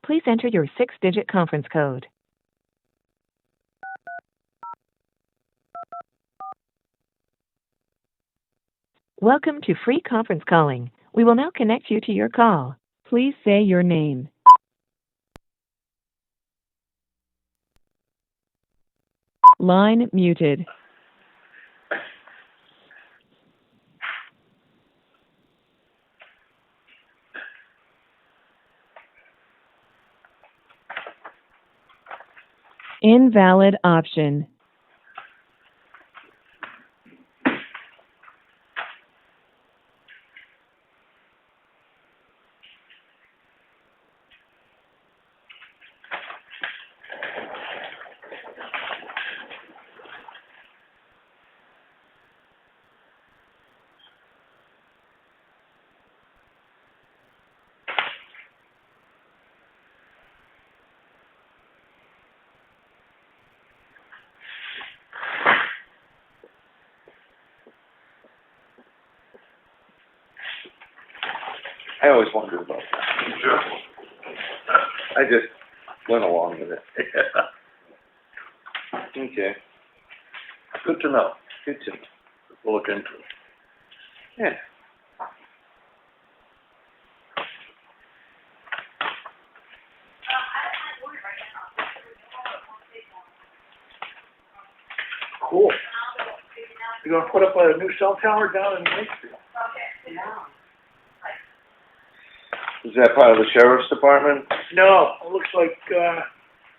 Please enter your 6-digit conference code. Welcome to free conference calling. We will now connect you to your call. Please say your name. Line muted. Invalid option. I always wondered about that. Sure. I just went along with it. Yeah. Okay. Good to know. Good to We'll look into it. Yeah. Cool. You're gonna put up a new cell tower down in Wakefield? Is that part of the sheriff's department? No, it looks like,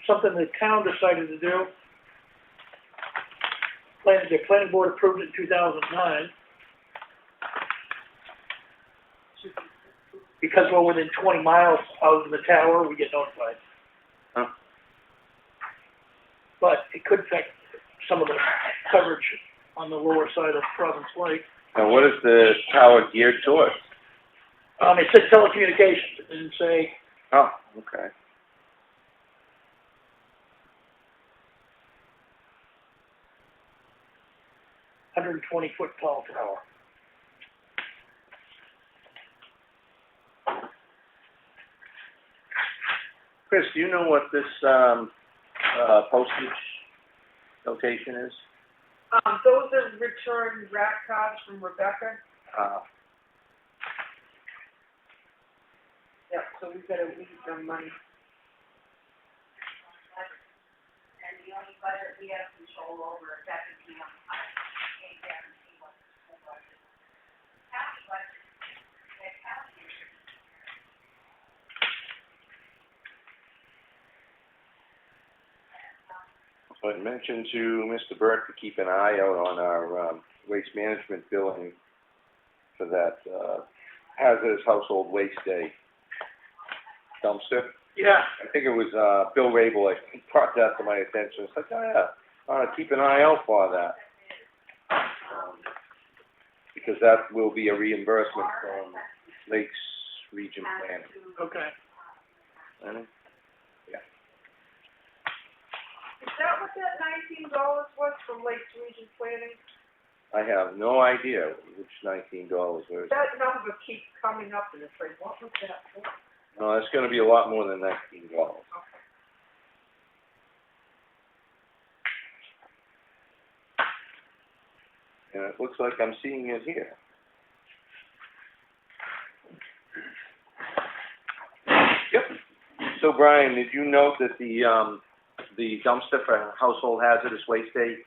something the town decided to do. The planning board approved it in 2009. Because we're within 20 miles of the tower, we get notified. Huh. But it could affect some of the coverage on the lower side of Province Lake. Now, what is the tower geared towards? It said telecommunications, it didn't say, Oh, okay. a 120-foot tall tower. Chris, do you know what this postage notation is? Those are returned rat cards from Rebecca. Yep, so we've got to leave them money. And the only budget we have control over is Effingham. I can't guarantee what the school budget is. County budget, the county. So I mentioned to Mr. Burke to keep an eye out on our waste management billing for that hazardous household waste day dumpster. Yeah. I think it was Bill Rabel that brought that to my attention. It's like, oh yeah, keep an eye out for that. Because that will be a reimbursement from Lakes Region Planning. Okay. Yeah. Is that what that $19 was from Lakes Region Planning? I have no idea which $19 was. That number keeps coming up and it's like, what was that for? No, it's going to be a lot more than $19. And it looks like I'm seeing it here. Yep. So Brian, did you note that the dumpster for household hazardous waste day,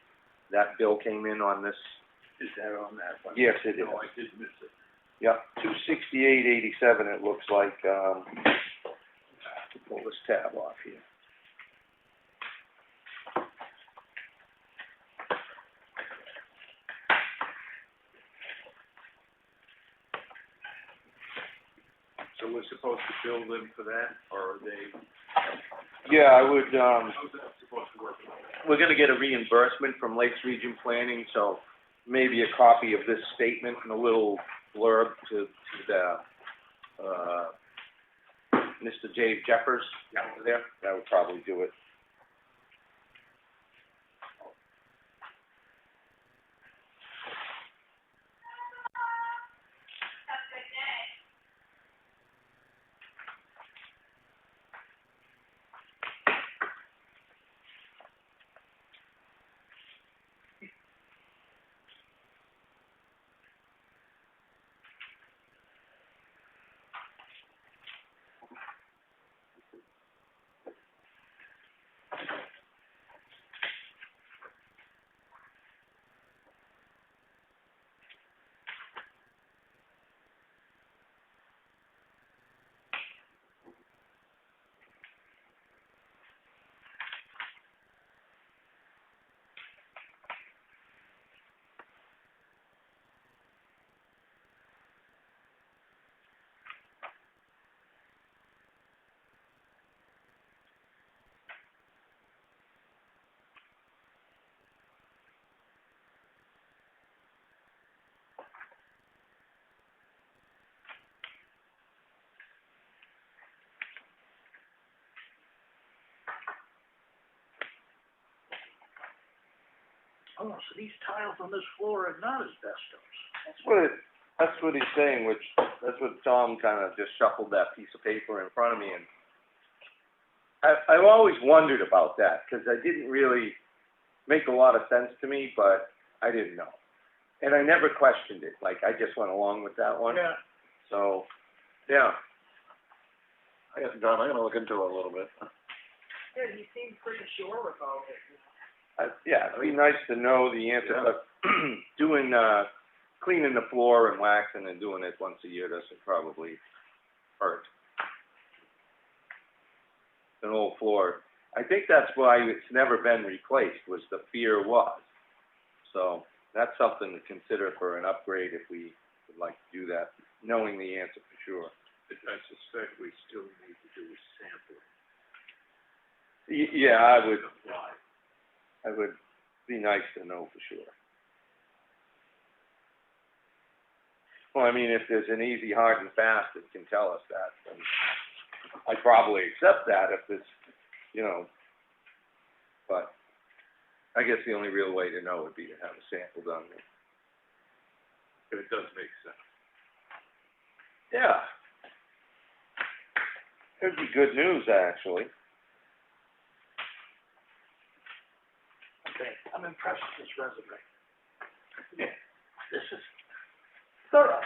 that bill came in on this? Is that on that one? Yes, it is. No, I did miss it. Yeah, $268.87. It looks like. To pull this tab off here. So we're supposed to bill them for that, or are they? Yeah, I would. How's that supposed to work? We're going to get a reimbursement from Lakes Region Planning, so maybe a copy of this statement and a little blurb to Mr. Dave Jeffers over there. That would probably do it. Oh, so these tiles on this floor are not asbestos. That's what he's saying, that's what Tom kind of just shuffled that piece of paper in front of me, and I've always wondered about that, because it didn't really make a lot of sense to me, but I didn't know. And I never questioned it, like, I just went along with that one. Yeah. So, yeah. I guess, John, I'm gonna look into it a little bit. Yeah, you seem pretty sure about it. Yeah, it'd be nice to know the answer, Yeah. but doing, cleaning the floor and waxing and doing it once a year doesn't probably hurt. An old floor. I think that's why it's never been replaced, was the fear was. So that's something to consider for an upgrade if we would like to do that, knowing the answer for sure. I suspect we still need to do a sample. Yeah, I would be nice to know for sure. Well, I mean, if there's an easy, hard, and fast that can tell us that, then I'd probably accept that if it's, you know, but I guess the only real way to know would be to have a sample done. If it does make sense. Yeah. It'd be good news, actually. Okay, I'm impressed with this resume. Yeah, this is thorough.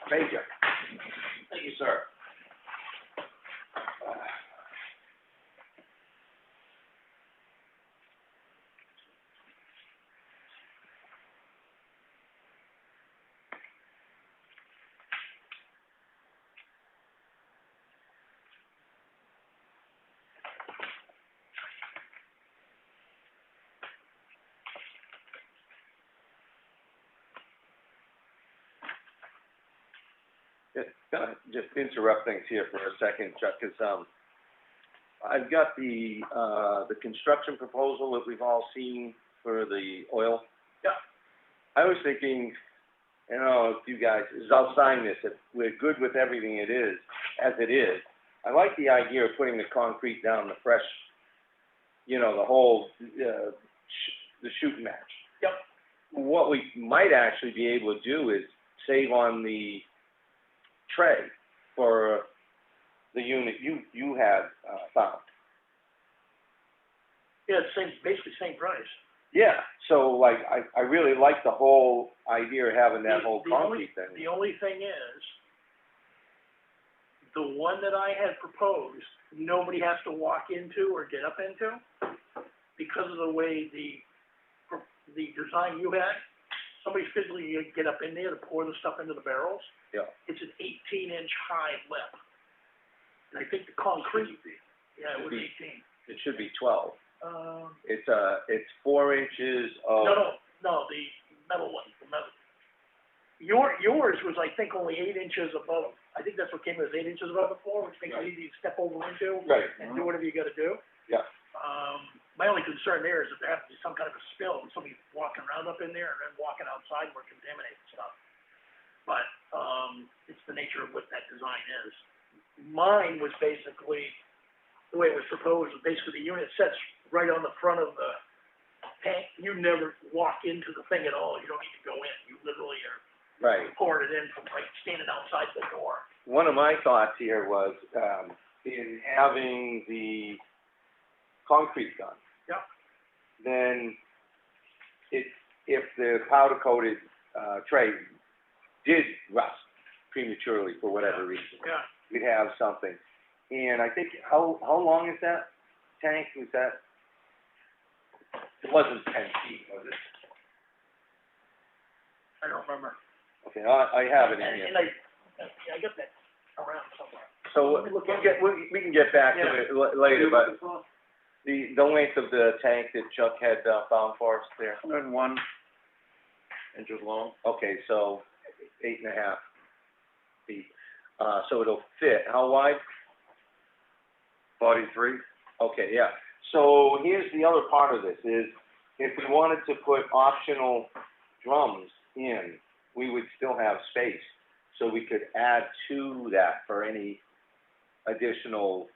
Thank you. Thank you, sir. Gonna just interrupt things here for a second, Chuck, because I've got the construction proposal that we've all seen for the oil. Yeah. I was thinking, you know, if you guys, I'll sign this, if we're good with everything it is, as it is. I like the idea of putting the concrete down, the fresh, you know, the whole, the shooting match. Yep. What we might actually be able to do is save on the tray for the unit you had found. Yeah, it's basically same price. Yeah, so like I really like the whole idea of having that whole concrete thing. The only thing is, the one that I had proposed, nobody has to walk into or get up into, because of the way the design you had. Somebody physically get up in there to pour the stuff into the barrels. Yeah. It's an 18-inch high lip. And I think the concrete, yeah, it was 18. It should be 12. It's 4 inches of. No, the metal one, the metal. Yours was, I think, only 8 inches above. I think that's what came with 8 inches above the floor, which makes it easy to step over into. Right. And do whatever you gotta do. Yeah. My only concern there is if there has to be some kind of a spill and somebody walking around up in there and then walking outside where contaminated stuff. But, it's the nature of what that design is. Mine was basically, the way it was proposed, basically the unit sits right on the front of the tank. You never walk into the thing at all. You don't need to go in. You literally are pouring it in from like standing outside the door. One of my thoughts here was, in having the concrete done. Yep. Then if the powder coated tray did rust prematurely for whatever reason, we'd have something. And I think how long is that tank? Was that? It wasn't 10 feet, was it? I don't remember. Okay, I have it in here. And I got that around somewhere. So we can get back to it later, but the length of the tank that Chuck had found for us there. 101 inches long. Okay, so 8.5 feet. So it'll fit. How wide? 43. Okay, yeah. So here's the other part of this is if we wanted to put optional drums in, we would still have space so we could add to that for any additional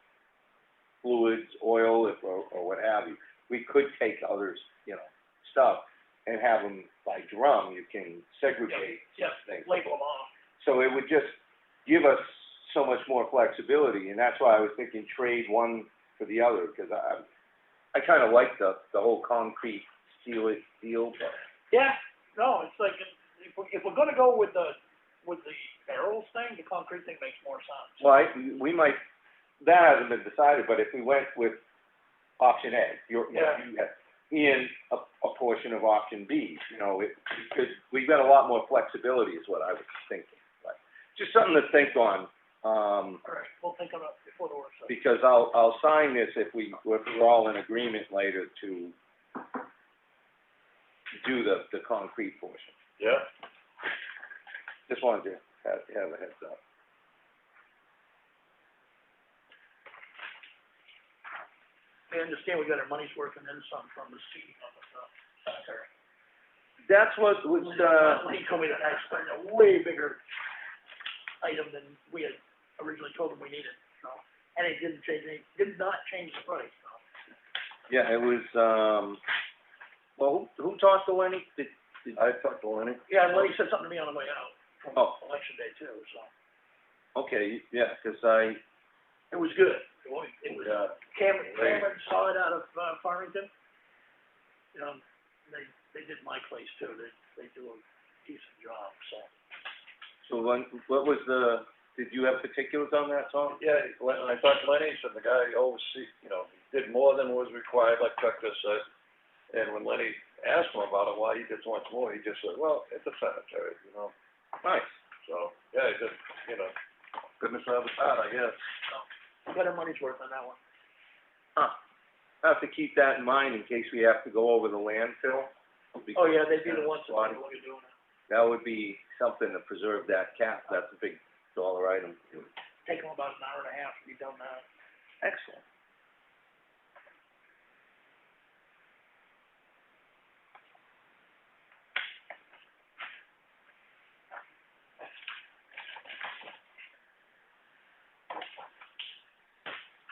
fluids, oil, or what have you. We could take others, stuff and have them by drum. You can segregate things. Label them off. So it would just give us so much more flexibility, and that's why I was thinking trade one for the other, because I kind of like the whole concrete steel deal. But Yeah, no, it's like, if we're gonna go with the barrels thing, the concrete thing makes more sense. well, we might, that hasn't been decided, but if we went with option A, you had in a portion of option B, we've got a lot more flexibility is what I was thinking. But just something to think on. All right, we'll think of it before the work session. Because I'll sign this if we're all in agreement later to do the concrete portion. Yeah. Just wanted to have a heads up. I understand we got our money's worth and then some from the seating of the cemetery. That's what was, He told me that I spent a way bigger item than we had originally told him we needed, so. And it did not change the price, so. yeah, it was, well, who talked to Lenny? I talked to Lenny. Yeah, and Lenny said something to me on the way out from election day too, so. Okay, yeah, because It was good. It was, Cameron saw it out of, Farmington. They did my place too. They do a decent job, so. So what was did you have particulars on that, Tom? Yeah, when I talked to Lenny, he said the guy he did more than was required, like Chuck just said. And when Lenny asked him about it, why he did so much more, he just said, well, it's a cemetery, Nice. So, yeah, he just, goodness out of his heart, I guess. We got our money's worth on that one. Huh. I have to keep that in mind in case we have to go over the landfill. Oh, yeah, they'd be the ones that would look at doing it. That would be something to preserve that cap. That's a big dollar item. Take them about an hour and a half to be done that. Excellent.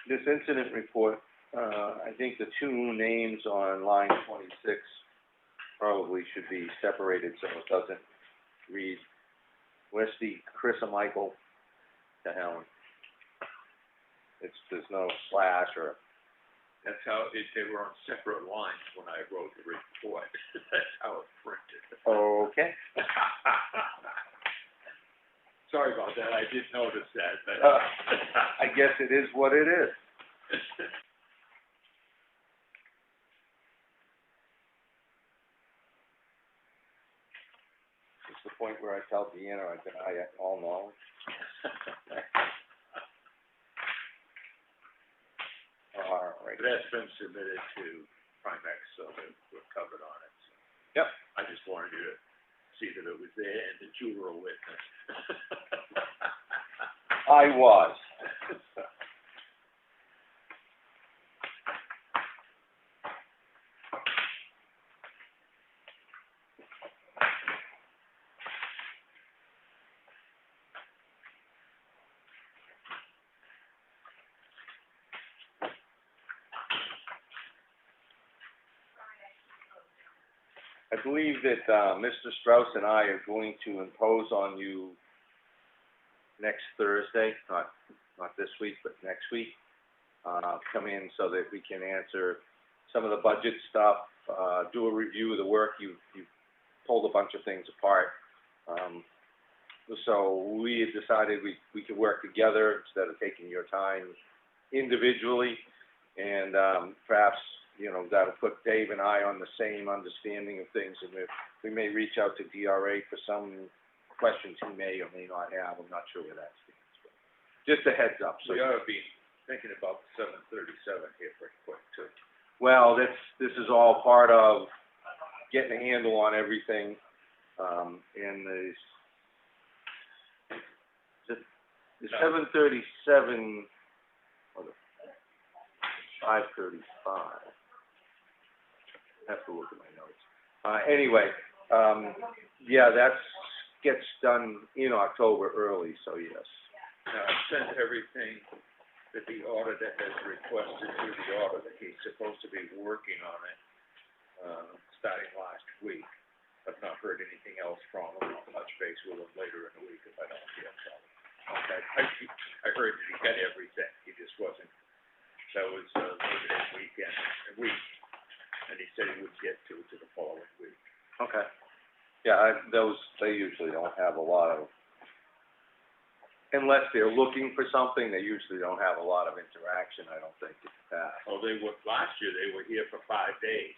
This incident report, I think the two names on line 26 probably should be separated so it doesn't read Westy Chris and Michael to Helen. There's no slash or. That's how they were on separate lines when I wrote the report. That's how it's printed. Okay. Sorry about that. I did notice that. But I guess it is what it is. It's the point where I tell Deanna I deny all knowledge. All right. But that's been submitted to Primex, so that we're covered on it. So. Yep. I just wanted you to see that it was there and that you were a witness. I was. I believe that Mr. Strauss and I are going to impose on you next Thursday, not this week, but next week. Come in so that we can answer some of the budget stuff, do a review of the work. You pulled a bunch of things apart. So we had decided we could work together instead of taking your time individually, and perhaps that'll put Dave and I on the same understanding of things, and we may reach out to DRA for some questions he may or may not have. I'm not sure where that stands, but just a heads up. So we ought to be thinking about the 737 here pretty quick too. Well, this is all part of getting a handle on everything, and the 737 or the 535. I have to look at my notes. Anyway, yeah, that's gets done in October early, so yes. I sent everything that the auditor has requested to the auditor. He's supposed to be working on it, starting last week. I've not heard anything else from him. I'll touch base with him later in the week if I don't hear from him. Okay. I heard that he got everything. He just wasn't. That was Labor Day week, and he said he would get to it the following week. Okay. Yeah, they usually don't have a lot of, unless they're looking for something, they usually don't have a lot of interaction, I don't think, in the past. Oh, last year they were here for 5 days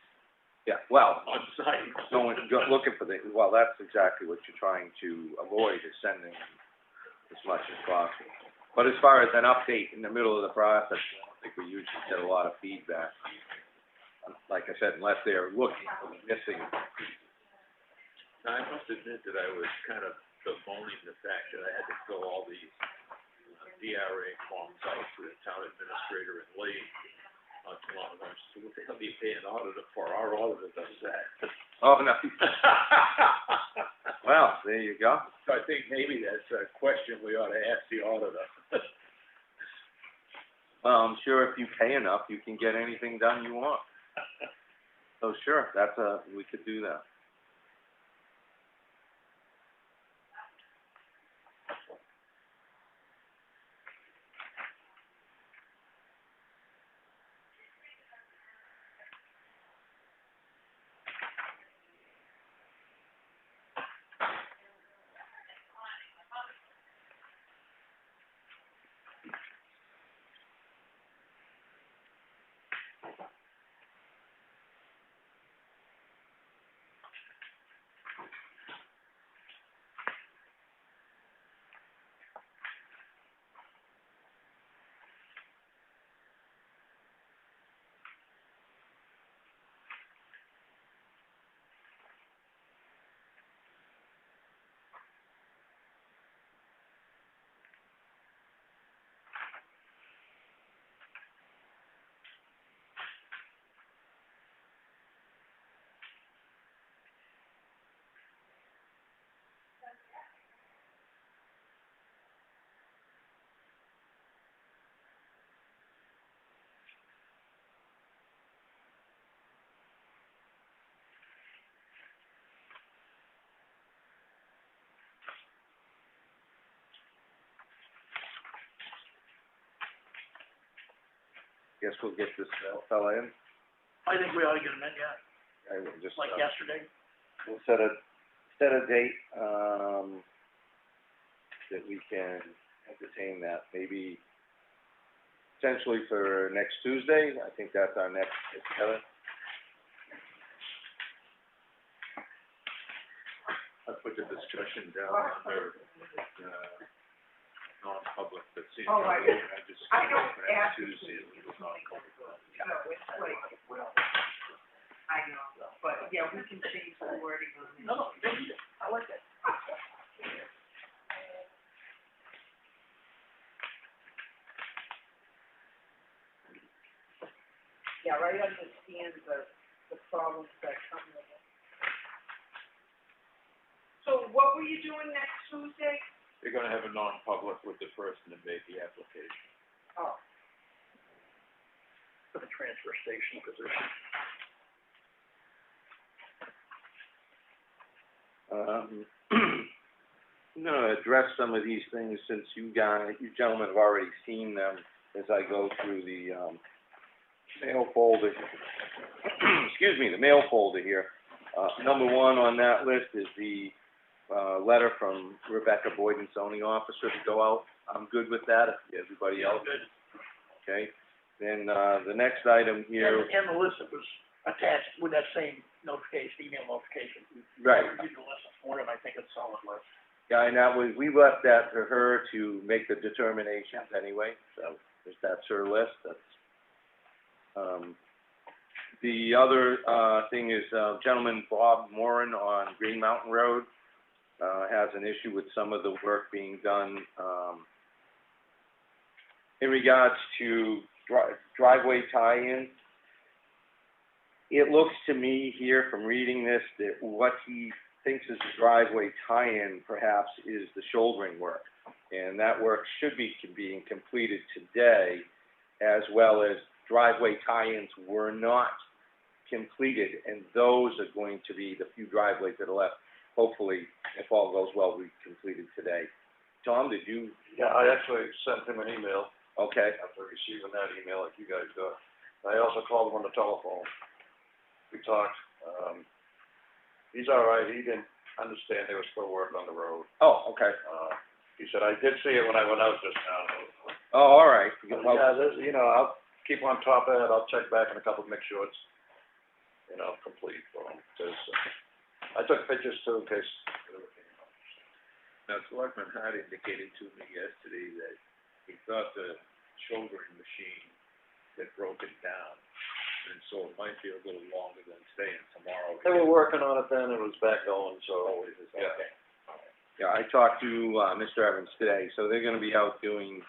Yeah, well, on site. looking for well, that's exactly what you're trying to avoid, is sending as much as possible. But as far as an update in the middle of the process, I don't think we usually get a lot of feedback. Like I said, unless they're looking for the missing. I must admit that I was kind of bemoaning the fact that I had to fill all these DRA forms out to the town administrator and Lee not too long ago. So what the hell do you pay an auditor for? Our auditor does that. Oh, no. Well, there you go. So I think maybe that's a question we ought to ask the auditor. Well, I'm sure if you pay enough, you can get anything done you want. So sure, we could do that. Guess we'll get this fella in. I think we ought to get him in, yeah, I will just like yesterday. we'll set a date that we can entertain that. Maybe potentially for next Tuesday. I think that's our next together. I put the discussion down under non-public, but see, Oh, I just I don't next ask Tuesday, it was non-public. No, it's like, I know, but yeah, we can change the wording on it. No, I like that. Yeah, I understand the problems that come with it. So what were you doing next Tuesday? They're gonna have a non-public with the person that made the application. Oh, For the transfer station position. I'm gonna address some of these things since you gentlemen have already seen them as I go through the, mail folder. Excuse me, the mail folder here. Number one on that list is the, letter from Rebecca Boyden, zoning officer, to go out. I'm good with that, if everybody else. Good. Okay. Then, the next item here. And the list that was attached with that same notification, email notification. Right. You can listen for it, I think it's a solid list. Yeah, and that was, we left that to her to make the determinations anyway, so that's her list, that's, the other, thing is, gentleman Bob Moran on Green Mountain Road, has an issue with some of the work being done, in regards to driveway tie-in. It looks to me here from reading this that what he thinks is the driveway tie-in perhaps is the shouldering work. And that work should be being completed today, as well as driveway tie-ins were not completed, and those are going to be the few driveways that are left. Hopefully, if all goes well, we completed today. Tom, did you? Yeah, I actually sent him an email Okay. after receiving that email like you guys got. I also called him on the telephone. We talked. He's all right. He didn't understand there was still work on the road. Oh, okay. He said, I did see it when I went out just now. Oh, all right. Yeah, Well, you know, I'll keep on top of it. I'll check back in a couple, make sure it's, you know, complete for him. 'Cause, I took pictures too in case it ever came up. Now, Selectman Hart indicated to me yesterday that he thought the shouldering machine had broken down, and so it might be a little longer than today and tomorrow. They were working on it then, it was back going, so. Oh, it is, Yeah. okay. yeah, I talked to, Mr. Evans today, so they're gonna be out doing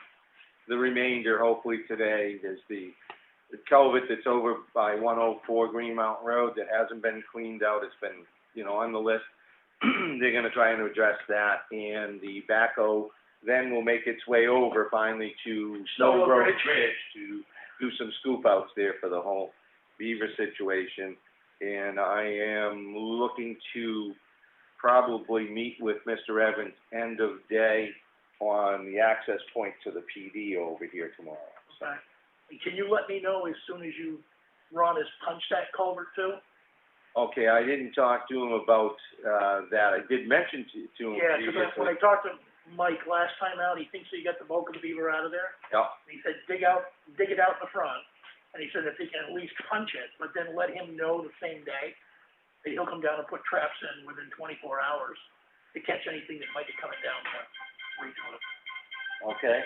the remainder hopefully today. There's the culvert that's over by 104 Green Mountain Road that hasn't been cleaned out. It's been, you know, on the list. They're gonna try and address that, and the backhoe then will make its way over finally to Snow Road Bridge to do some scoop outs there for the whole beaver situation. And I am looking to probably meet with Mr. Evans end of day on the access point to the PD over here tomorrow. So. Okay. And can you let me know as soon as Ron has punched that culvert too? Okay, I didn't talk to him about, that. I did mention to him Yeah, previously. because when I talked to Mike last time out, he thinks he got the bulk of the beaver out of there. Yeah. He said dig it out in the front, and he said if he can at least punch it, but then let him know the same day that he'll come down and put traps in within 24 hours to catch anything that might be coming down to redo it. Okay.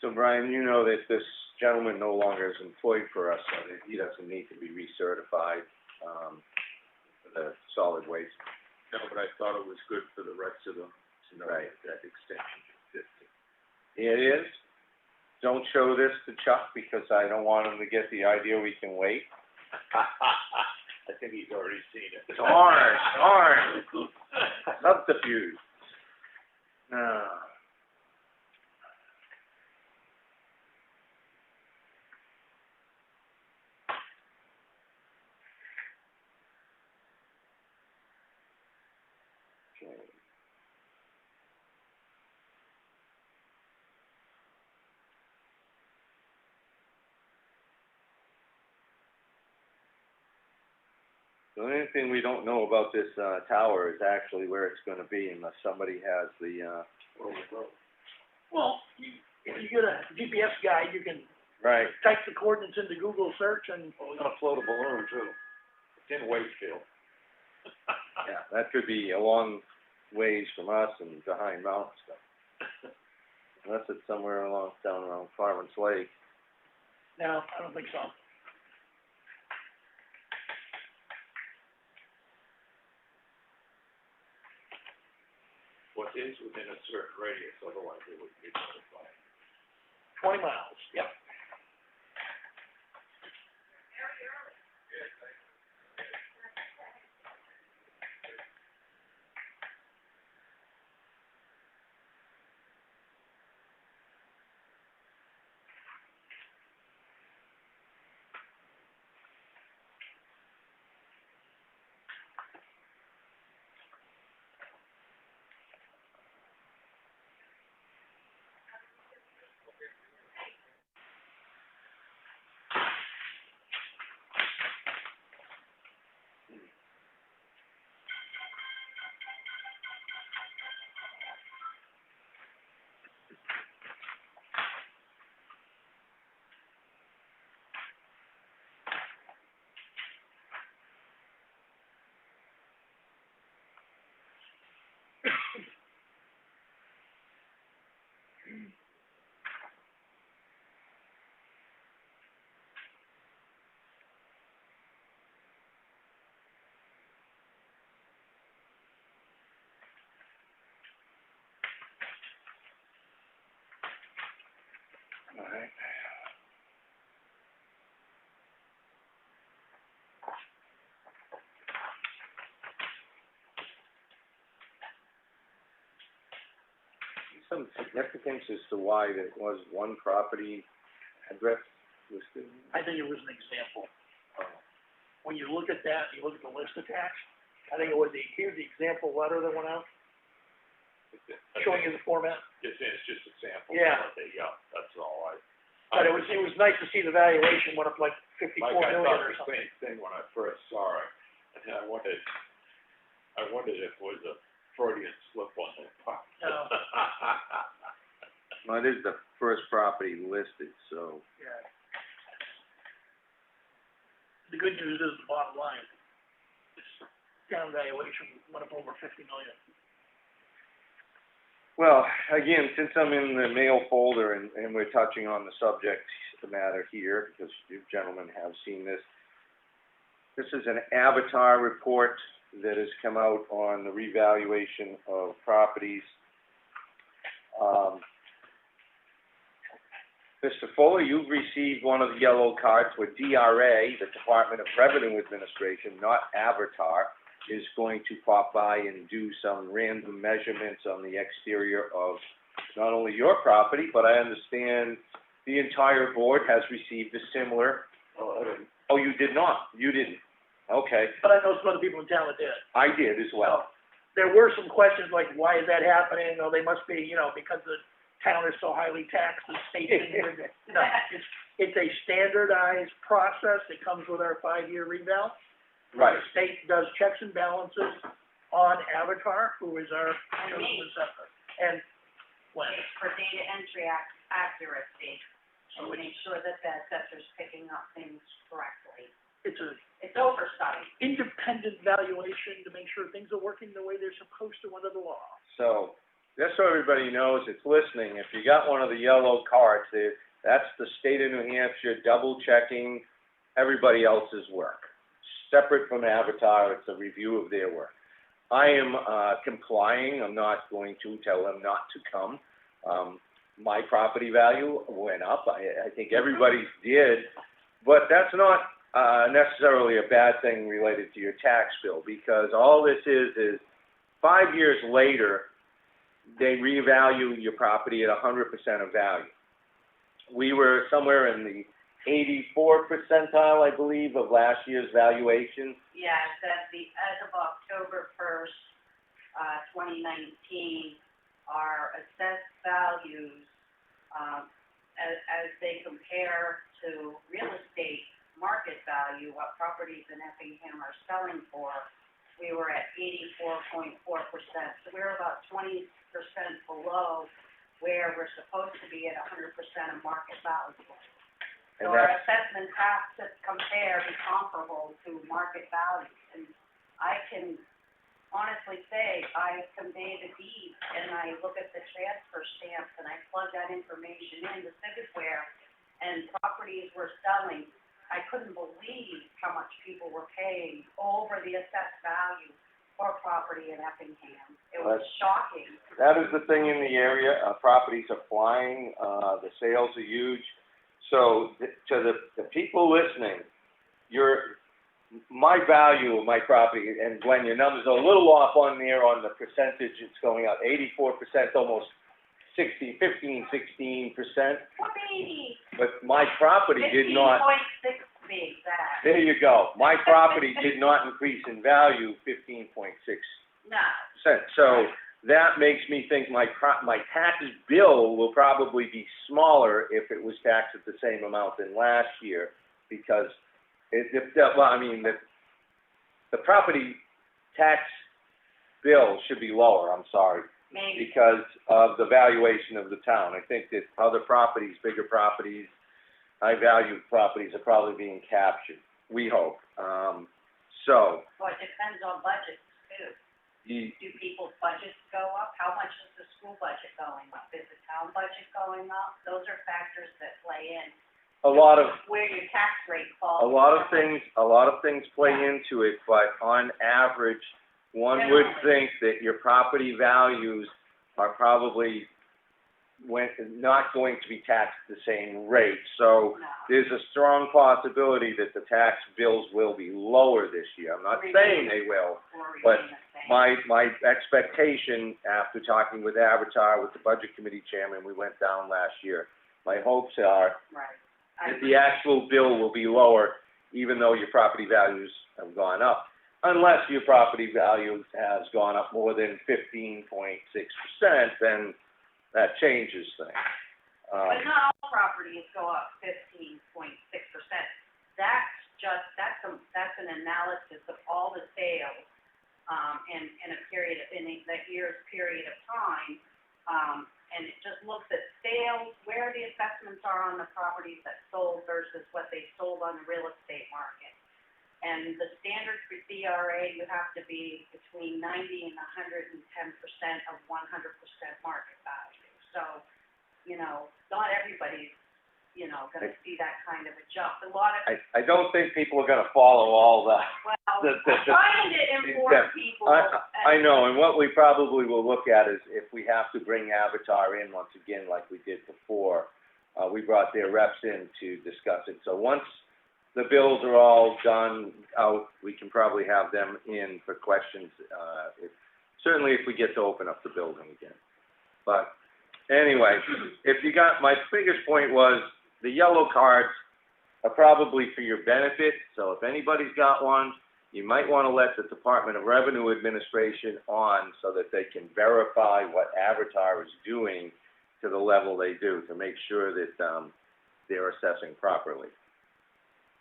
So Brian, you know that this gentleman no longer is employed for us, so that he doesn't need to be recertified, for the solid waste. No, but I thought it was good for the rest of them to know Right. that extension existed. It is. Don't show this to Chuck because I don't want him to get the idea we can wait. I think he's already seen it. Darn. Subterfuge. No. Okay. The only thing we don't know about this, tower is actually where it's gonna be unless somebody has the, Well, if you get a GPS guide, you can right. type the coordinates into Google search and Well, we're gonna float a balloon too. It's in Wakefield. Yeah, that could be a long ways from us and behind mountain stuff. Unless it's somewhere along, down around Farmers Lake. no, I don't think so. What is within a certain radius, otherwise it would be notified. 20 miles, yep. All right. Some significance as to why there was one property address listed? I think it was an example. When you look at that, you look at the list attached, I think it was here's the example letter that went out, showing you the format. It's just example. Yeah. Yeah, that's all But it was nice to see the valuation went up like 54 Like, I million thought or the something. same thing when I first saw it, and I wondered if it was a Freudian slip on that part. No. Well, it is the first property listed, so. Yeah. The good news is the bottom line. This down valuation went up over 50 million. Well, again, since I'm in the mail folder and we're touching on the subject matter here, because you gentlemen have seen this, this is an Avatar report that has come out on the revaluation of properties. Mr. Fuller, you've received one of the yellow cards where DRA, the Department of Revenue Administration, not Avatar, is going to pop by and do some random measurements on the exterior of not only your property, but I understand the entire board has received a similar. Oh, you did not? You didn't? Okay. But I know some other people in town that did. I did as well. There were some questions like, why is that happening? Oh, they must be, because the town is so highly taxed, the state didn't. No, it's a standardized process that comes with our 5-year reval. Right. The state does checks and balances on Avatar, who is our chosen assessor. And when? It's for data entry accuracy, and make sure that the assessor's picking up things correctly. It's oversight. independent valuation to make sure things are working the way they're supposed to under the law. So, just so everybody knows it's listening, if you got one of the yellow cards, that's the state of New Hampshire double checking everybody else's work. Separate from Avatar, it's a review of their work. I am complying. I'm not going to tell them not to come. My property value went up. I think everybody's did, but that's not necessarily a bad thing related to your tax bill, because all this is 5 years later, they revalue your property at 100% of value. We were somewhere in the 84th percentile, I believe, of last year's valuation. Yeah, as of October 1st, 2019, our assessed values, as they compare to real estate market value, what properties in Effingham are selling for, we were at 84.4%. So we're about 20% below where we're supposed to be at 100% of market value. So our assessments have to compare, be comparable to market value. And I can honestly say, I convey the deed and I look at the transfer stamps and I plug that information in the Civicware, and properties we're selling, I couldn't believe how much people were paying over the assessed value for property in Effingham. It was shocking. That is the thing in the area. Properties are flying. The sales are huge. So to the people listening, my value of my property, and Glenn, your numbers are a little off on there on the percentage it's going up. 84%, almost 16%. 20. But my property did not. 15.6 to be exact. There you go. My property did not increase in value 15.6%. No. So that makes me think my tax bill will probably be smaller if it was taxed at the same amount than last year, because the property tax bill should be lower, I'm sorry, Maybe. because of the valuation of the town. I think that other properties, bigger properties, high-value properties are probably being captured, we hope. Well, it depends on budgets, too. Do people's budgets go up? How much is the school budget going up? Is the town budget going up? Those are factors that play in. A lot of, Where your tax rate falls. a lot of things play into it, but on average, one would think that your property values are probably not going to be taxed at the same rate. So No. there's a strong possibility that the tax bills will be lower this year. I'm not saying they will, Or but remain the same. my expectation after talking with Avatar, with the Budget Committee Chairman, we went down last year, my hopes are Right. that the actual bill will be lower, even though your property values have gone up. Unless your property value has gone up more than 15.6%, then that changes things. But not all properties go up 15.6%. That's an analysis of all the sales, in that year's period of time. And it just looks at sales, where the assessments are on the properties that sold versus what they sold on the real estate market. And the standard for CRA, you have to be between 90 and 110% of 100% market value. So, not everybody's, gonna see that kind of a jump. A lot of, I don't think people are gonna follow all the, well, the- I'm trying to inform people. I know, and what we probably will look at is if we have to bring Avatar in once again like we did before, we brought their reps in to discuss it. So once the bills are all done out, we can probably have them in for questions, certainly if we get to open up the building again. But anyway, my biggest point was the yellow cards are probably for your benefit. So if anybody's got one, you might want to let the Department of Revenue Administration on so that they can verify what Avatar is doing to the level they do to make sure that they're assessing properly.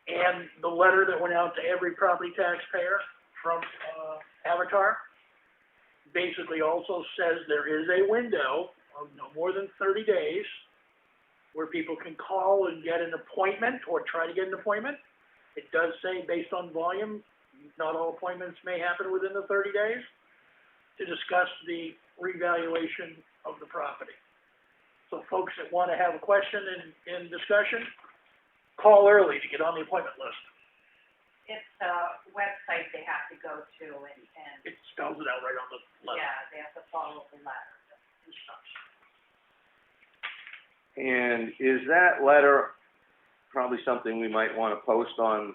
And the letter that went out to every property taxpayer from, Avatar basically also says there is a window of no more than 30 days where people can call and get an appointment or try to get an appointment. It does say based on volume, not all appointments may happen within the 30 days to discuss the revaluation of the property. So folks that want to have a question in discussion, call early to get on the appointment list. It's a website they have to go to and, It spells it out right on the letter. yeah, they have to follow the letter, the instructions. And is that letter probably something we might want to post on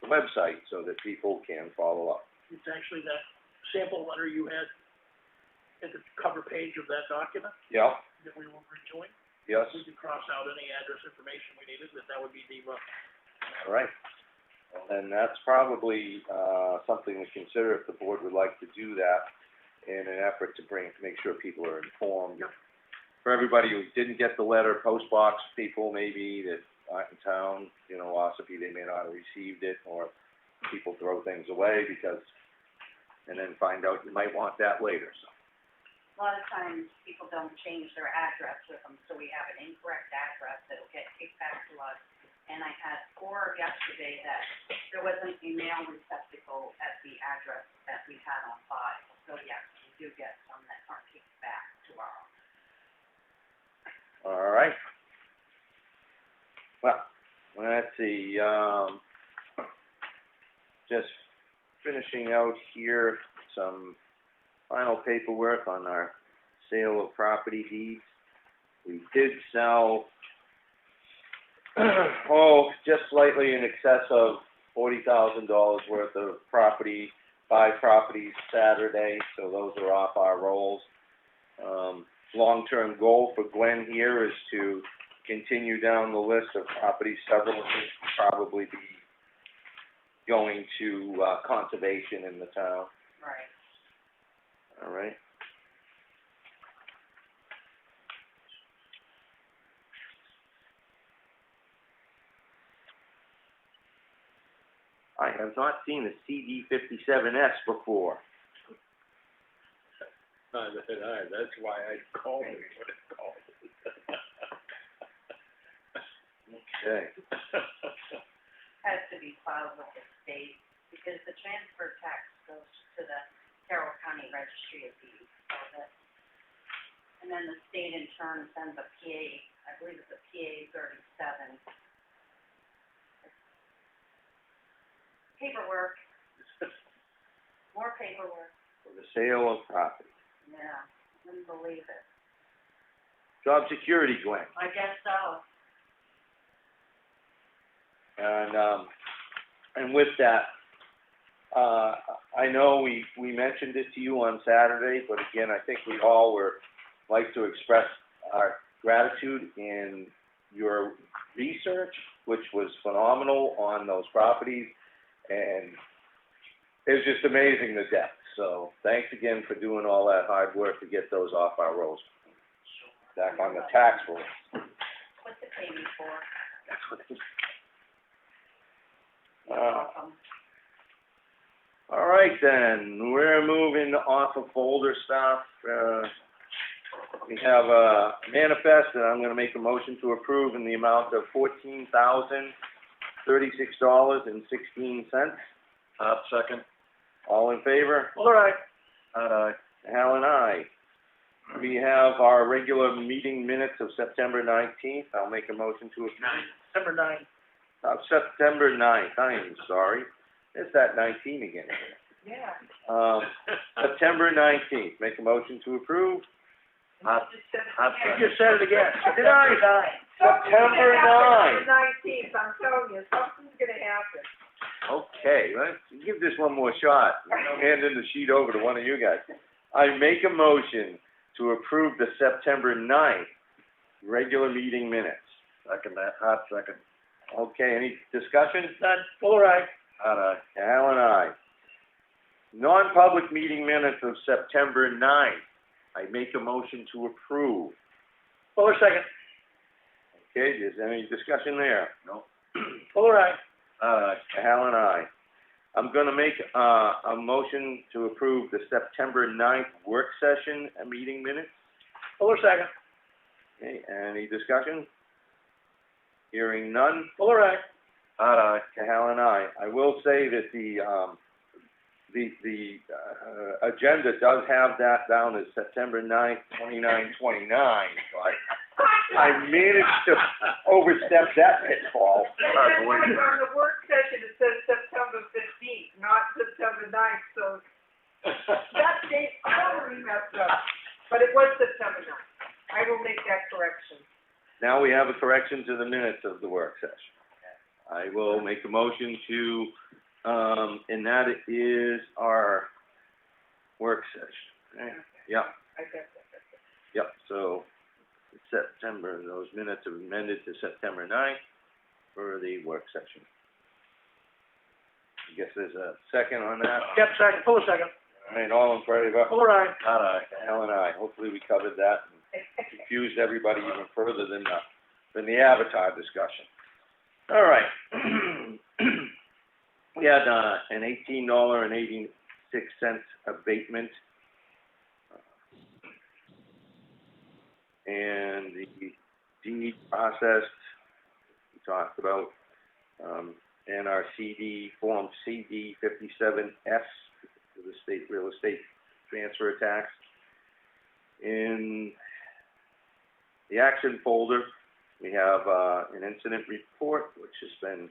the website so that people can follow up? It's actually that sample letter you had at the cover page of that document Yeah, that we were reviewing. yes, We could cross out any address information we needed, but that would be the, all right. Well, then that's probably, something to consider if the board would like to do that in an effort to make sure people are informed. Yep. For everybody who didn't get the letter, postbox people maybe that aren't in town, Ossipee, they may not have received it, or people throw things away and then find out you might want that later, so. A lot of times, people don't change their address with them, so we have an incorrect address that'll get kicked back to us. And I had 4 yesterday that there wasn't a mail receptacle at the address that we had on file. So yes, we do get some that aren't kicked back to our office. All right. Well, let's see, just finishing out here, some final paperwork on our sale of property deeds. We did sell, just slightly in excess of $40,000 worth of property, 5 properties Saturday, so those are off our rolls. Long-term goal for Gwen here is to continue down the list of properties, several of which will probably be going to, conservation in the town. Right. All right. I have not seen a CD57S before. Neither did I, that's why I called it what it's called. Okay. Has to be filed with the state because the transfer tax goes to the Carroll County Register state in turn sends a PA, I believe it's a PA 37. Paperwork, more paperwork, For the sale of property. yeah, couldn't believe it. Job security, Glenn. I guess so. And with that, I know we mentioned it to you on Saturday, but again, I think we all like to express our gratitude in your research, which was phenomenal on those properties, and it was just amazing, the depth. So thanks again for doing all that hard work to get those off our rolls, back on the tax rolls. What's it pay me for? That's what it is. You're welcome. All right then, we're moving off of folder stuff. We have a manifest that I'm gonna make a motion to approve in the amount of $14,036.16. Second. All in favor? All right. Aye. Hal and I. We have our regular meeting minutes of September 19th. I'll make a motion to approve. Number 9. September 9th, I am sorry. It's that 19 again. Yeah. September 19th, make a motion to approve. You just said it again. Did I? September 9th. 19th, I'm telling you, something's gonna happen. Okay, let's give this one more shot. I'm handing the sheet over to one of you guys. I make a motion to approve the September 9th regular meeting minutes. Second that, second. Okay, any discussion? None. All right. Aye. Al and I. Non-public meeting minutes of September 9th. I make a motion to approve. Fuller second. Okay, is there any discussion there? No. All right. Al and I. I'm gonna make, a motion to approve the September 9th work session meeting minutes. Fuller second. Okay, any discussion? Hearing none. All right. Aye. Hal and I will say that the agenda does have that down as September 9th, 2929, but I managed to overstep that pitfall. And then like on the work session, it says September 15th, not September 9th, so that date totally messed up. But it was September 9th. I will make that correction. Now we have a correction to the minutes of the work session. I will make a motion to, and that is our work session. Right? Yep, I guess that's it. yep, so September, those minutes are amended to September 9th for the work session. I guess there's a second on that. Yep, second. Fuller second. All right, all in favor? All right. Al and I, hopefully we covered that and confused everybody even further than the Avatar discussion. All right. We had, an $18.86 abatement. And the deed processed, we talked about, and our Form CD 57S, for the state real estate transfer tax. In the action folder, we have, an incident report, which has been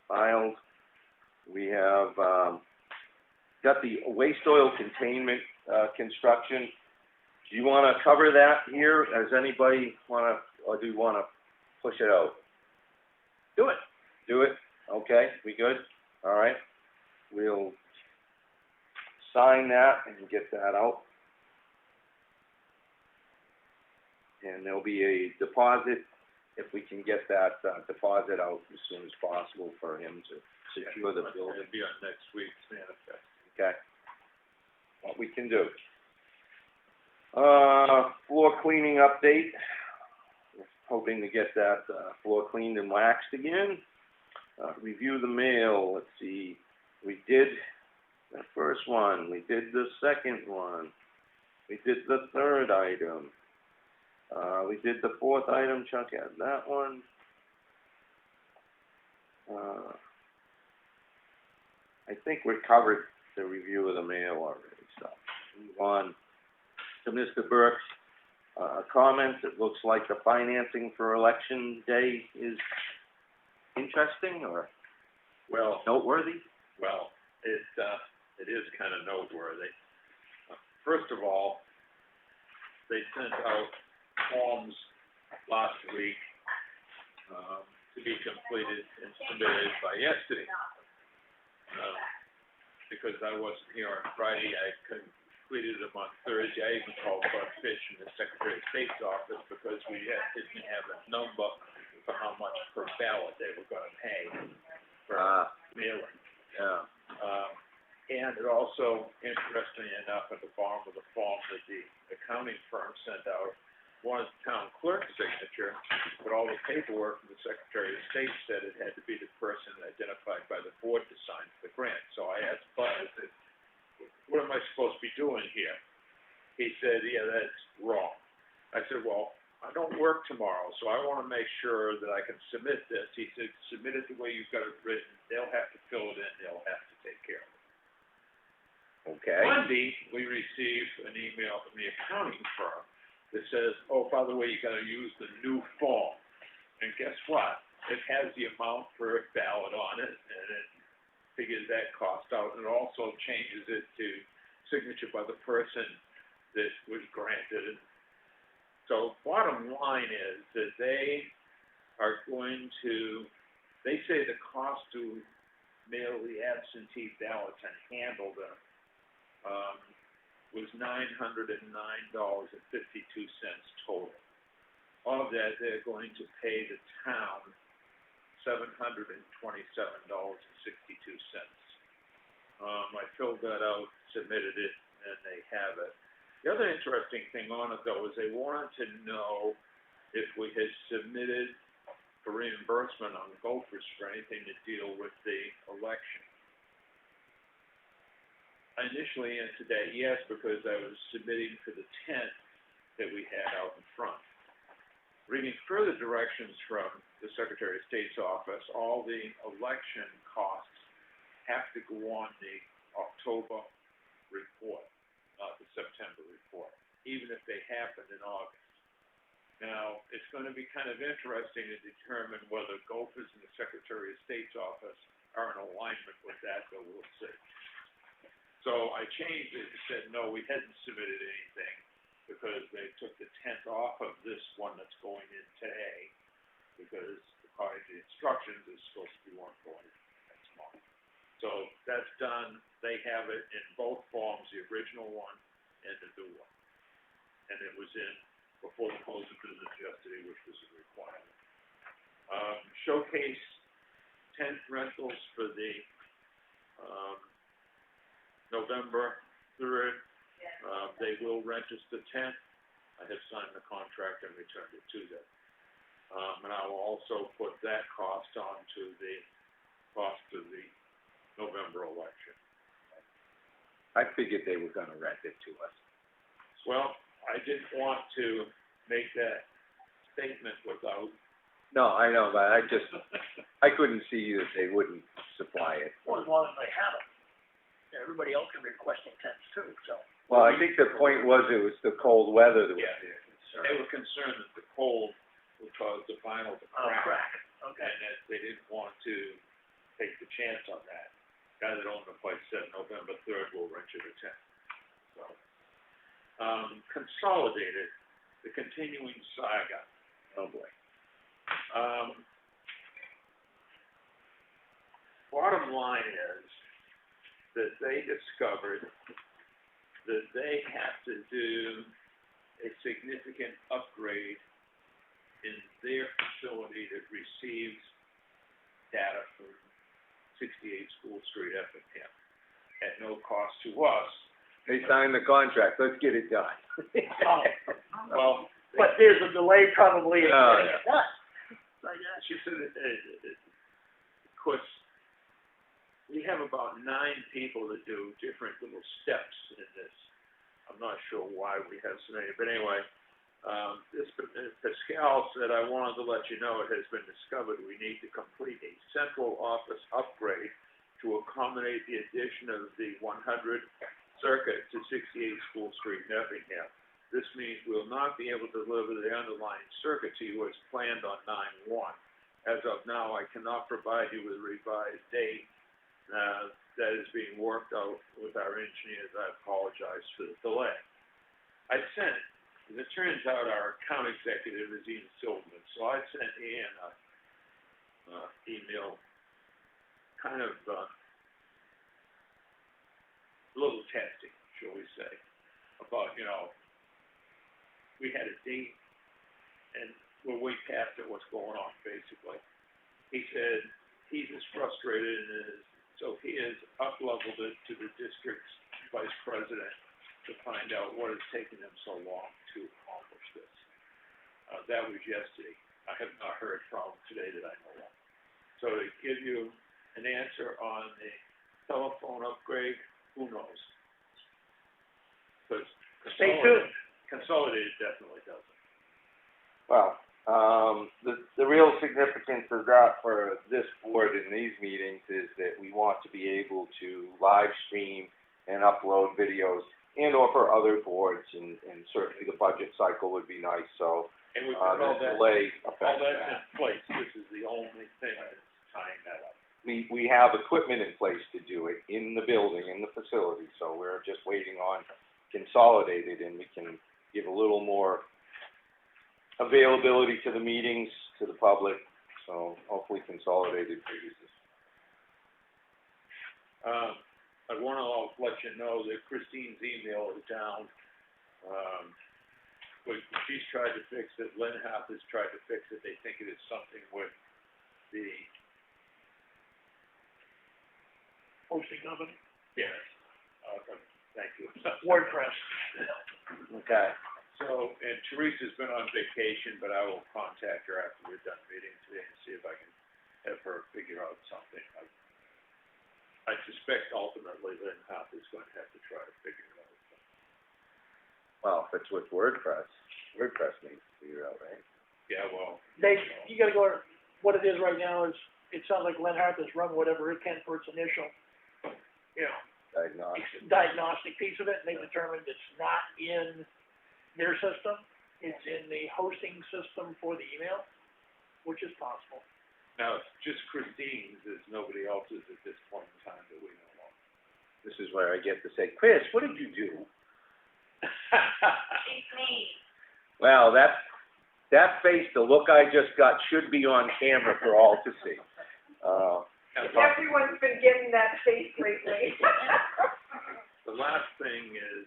filed. We have, got the waste oil containment, construction. Do you want to cover that here? Does anybody want to, or do you want to push it out? Do it. Do it? Okay, we good? All right. We'll sign that and get that out. And there'll be a deposit, if we can get that, deposit out as soon as possible for him to secure the building. It'll be on next week's manifest. Okay. What we can do. Floor cleaning update. Hoping to get that, floor cleaned and waxed again. Review the mail, let's see. We did the first one, we did the second one, we did the third item. We did the fourth item, Chuck had that one. I think we covered the review of the mail already, so move on to Mr. Burke's comments. It looks like the financing for election day is interesting or Well, noteworthy. well, it is kind of noteworthy. First of all, they sent out forms last week, to be completed and submitted by yesterday. Because I wasn't here on Friday, I completed them on Thursday. I even called Bud Fish in the Secretary of State's office because we didn't have a number for how much per ballot they were gonna pay for mailing. Yeah. And it also, interestingly enough, at the bottom of the form that the accounting firm sent out, was the town clerk's signature, but all the paperwork from the Secretary of State said it had to be the person identified by the board to sign for the grant. So I asked Bud, I said, what am I supposed to be doing here? He said, yeah, that's wrong. I said, well, I don't work tomorrow, so I want to make sure that I can submit this. He said, submit it the way you've got it written. They'll have to fill it in. They'll have to take care of it. Okay. Monday, we received an email from the accounting firm that says, oh, by the way, you gotta use the new form. And guess what? It has the amount per ballot on it, and it figures that cost out, and it also changes it to signature by the person that was granted. So bottom line is that they are going to, they say the cost to mail the absentee ballots and handle them, was $909.52 total. Of that, they're going to pay the town $727.62. I filled that out, submitted it, and they have it. The other interesting thing on it, though, is they wanted to know if we had submitted for reimbursement on Gophers for anything to deal with the election. I initially answered that yes, because I was submitting for the tent that we had out in front. Reading further directions from the Secretary of State's office, all the election costs have to go on the October report, not the September report, even if they happened in August. Now, it's going to be kind of interesting to determine whether Gophers and the Secretary of State's office are in alignment with that, but we'll see. So I changed it and said, no, we hadn't submitted anything because they took the tent off of this one that's going in today because according to the instructions, it's supposed to be one going in next month. So that's done. They have it in both forms, the original one and the new one. And it was in before the close of business yesterday, which was a requirement. Showcase tent rentals for the November 3rd. They will rent us the tent. I have signed the contract and returned it to them. And I will also put that cost onto the cost of the November election. I figured they were gonna rent it to us. Well, I didn't want to make that statement without. No, I know, but I couldn't see that they wouldn't supply it. Well, as long as they have it. Everybody else can be requesting tents too, so. Well, I think the point was it was the cold weather that was Yeah. their concern. They were concerned that the cold would cause the vinyl to crack. Okay. And that they didn't want to take the chance on that. Guy that owned the place said November 3rd will rent you the tent. So, Consolidated, the continuing saga. Oh, boy. Bottom line is that they discovered that they have to do a significant upgrade in their facility that receives data from 68 School Street, Effingham, at no cost to us. They signed the contract, let's get it done. Well, But there's a delay probably in Oh, getting yeah. it done. So, yeah. she said, of course, we have about 9 people that do different little steps in this. I'm not sure why we have so many, but anyway, Pascal said, I wanted to let you know it has been discovered we need to complete a central office upgrade to accommodate the addition of the 100 circuit to 68 School Street in Effingham. This means we'll not be able to deliver the underlying circuit to you as planned on 9/1. As of now, I cannot provide you with a revised date, that is being worked out with our engineers. I apologize for the delay. I sent, as it turns out, our account executive is Ian Silverman, so I sent Ian a email, kind of, a little testing, shall we say, about, we had a date, and we're way past it, what's going on, basically. He said he's as frustrated as, so he has up-leveled it to the district's vice president to find out what is taking them so long to accomplish this. That was yesterday. I have not heard from him today that I know of. So to give you an answer on the telephone upgrade, who knows? Because Stay tuned. Consolidated definitely doesn't. Well, the real significance of that for this board in these meetings is that we want to be able to live stream and upload videos and or for other boards, and certainly the budget cycle would be nice, so, And we can all the that, delay all affects that's that. in place. This is the only thing that's tying that up. We have equipment in place to do it in the building, in the facility, so we're just waiting on Consolidated, and we can give a little more availability to the meetings, to the public, so hopefully Consolidated produces. I want to let you know that Christine's email is down. But she's tried to fix it. Lynn Happ has tried to fix it. They think it is something with the, Hosting company, yes, thank you. WordPress. Okay. So, and Teresa's been on vacation, but I will contact her after we're done meeting today and see if I can have her figure out something. I suspect ultimately Lynn Happ is going to have to try to figure it out. Well, if it's with WordPress needs to figure out, right? Yeah, well. You gotta go, what it is right now is, it sounds like Lynn Hart has run whatever it can for its initial, diagnostic piece of it, and they determined it's not in their system, it's in the hosting system for the email, which is possible. Now, it's just Christine's, there's nobody else's at this point in time that we know of. This is where I get to say, Chris, what did you do? It's me. Well, that face, the look I just got should be on camera for all to see. Everyone's been getting that face lately. The last thing is,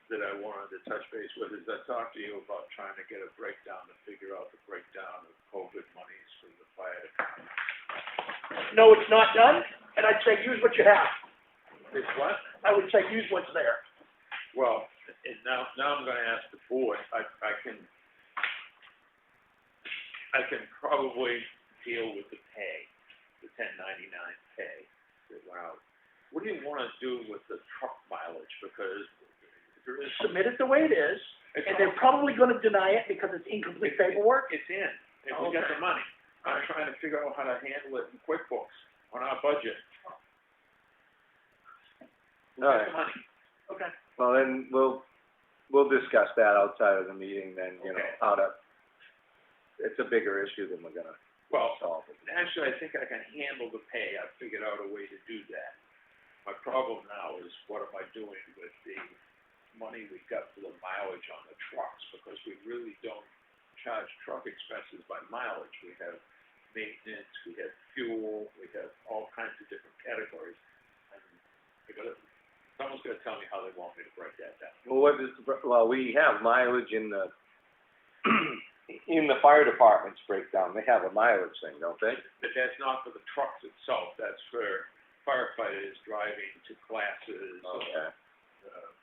that I wanted to touch base with is I talked to you about trying to get a breakdown to figure out the breakdown of COVID monies for the fire department. No, it's not done, and I'd say use what you have. It's what? I would say use what's there. Well, and now I'm gonna ask the board, I can probably deal with the pay, the 1099 pay that went out. What do you wanna do with the truck mileage? Because there is. Submit it the way it is, and they're probably gonna deny it because it's incomplete paperwork. It's in, and we got the money. I'm trying to figure out how to handle it in QuickBooks on our budget. We got the money. Okay. Well, then we'll discuss that outside of the meeting then, Okay. how to, it's a bigger issue than we're gonna Well, solve it. actually, I think I can handle the pay. I've figured out a way to do that. My problem now is what am I doing with the money we got for the mileage on the trucks? Because we really don't charge truck expenses by mileage. We have maintenance, we have fuel, we have all kinds of different categories. And someone's gonna tell me how they want me to break that down. Well, we have mileage in the, in the fire department's breakdown, they have a mileage thing, don't they? But that's not for the trucks itself. That's for firefighters driving to classes. Okay.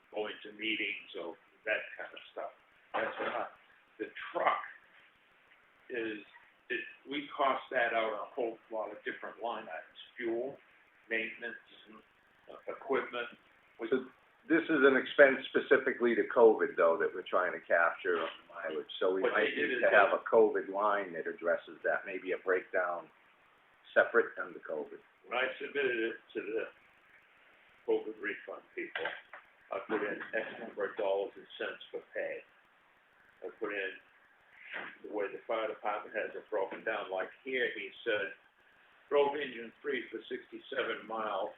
Going to meetings, so that kind of stuff. That's not, the truck we cost that out on a whole lot of different line items, fuel, maintenance, equipment. So this is an expense specifically to COVID though, that we're trying to capture on the mileage, so we What might they did need is to have a COVID line that addresses that, maybe a breakdown separate under COVID. When I submitted it to the COVID refund people, I put in X number of dollars and cents for pay. I put in the way the fire department has it broken down, like here, he said, drove engine 3 for 67 miles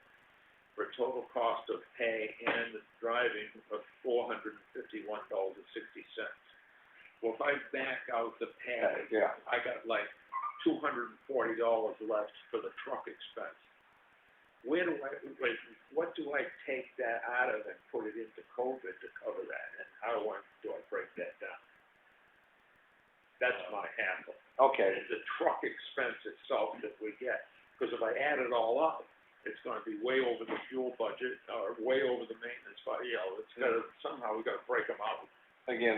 for a total cost of pay and driving of $451.60. Well, if I back out the pay, Yeah. I got like $240 left for the truck expense. Where do I, what do I take that out of and put it into COVID to cover that? And how do I break that down? That's my hassle. Okay, It's the truck expense itself that we get. Because if I add it all up, it's gonna be way over the fuel budget, or way over the maintenance budget, you know, it's gotta, somehow we gotta break them out. again,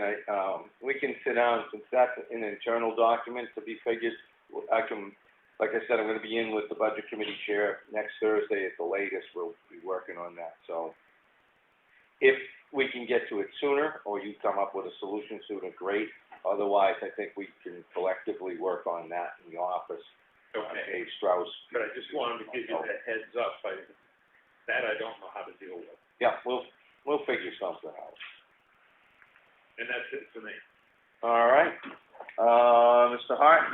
we can sit down, since that's an internal document to be figured, I can, like I said, I'm gonna be in with the budget committee chair next Thursday at the latest, we'll be working on that, so. If we can get to it sooner, or you come up with a solution sooner, great, otherwise, I think we can collectively work on that in the office. Okay, Dave Strauss. but I just wanted to give you that heads up, that I don't know how to deal with, Yeah, we'll figure something out. and that's it for me. All right, Mr. Hart?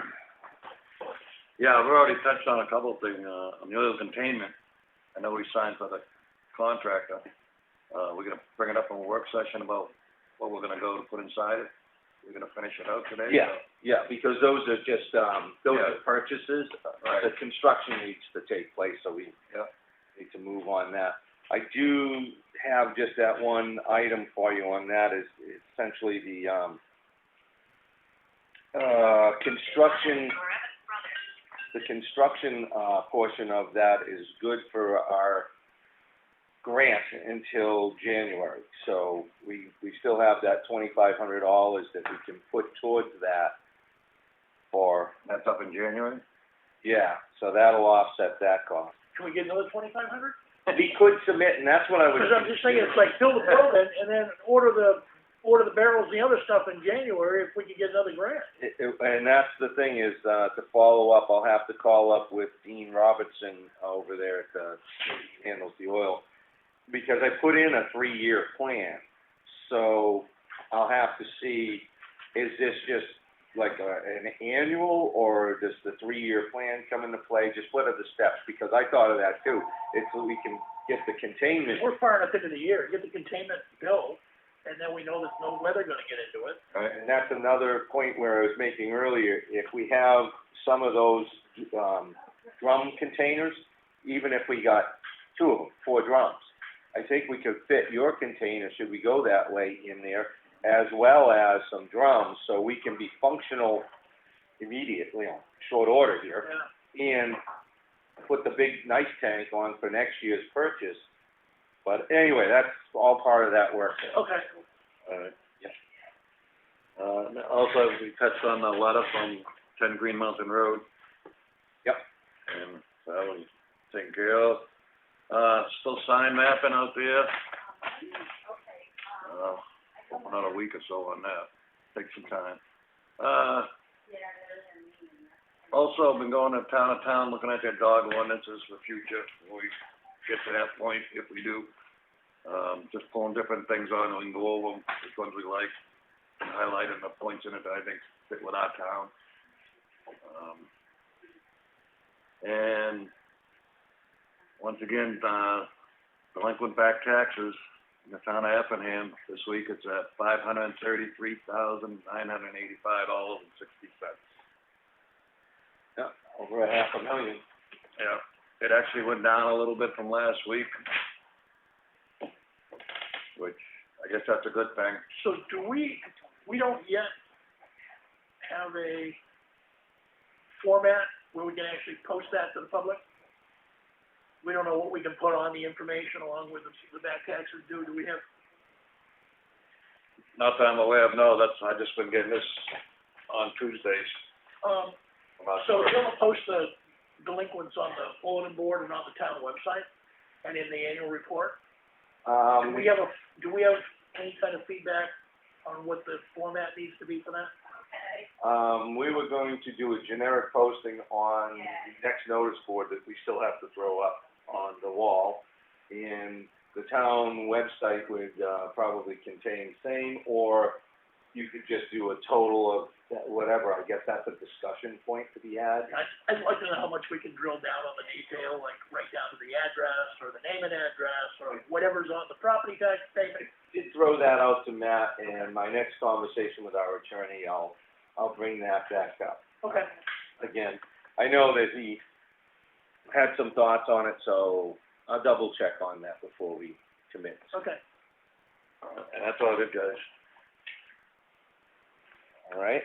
Yeah, we've already touched on a couple of things, on the oil containment. I know we signed for the contractor. We're gonna bring it up in a work session about what we're gonna go to put inside it. We're gonna finish it out today. Yeah, because those are just, those are Yeah. purchases. Right. The construction needs to take place, so we need to move on that. I do have just that one item for you on that, is essentially the, construction, portion of that is good for our grant until January. So we still have that $2,500 that we can put towards that for, That's up in January? yeah, so that'll offset that cost. Can we get another 2,500? We could submit, and that's what I was. Because I'm just thinking, it's like fill the building and then order the barrels and the other stuff in January if we could get another grant. And that's the thing is, to follow up, I'll have to call up with Dean Robertson over there at handles the oil, because I put in a 3-year plan. So I'll have to see, is this just like an annual, or does the 3-year plan come into play? Just what are the steps? Because I thought of that too. It's so we can get the containment. We're far enough into the year, get the containment built, and then we know there's no weather gonna get into it. Right. And that's another point where I was making earlier, if we have some of those, drum containers, even if we got 2 of them, 4 drums, I think we could fit your container, should we go that way, in there, as well as some drums, so we can be functional immediately, short order here, Yeah. and put the big nice tank on for next year's purchase. But anyway, that's all part of that work. Okay. Also, we touched on the letter from 10 Green Mountain Road. Yep. And that was taken care of. Still sign mapping out there. Another week or so on that. Take some time. Also, been going to town, looking at their dog ordinances for future, when we get to that point, if we do. Just pulling different things on, we can go over them, which ones we like, and highlighting the points in it that I think fit with our town. And once again, delinquent back taxes in the town of Effingham, this week it's at $533,985.60. Yeah, over $500,000. Yeah, it actually went down a little bit from last week, which I guess that's a good thing. So do we don't yet have a format where we can actually post that to the public? We don't know what we can put on the information along with the back taxes due. Do we have? Not that I'm aware of, no, I just been getting this on Tuesdays. So we're gonna post the delinquents on the bulletin board and on the town website and in the annual report? Do we have any kind of feedback on what the format needs to be for that? We were going to do a generic posting on the next notice board that we still have to throw up on the wall. And the town website would, probably contain same, or you could just do a total of whatever. I guess that's a discussion point to be had. I'd like to know how much we can drill down on the detail, like right down to the address, or the name and address, or whatever's on the property tax statement. Did throw that out to Matt, and my next conversation with our attorney, I'll bring that back up. Okay. Again, I know that he had some thoughts on it, so I'll double check on that before we commit. Okay. And that's all good, guys. All right?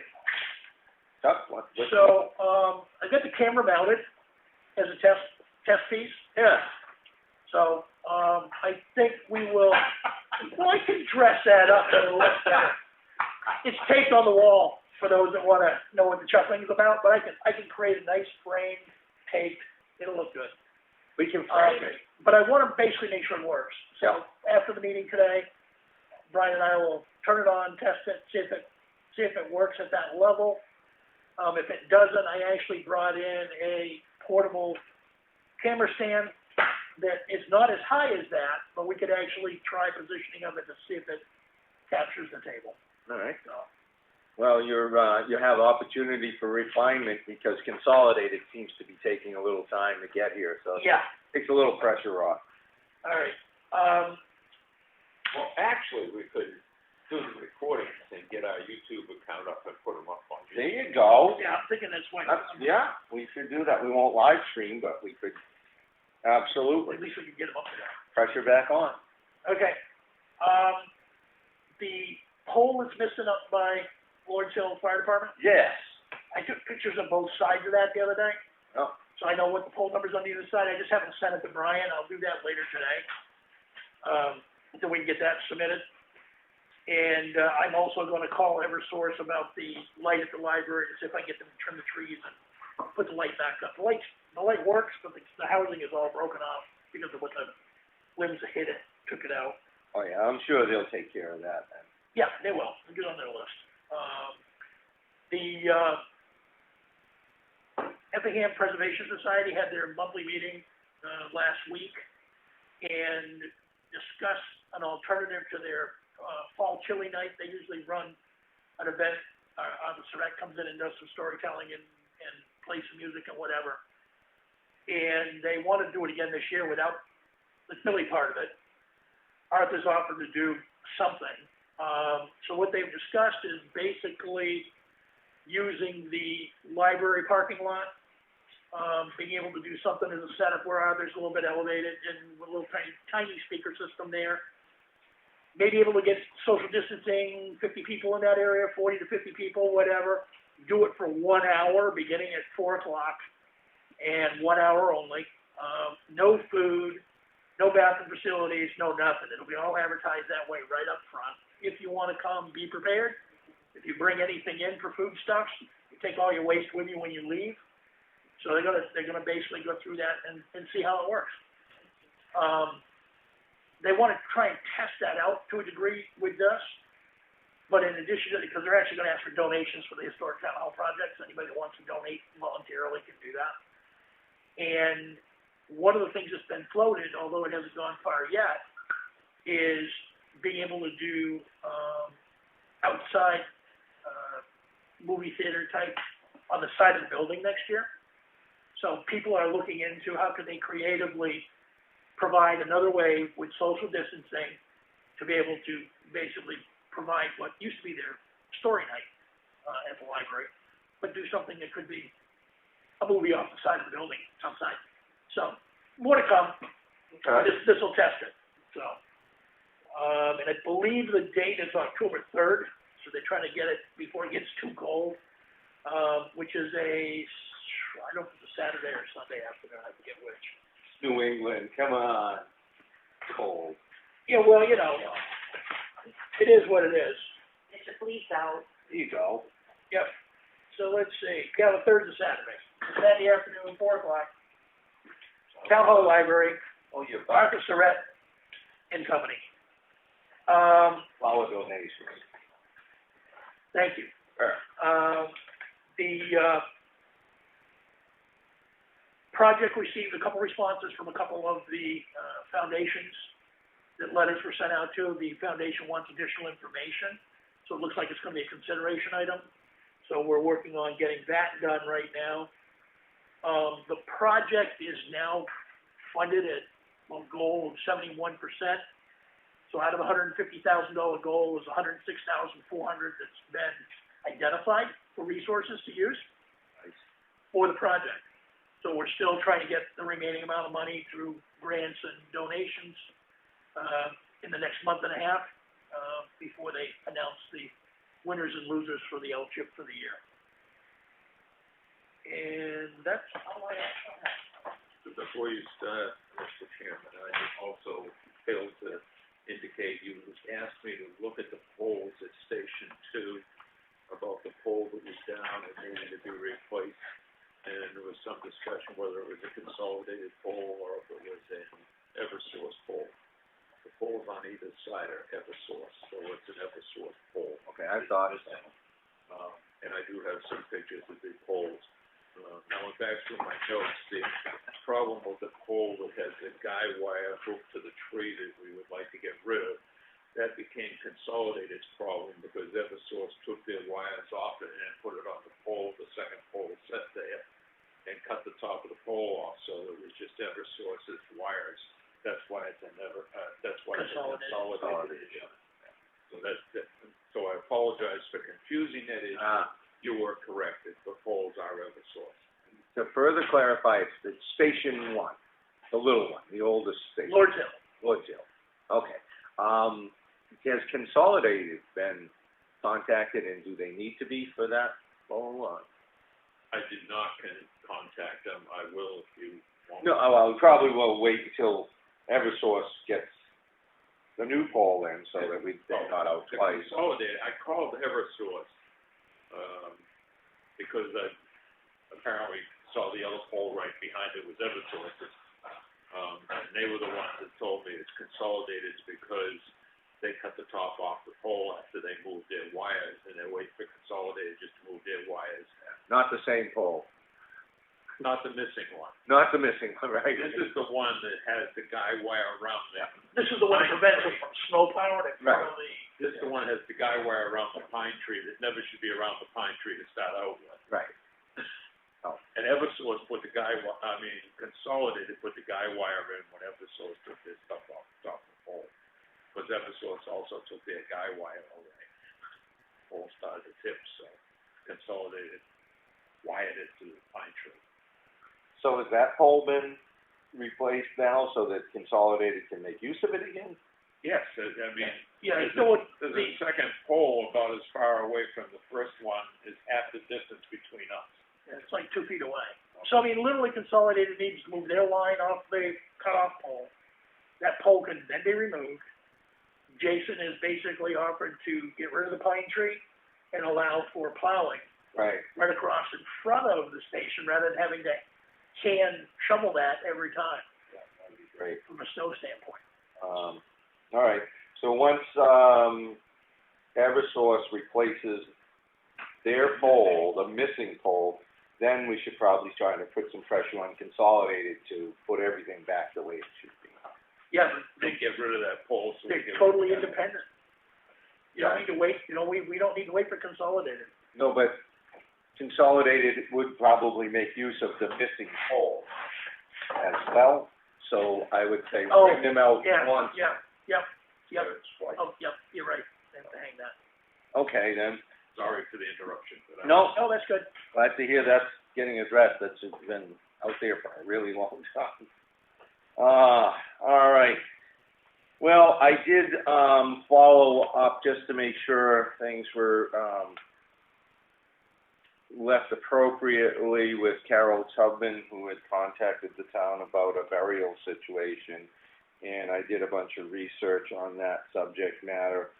Chuck, what? So, I got the camera mounted as a test piece. Yeah. So, I think we will, well, I can dress that up a little better. It's taped on the wall for those that want to know what the chuckling is about, but I can create a nice frame, taped, it'll look good. We can frame it. But I want to basically make sure it works. So, after the meeting today, Brian and I will turn it on, test it, see if it works at that level. If it doesn't, I actually brought in a portable camera stand that is not as high as that, but we could actually try positioning of it to see if it captures the table. All right. So, Well, you have opportunity for refinement because consolidated seems to be taking a little time to get here, so yeah, it takes a little pressure off. all right. Well, actually, we could do the recordings and get our YouTube account up and put them up on YouTube. There you go. Yeah, I'm thinking that's why. Yeah, we should do that. We won't live stream, but we could, absolutely. At least we can get them up there. Pressure back on. Okay. The pole is missing up by Lord's Hill Fire Department. Yes. I took pictures of both sides of that the other day. Oh. So I know what the pole number's on either side. I just haven't sent it to Brian. I'll do that later today. Until we can get that submitted. And, I'm also gonna call Eversource about the light at the library to see if I can get them to trim the trees and put the light back up. The light works, but the housing is all broken off because of what the limbs that hit it, took it out. Oh, yeah, I'm sure they'll take care of that then. Yeah, they will. They'll get on their list. The Effingham Preservation Society had their monthly meeting, last week and discussed an alternative to their, fall chili night. They usually run an event, the Select comes in and does some storytelling and plays some music and whatever. And they want to do it again this year without the chili part of it. Arthur's offered to do something. So what they've discussed is basically using the library parking lot, being able to do something as a setup where Arthur's a little bit elevated and with a little tiny speaker system there. Maybe able to get social distancing, 50 people in that area, 40 to 50 people, whatever. Do it for 1 hour, beginning at 4 o'clock, and 1 hour only. No food, no bathroom facilities, no nothing. It'll be all advertised that way right up front. If you want to come, be prepared. If you bring anything in for foodstuffs, you take all your waste with you when you leave. So they're gonna basically go through that and see how it works. They want to try and test that out to a degree with us, but in addition to, because they're actually going to ask for donations for the historic town hall projects. Anybody that wants to donate voluntarily can do that. And one of the things that's been floated, although it hasn't gone far yet, is being able to do outside movie theater type on the side of the building next year. So people are looking into how can they creatively provide another way with social distancing to be able to basically provide what used to be their story night at the library, but do something that could be a movie off the side of the building outside. So more to come. This will test it. So, and I believe the date is October 3rd, so they're trying to get it before it gets too cold, which is I don't know if it's a Saturday or Sunday afternoon, I forget which. New England, come on. Cold. Yeah, well, you know, it is what it is. It's a police out. There you go. Yep. So let's see. Yeah, the 3rd is Saturday. Saturday afternoon, 4 o'clock. Town Hall Library. Oh, you're back. Arthur Surratt and Company. Flower donations. Thank you. Sure. The project received a couple responses from a couple of the foundations that letters were sent out to. The foundation wants additional information, so it looks like it's gonna be a consideration item. So we're working on getting that done right now. The project is now funded at a goal of 71%. So out of a $150,000 goal is $106,400 that's been identified for resources to use for the project. So we're still trying to get the remaining amount of money through grants and donations, in the next month and a half, before they announce the winners and losers for the L-chip for the year. And that's all I have. Before you start, Mr. Chairman, I also failed to indicate, you asked me to look at the poles at Station 2, about the pole that was down and needed to be replaced. And there was some discussion whether it was a consolidated pole or if it was an Eversource pole. The poles on either side are Eversource, so it's an Eversource pole. Okay, I thought so. And I do have some pictures of the poles. Now, going back through my notes, the problem with the pole that has the guy wire hooked to the tree that we would like to get rid of, that became Consolidated's problem because Eversource took their wires off it and put it on the pole, the second pole set there, and cut the top of the pole off, so it was just Eversource's wires. That's why it's that's why it's a consolidated issue. So so I apologize for confusing that issue. You were corrected, the poles are Eversource. To further clarify, it's Station 1, the little one, the oldest station. Lord's Hill. Lord's Hill. Okay. Has Consolidated been contacted, and do they need to be for that pole? I did not contact them. I will if you want. No, well, we probably will wait until Eversource gets the new pole in, so that they're not out twice. Consolidated, I called Eversource, because I apparently saw the other pole right behind it was Eversource's. And they were the ones that told me it's Consolidated because they cut the top off the pole after they moved their wires, and they wait for Consolidated just to move their wires. Not the same pole. Not the missing one. Not the missing one, right? This is the one that has the guy wire around it. This is the one that prevents us from snow plowing in front of the. This is the one that has the guy wire around the pine tree that never should be around the pine tree to start out with. Right. Oh. And Eversource put the Consolidated put the guy wire in when Eversource took their stuff off the top of the pole. Because Eversource also took their guy wire away. Pole started to tip, so Consolidated wired it to the pine tree. So has that pole been replaced now so that Consolidated can make use of it again? Yes, I mean, Yeah, there's a second pole about as far away from the first one as half the distance between us. it's like 2 feet away. So, I mean, literally Consolidated needs to move their line off the cutoff pole. That pole can then be removed. Jason has basically offered to get rid of the pine tree and allow for plowing Right. right across in front of the station rather than having to hand shovel that every time Yeah, that'd be great. from a snow standpoint. All right. So once, Eversource replaces their pole, the missing pole, then we should probably try to put some pressure on Consolidated to put everything back the way it should be. Yeah, but They get rid of that pole, so we they're get totally rid of that. independent. You don't need to wait, we don't need to wait for Consolidated. No, but Consolidated would probably make use of the missing pole as well. So I would say bring them out once. Yep, It's like, oh, yep, you're right, they have to hang that. Okay, then. sorry for the interruption, but No, No, that's good. glad to hear that's getting addressed. That's been out there for a really long time. All right. Well, I did, follow up just to make sure things were, left appropriately with Carol Tubman, who had contacted the town about a burial situation. And I did a bunch of research on that subject matter.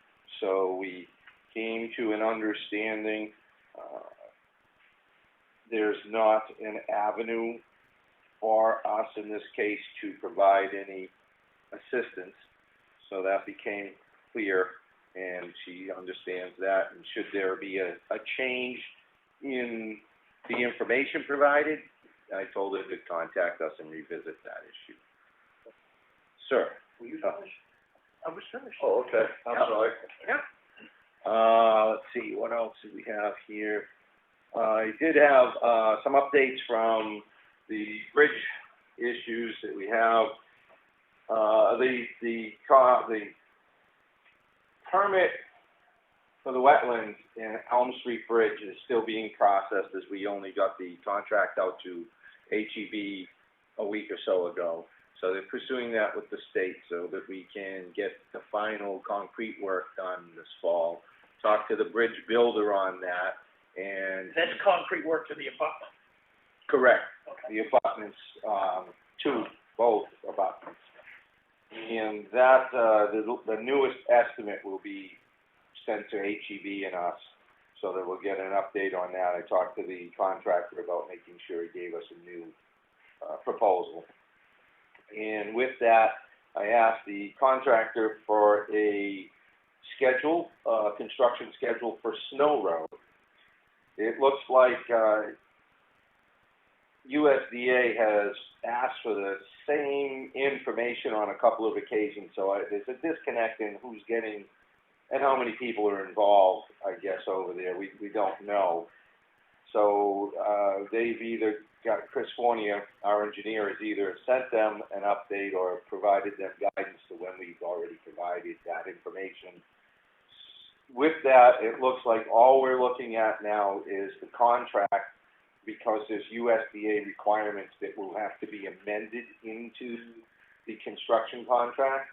So we came to an understanding, there's not an avenue for us in this case to provide any assistance. So that became clear, and she understands that. And should there be a change in the information provided, I told her to contact us and revisit that issue. Sir? Will you finish? I was finished. Oh, okay, I'm Yep. sorry. Yep. Let's see, what else do we have here? I did have, some updates from the bridge issues that we have. The permit for the wetlands in Elm Street Bridge is still being processed, as we only got the contract out to HEB a week or so ago. So they're pursuing that with the state so that we can get the final concrete work done this fall. Talk to the bridge builder on that, and... That's concrete work to the abutment. Correct. Okay. The abutments, both abutments. And that, the newest estimate will be sent to HEB and us, so that we'll get an update on that. I talked to the contractor about making sure he gave us a new, proposal. And with that, I asked the contractor for a schedule, construction schedule for Snow Road. It looks like, USDA has asked for the same information on a couple of occasions, so there's a disconnect in who's getting and how many people are involved, I guess, over there. We don't know. So they've either got, Chris Fournier, our engineer, has either sent them an update or provided them guidance to when we've already provided that information. With that, it looks like all we're looking at now is the contract, because there's USDA requirements that will have to be amended into the construction contract.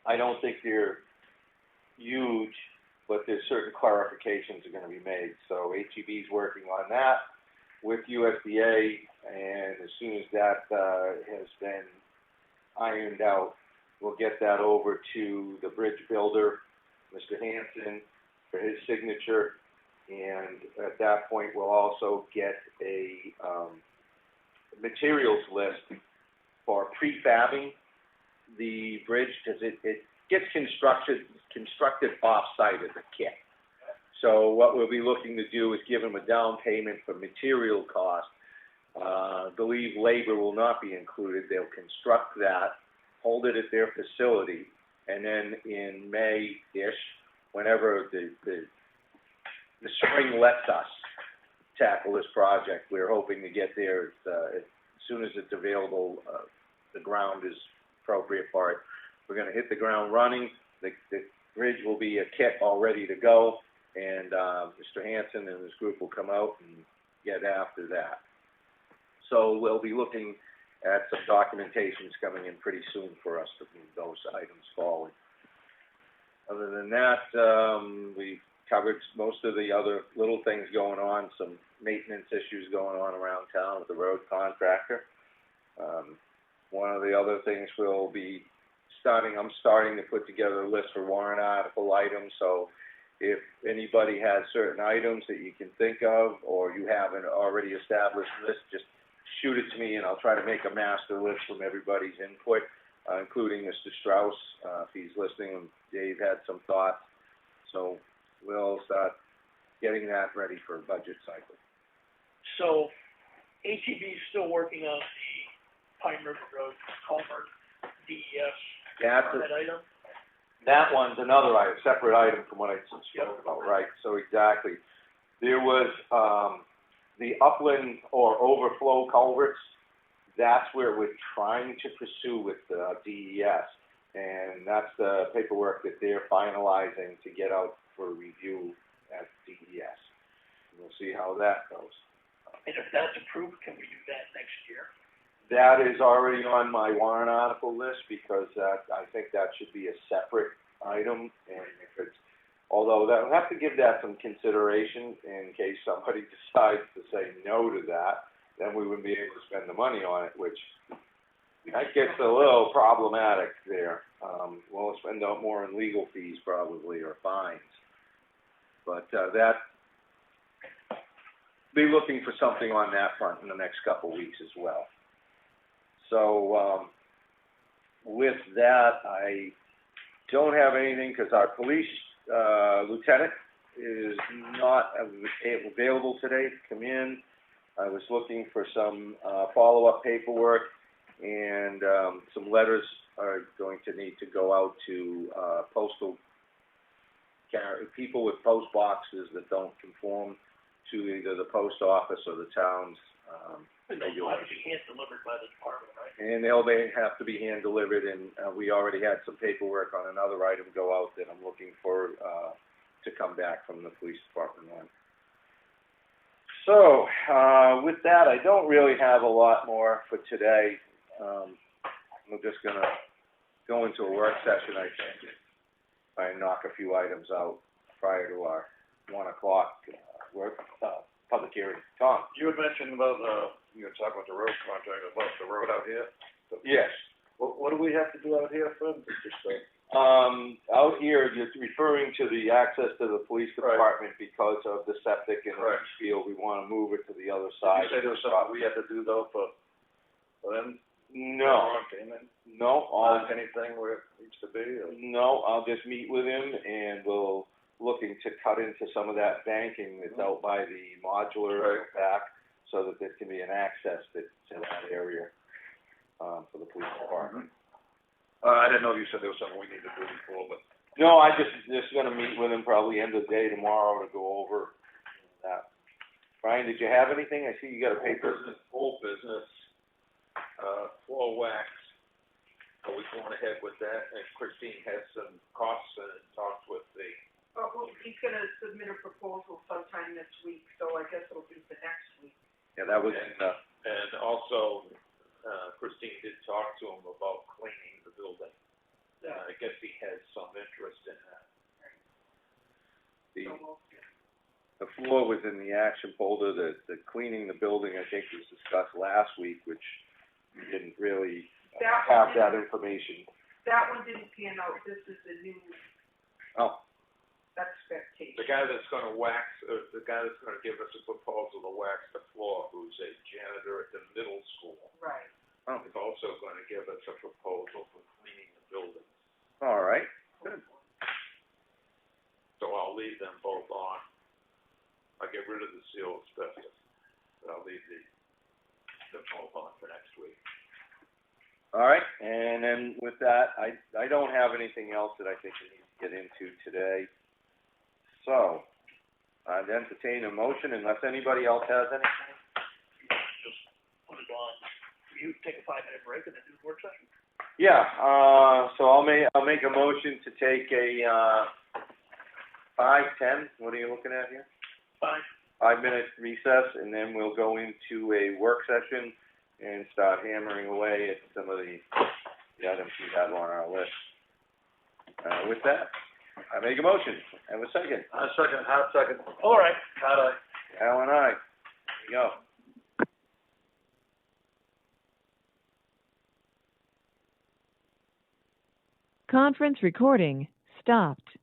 I don't think they're huge, but there's certain clarifications are going to be made. So HEB's working on that with USDA, and as soon as that has been ironed out, we'll get that over to the bridge builder, Mr. Hanson, for his signature. And at that point, we'll also get a materials list for prefabbing the bridge, because it gets constructed off-site as a kit. So what we'll be looking to do is give them a down payment for material cost. Believe labor will not be included. They'll construct that, hold it at their facility, and then in May-ish, whenever the spring lets us tackle this project, we're hoping to get there as soon as it's available. The ground is appropriate for it. We're going to hit the ground running. The bridge will be a kit all ready to go, and Mr. Hanson and his group will come out and get after that. So we'll be looking at some documentations coming in pretty soon for us to move those items forward. Other than that, we've covered most of the other little things going on, some maintenance issues going on around town with the road contractor. One of the other things we'll be I'm starting to put together a list for warrant article items, so if anybody has certain items that you can think of, or you have an already established list, just shoot it to me and I'll try to make a master list from everybody's input, including Mr. Strauss, if he's listening, and Dave had some thoughts. So we'll start getting that ready for a budget cycle. So, HEB is still working on the Pine River Road culvert DES permit item? That one's another item, separate item from what I spoke about, right? So exactly. There was, the upland or overflow culverts, that's where we're trying to pursue with the DES. And that's the paperwork that they're finalizing to get out for review at DES. We'll see how that goes. And if that's approved, can we do that next year? That is already on my warrant article list, because I think that should be a separate item. And if it's, although that we'll have to give that some consideration in case somebody decides to say no to that, then we wouldn't be able to spend the money on it, which that gets a little problematic there. We'll spend out more in legal fees probably, or fines. But that, be looking for something on that front in the next couple weeks as well. So with that, I don't have anything, because our police lieutenant is not available today to come in. I was looking for some follow-up paperwork. and, some letters are going to need to go out to, people with post boxes that don't conform to either the post office or the town's, And those will have to be hand delivered by the department, right? and they have to be hand delivered, and, we already had some paperwork on another item go out that I'm looking for, to come back from the police department on. So, with that, I don't really have a lot more for today. We're just gonna go into a work session, I think. Try and knock a few items out prior to our 1 o'clock, public hearing. Tom? You had mentioned about, you were talking about the road contract, about the road out here. Yes. What do we have to do out here, Fred? Just, Out here, you're referring to the access to the police department because of the septic and the Correct. field. We wanna move it to the other Did side. you say there was something we had to do though for them? No, no, Anything where it needs to be, or? no, I'll just meet with him and we'll looking to cut into some of that banking that's out by the modular back so that there can be an access to that area, for the police department. I didn't know if you said there was something we needed to do before, but. No, I just gonna meet with him probably end of the day tomorrow to go over that. Brian, did you have anything? I see you got a paper. Old business, floor wax. Are we going ahead with that? And Christine has some costs and talked with the, Well, he's gonna submit a proposal sometime this week, so I guess it'll be for next week. Yeah, that was, and also, Christine did talk to him about cleaning the building. I guess he has some interest in that. the floor was in the action folder. The cleaning the building, I think, was discussed last week, which we didn't really have that information. That one didn't pan out, this is the new Oh, expectation. The guy that's gonna wax, the guy that's gonna give us a proposal to wax the floor, who's a janitor at the middle school, Right. is also gonna give us a proposal for cleaning the building. all right, good. So I'll leave them both on. I'll get rid of the seal asbestos, but I'll leave them both on for next week. All right, and then with that, I don't have anything else that I think we need to get into today. So, I'd entertain a motion unless anybody else has anything. Just put it on. You take a 5-minute break and then do the work session? Yeah, so I'll make a motion to take a, 5-10, what are you looking at here? 5-minute recess, and then we'll go into a work session and start hammering away at some of the items we have on our list. With that, I make a motion. Have a second. Second. All right. Al and I. Here you go. Conference recording stopped.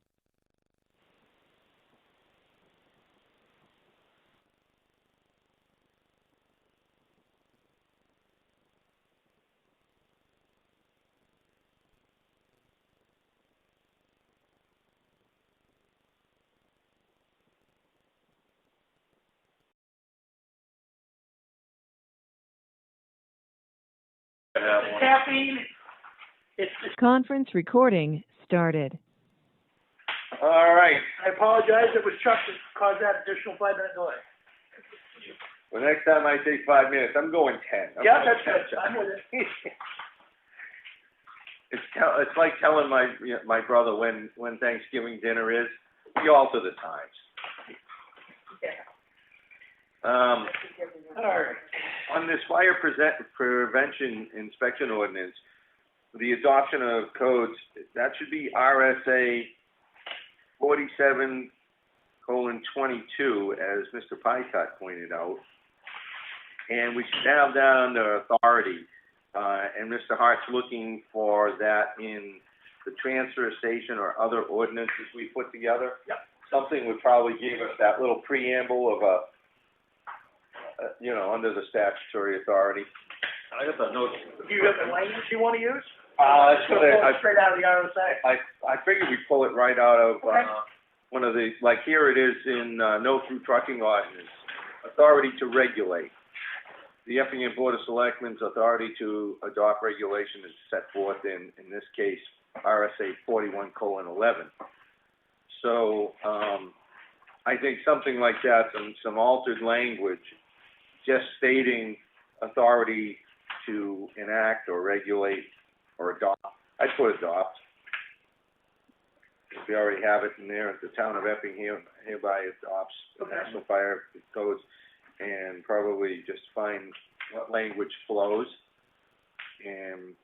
Caffeine, it's, Conference recording started. All right. I apologize, it was Chuck that caused that additional 5-minute delay. Well, next time I take 5 minutes, I'm going 10. Yeah, that's good, I'm with it. It's like telling my brother when Thanksgiving dinner is. We alter the times. All right. On this fire prevention inspection ordinance, the adoption of codes, that should be RSA 47:22, as Mr. Pycott pointed out. And we should have that under authority. And Mr. Hart's looking for that in the transfer station or other ordinances we put together. Yep. Something would probably give us that little preamble of under the statutory authority. I got that note. Do you have the language you wanna use? That's what Straight out of the RSA. I figured we pull it right out of, Okay. one of the, like here it is in, no through trucking ordinance, authority to regulate. the Effingham Board of Selectmen's authority to adopt regulation is set forth in this case, RSA 41:11. So, I think something like that, some altered language, just stating authority to enact or regulate or adopt. I'd put adopt. We already have it in there. The town of Effingham hereby adopts the National Fire Codes, and probably just find what language flows and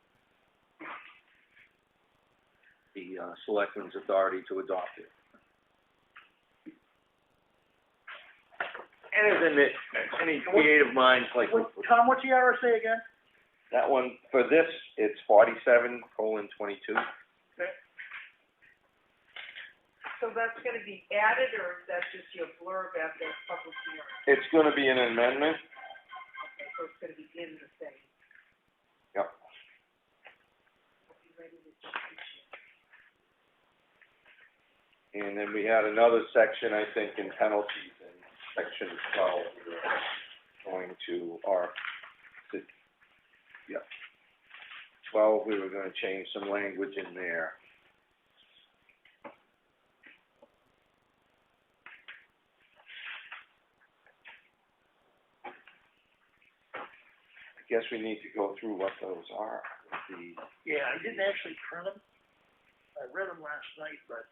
the selectmen's authority to adopt it. Anything that, any creative minds like, Tom, what's the RSA again? that one, for this, it's 47:22. Okay. So that's gonna be added, or is that just your blurb at the public hearing? It's gonna be an amendment. Okay, so it's gonna be in the thing. Yep. I'll be ready to change it. And then we had another section, I think, in penalties in section 12, we were going to, or, 12, we were gonna change some language in there. I guess we need to go through what those are, Yeah, I didn't actually print them. I read them last night, but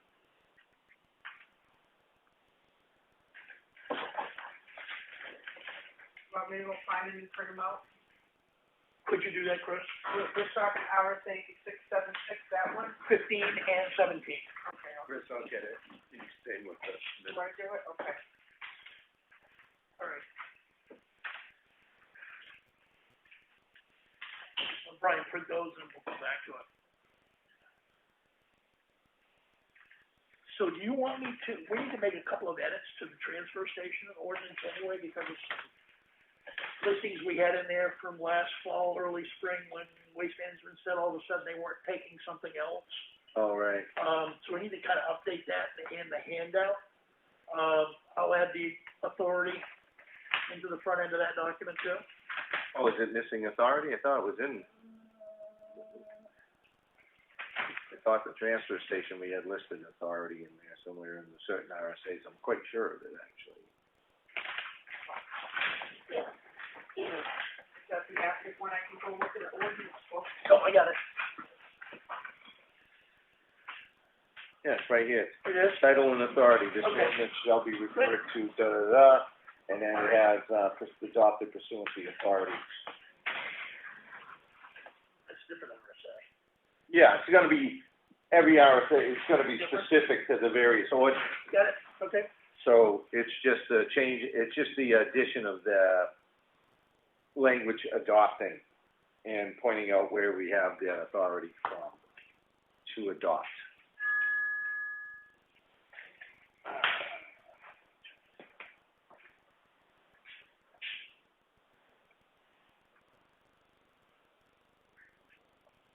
Want me to go find them and print them out? could you do that, Chris? We're talking RSA 676, that one? 15 and 17. Okay, Chris, I'll get it. You stay with us. you wanna do it? Okay. All right. I'll Brian, print those and we'll come back to it. So do you want me to, we need to make a couple of edits to the transfer station ordinance anyway, because of some listings we had in there from last fall, early spring, when Waste Management said all of a sudden they weren't taking something else. all right. So we need to kind of update that in the handout. I'll add the authority into the front end of that document too. Oh, is it missing authority? I thought it was in. I thought the transfer station, we had listed authority in there somewhere in the certain RSAs. I'm quite sure of it, actually. Is that the active one? I can go look at the ordinance book. Oh, I got it. Yeah, it's right here. It is? Title and authority, this Okay. ordinance shall be referred to da-da-da, and then it has, adopted pursuant to the authority. That's different RSA. Yeah, it's gonna be, every RSA, it's gonna be specific to the various ordinances. Got it? Okay. So it's just a change, it's just the addition of the language adopting and pointing out where we have the authority from to adopt.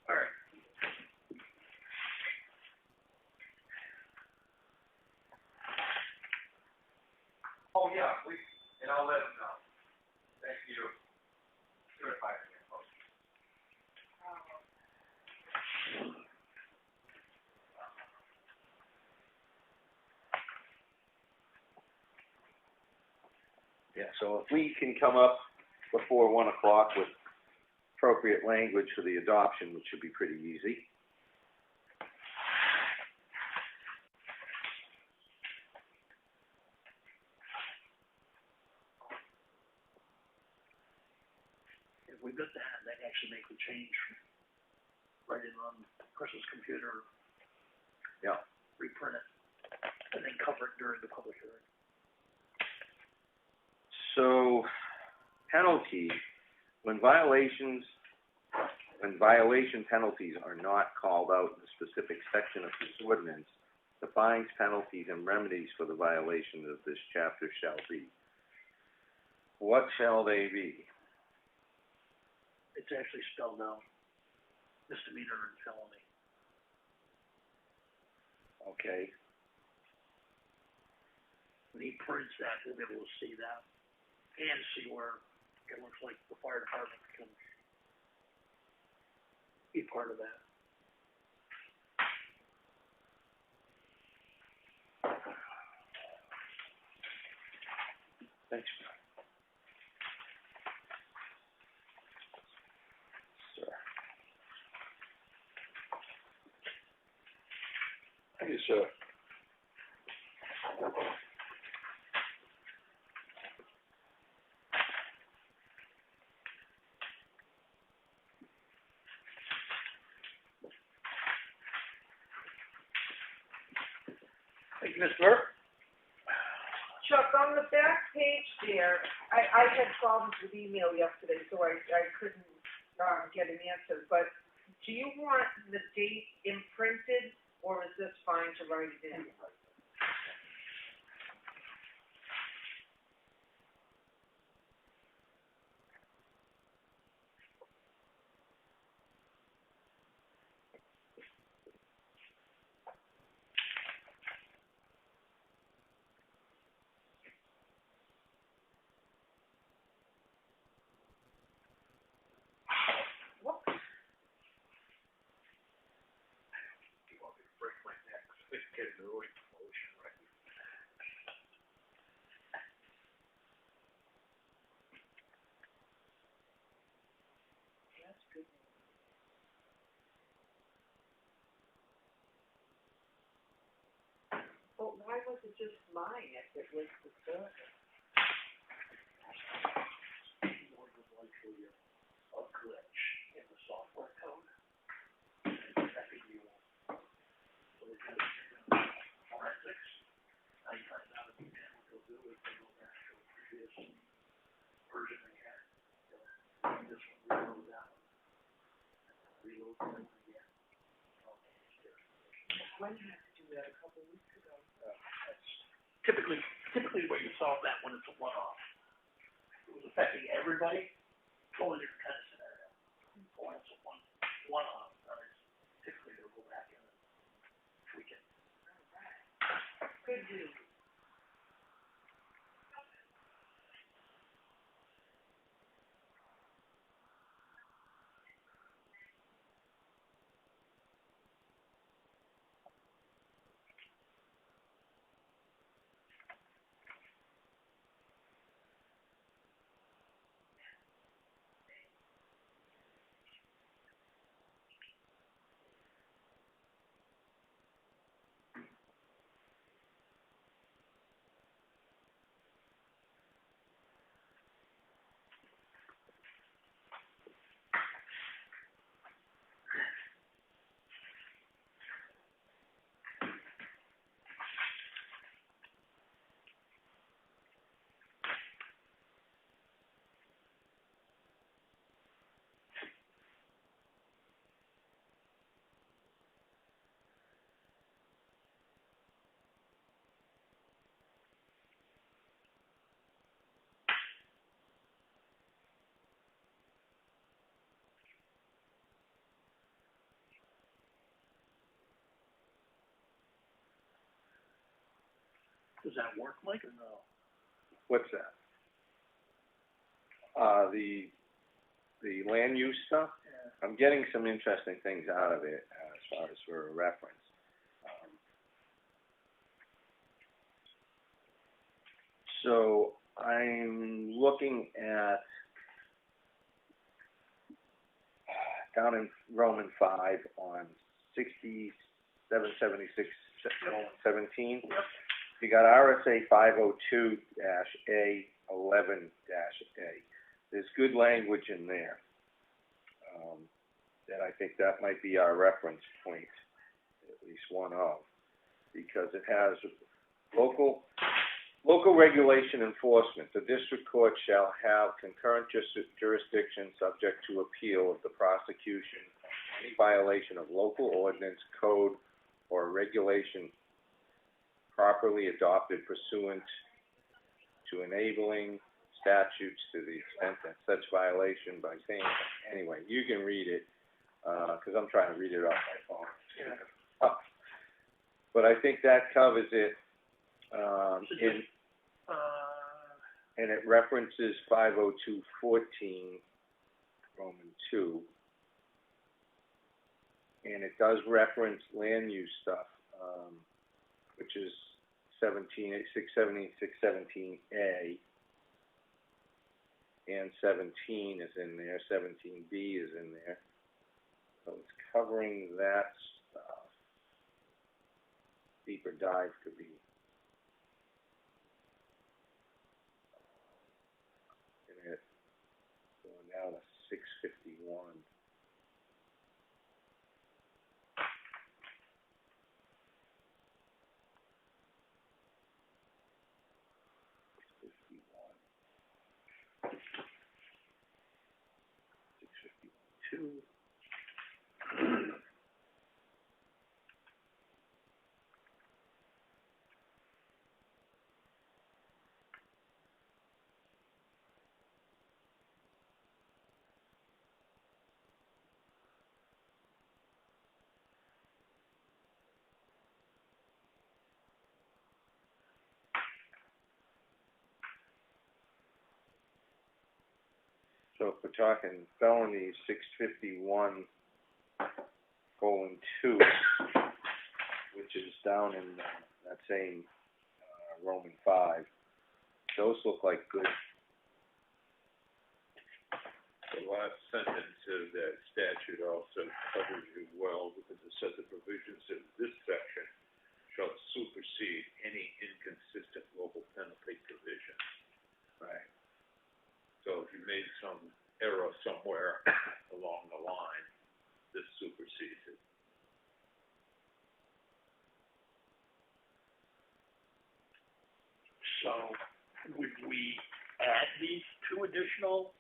All right. Oh, yeah, and I'll let them know. Thank you. Certified. Yeah, so if we can come up before 1 o'clock with appropriate language for the adoption, which should be pretty easy. If we got that, that actually make the change right in on Chris's computer, Yeah. reprint it, and then cover it during the public hearing. So, penalty, when violation penalties are not called out in a specific section of this ordinance, the fines, penalties, and remedies for the violation of this chapter shall be. What shall they be? It's actually spelled out, misdemeanor and felony. Okay, When he prints that, we'll be able to see that and see where it looks like the fire department can be part of that. Thanks. Sir. Thank you, sir. Thank you, Ms. Burke. Chuck, on the back page there, I had problems with email yesterday, so I couldn't, get an answer, but do you want the date imprinted, or is this fine to write it in? You want me to break my neck? It's getting really emotion right now. That's good. But why was it just mine if it was the server? More than likely a glitch in the software code. That could be one. So they kind of forensics. 99 out of 10, what they'll do is they go back to a previous version they had. They'll this one, reload that one, reload that one again. When did I do that? A couple of weeks ago? Typically the way you solve that when it's a one-off. It was affecting everybody, totally different kind of scenario. When it's a one-off, typically they'll go back in and tweak it. Good news. Does that work, Mike, or no? What's that? The land use stuff? Yeah. I'm getting some interesting things out of it, as far as for a reference. So I'm looking at down in Roman 5 on 6776, 17. Yep. You got RSA 502-A11-A. There's good language in there. That I think that might be our reference point, at least one of, because it has local regulation enforcement. The district court shall have concurrent jurisdiction subject to appeal of the prosecution of any violation of local ordinance, code, or regulation properly adopted pursuant to enabling statutes to the extent that such violation by saying, anyway, you can read it, because I'm trying to read it off my phone. Yeah. But I think that covers it, and it references 502.14, Roman 2. And it does reference land use stuff, which is 617A. And 17 is in there, 17B is in there. So it's covering that stuff. Deeper dive could be. And it going down to 651. Two. So if we're talking felonies, 651:2, which is down in that same Roman 5. Those look like good. The last sentence of that statute also covers you well, because it says the provisions of this section shall supersede any inconsistent local penalty provision. Right. So if you made some error somewhere along the line, this supersedes it. So, would we add these two additional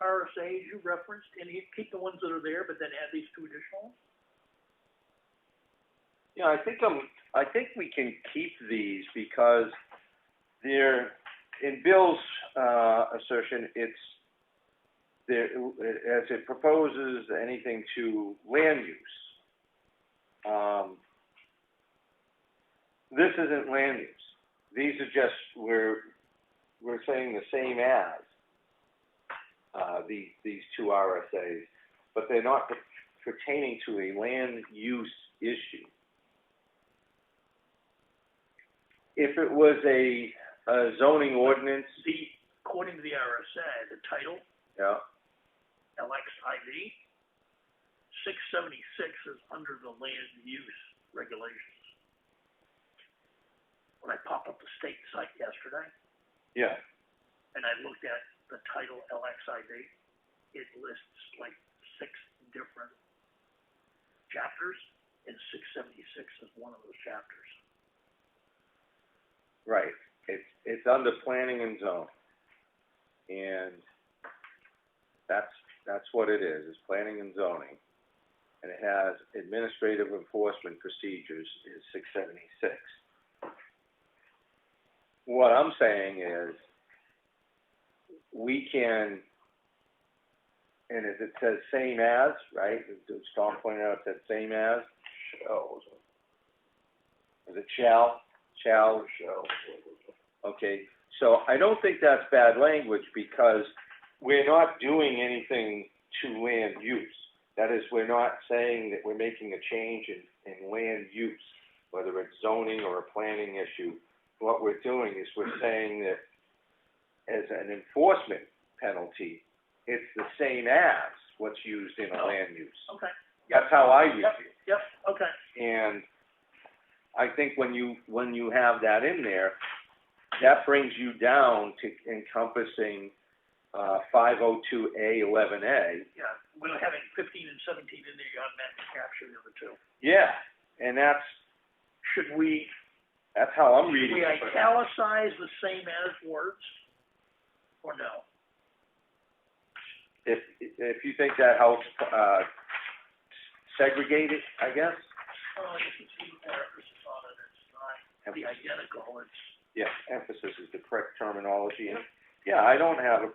RSAs you referenced, and you keep the ones that are there, but then add these two additional ones? Yeah, I think we can keep these because they're, in Bill's assertion, it's there as it proposes anything to land use. This isn't land use. These are just we're saying the same as these two RSAs, but they're not pertaining to a land use issue. If it was a zoning ordinance, According to the RSA, the title, yeah, LXID, 676 is under the land use regulations. When I popped up the state site yesterday, yeah, and I looked at the title LXID, it lists like 6 different chapters, and 676 is one of those chapters. right. It's under planning and zone, and that's what it is. It's planning and zoning, and it has administrative enforcement procedures is 676. What I'm saying is, we can, and as it says same as, right? As Tom pointed out, it said same as. Shall. Is it shall? Shall. Okay. So I don't think that's bad language, because we're not doing anything to land use. That is, we're not saying that we're making a change in land use, whether it's zoning or a planning issue. What we're doing is we're saying that as an enforcement penalty, it's the same as what's used in a land use. Okay. That's how I read it. Yep, okay. And I think when you have that in there, that brings you down to encompassing 502A11A. Yeah, we're having 15 and 17 in there, you automatically capture the other two. Yeah, and that's how I'm reading it. Should we italicize the same as words, or no? If you think that helps segregate it, I guess. Oh, I guess it's even more emphasis on it, it's not the identical, it's. Yeah, emphasis is the correct terminology. And, yeah, I don't have a,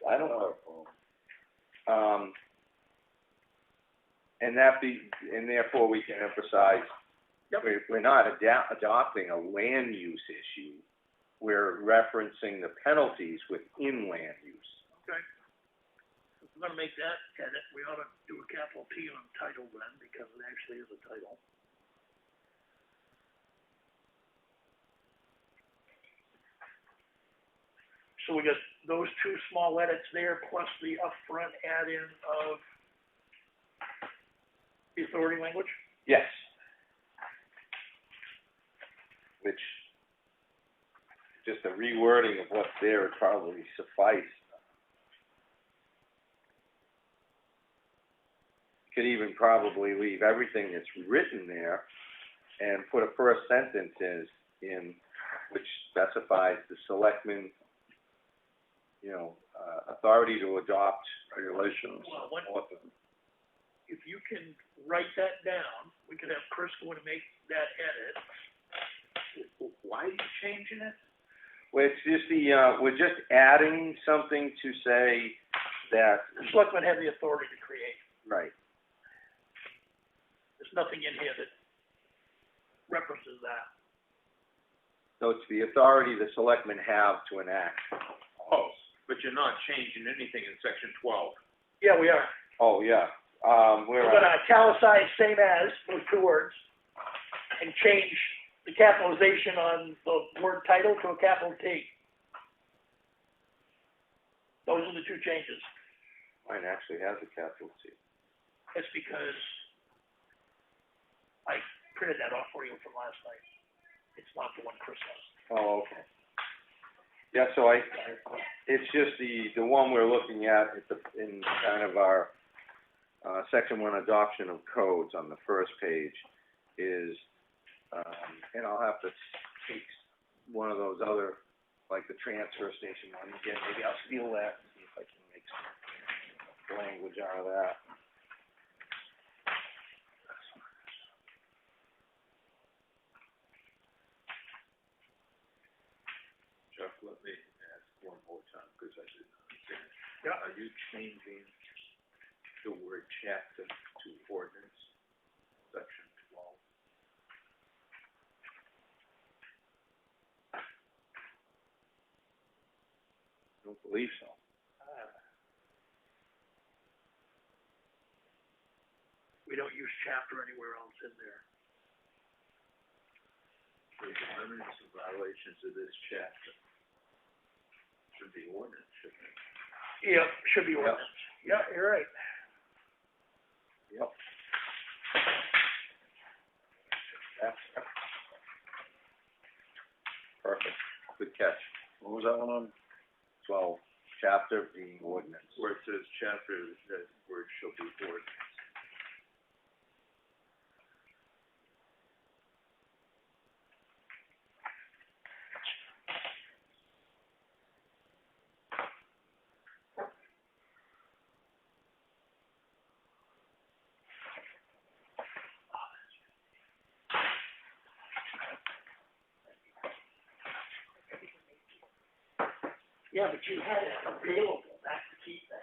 I don't know. And therefore we can emphasize, Yep. we're not adopting a land use issue. we're referencing the penalties within land use. Okay. If we're gonna make that edit, we ought to do a capital T on title then, because it actually is a title. So we got those two small edits there, plus the upfront add-in of the authority language? Yes. Which, just a rewording of what's there would probably suffice. Could even probably leave everything that's written there and put a first sentence in which specifies the selectmen, authority to adopt regulations. Well, if you can write that down, we could have Chris go in and make that edit. Why are you changing it? Well, it's just we're just adding something to say that. The selectmen have the authority to create. Right. There's nothing in here that references that. So it's the authority the selectmen have to enact. Oh, but you're not changing anything in section 12. Yeah, we are. Oh, yeah. We're gonna italicize same as, those two words, and change the capitalization on the word title to a capital T. Those are the two changes. Mine actually has a capital T. That's because I printed that off for you from last night. It's not the one Chris has. Oh, okay. Yeah, so it's just the one we're looking at in kind of our section 1 adoption of codes on the first page is, and I'll have to take one of those other, like the transfer station one again. Maybe I'll steal that and see if I can make some language out of that. Jeff, let me ask one more time, because I didn't understand. Yeah. Are you changing the word chapter to ordinance, section 12? I don't believe so. We don't use chapter anywhere else in there. The limits and violations of this chapter should be ordinance, shouldn't it? Yeah, should be ordinance. Yeah, you're right. Yep. That's perfect. Good catch. What was that one on? 12, chapter being ordinance. Where it says chapter, that word shall be ordinance. Yeah, but you had it available, that's the key thing.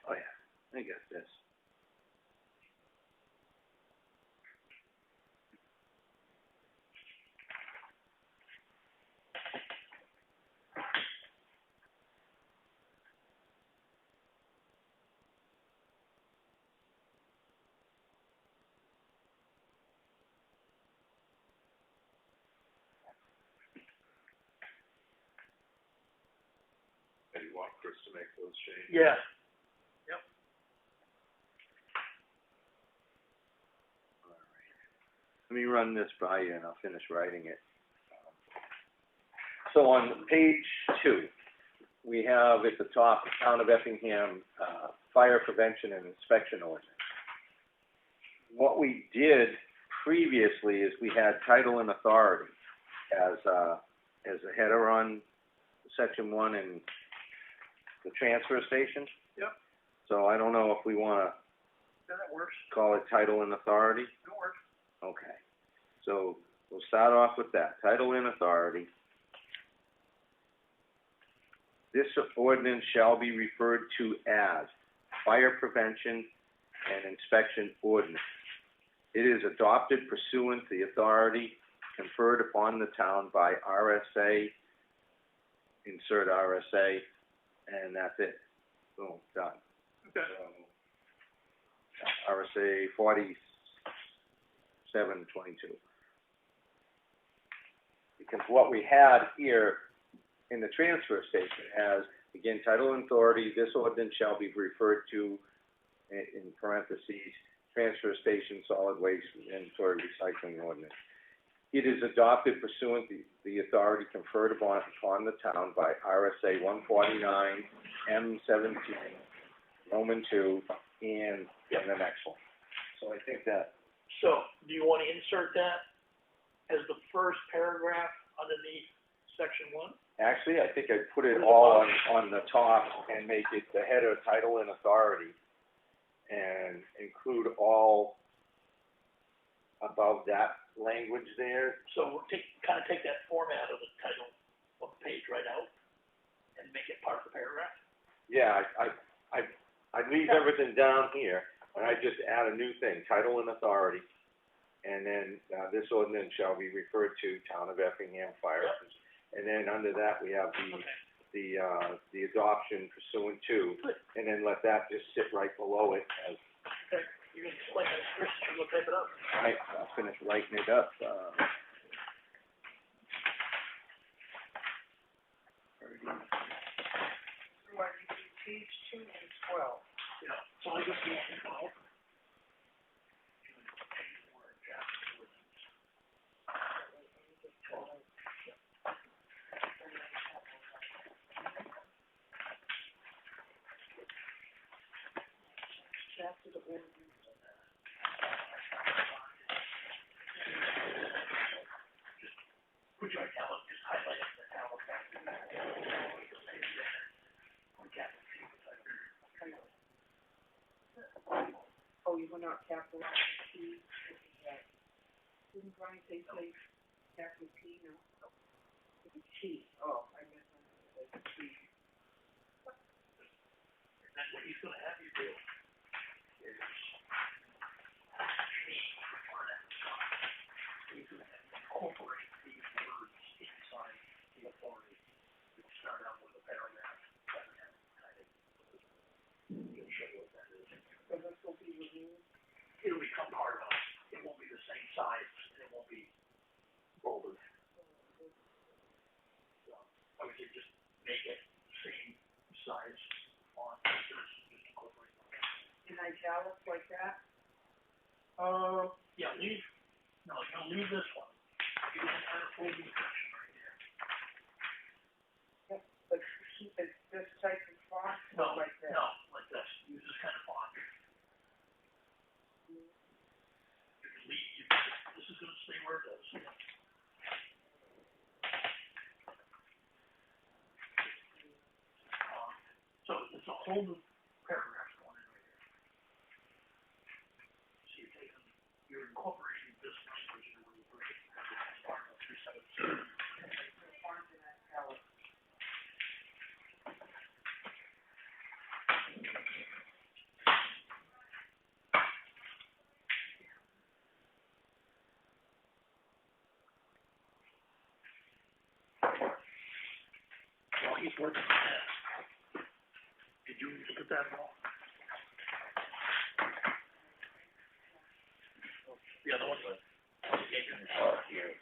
Oh, yeah, I got this. And you want Chris to make those changes? Yeah. Yep. All right. Let me run this by you and I'll finish writing it. So on page 2, we have at the top, the Town of Effingham, Fire Prevention and Inspection Ordinance. what we did previously is we had title and authority as a header on section 1 in the transfer station. Yep. So I don't know if we wanna Yeah, that works. call it title and authority. That works. Okay. So we'll start off with that, title and authority. This ordinance shall be referred to as Fire Prevention and Inspection Ordinance. It is adopted pursuant to the authority conferred upon the town by RSA, insert RSA, and that's it. Boom, done. Okay. RSA 4722. Because what we had here in the transfer station has, again, title and authority, this ordinance shall be referred to, in parentheses, transfer station solid waste inventory recycling ordinance. It is adopted pursuant to the authority conferred upon the town by RSA 149 M17, Roman 2, and the next one. So I think that, So, do you wanna insert that as the first paragraph underneath section 1? actually, I think I put it all on the top and make it the header, title, and authority, and include all above that language there. So we'll take that format of the title of the page right out and make it part of the paragraph? Yeah, I leave everything down here, and I just add a new thing, title and authority. And then, this ordinance shall be referred to Town of Effingham Fire. Yep. And then under that, we have the adoption pursuant to, and then let that just sit right below it as, Okay, you can explain that first, and we'll type it up. right, I'll finish writing it up, Page 2 and 12. Yeah, so I just need to know. Would you like to just highlight the Oh, you went out capital P, didn't Brian say capital P, no? It's T, oh, I guess I'm T. That's what he's gonna have you do. Is he's gonna have you incorporate these words inside the authority. You'll start out with a paragraph, and then he'll show you what that is. So this will be removed? It'll become part of us. It won't be the same size, and it won't be bolded. So, I would say just make it same size font, just incorporate them. In italics like that? Yeah, leave this one. You can kind of full description right there. But keep it this type of font, No, like that? no, like this. Use this kind of font. This is gonna stay where it is. So it's a whole new paragraph going in right here. So you're incorporating this language into the version as part of 317. While he's working on that, did you look at that at all? The other one? here,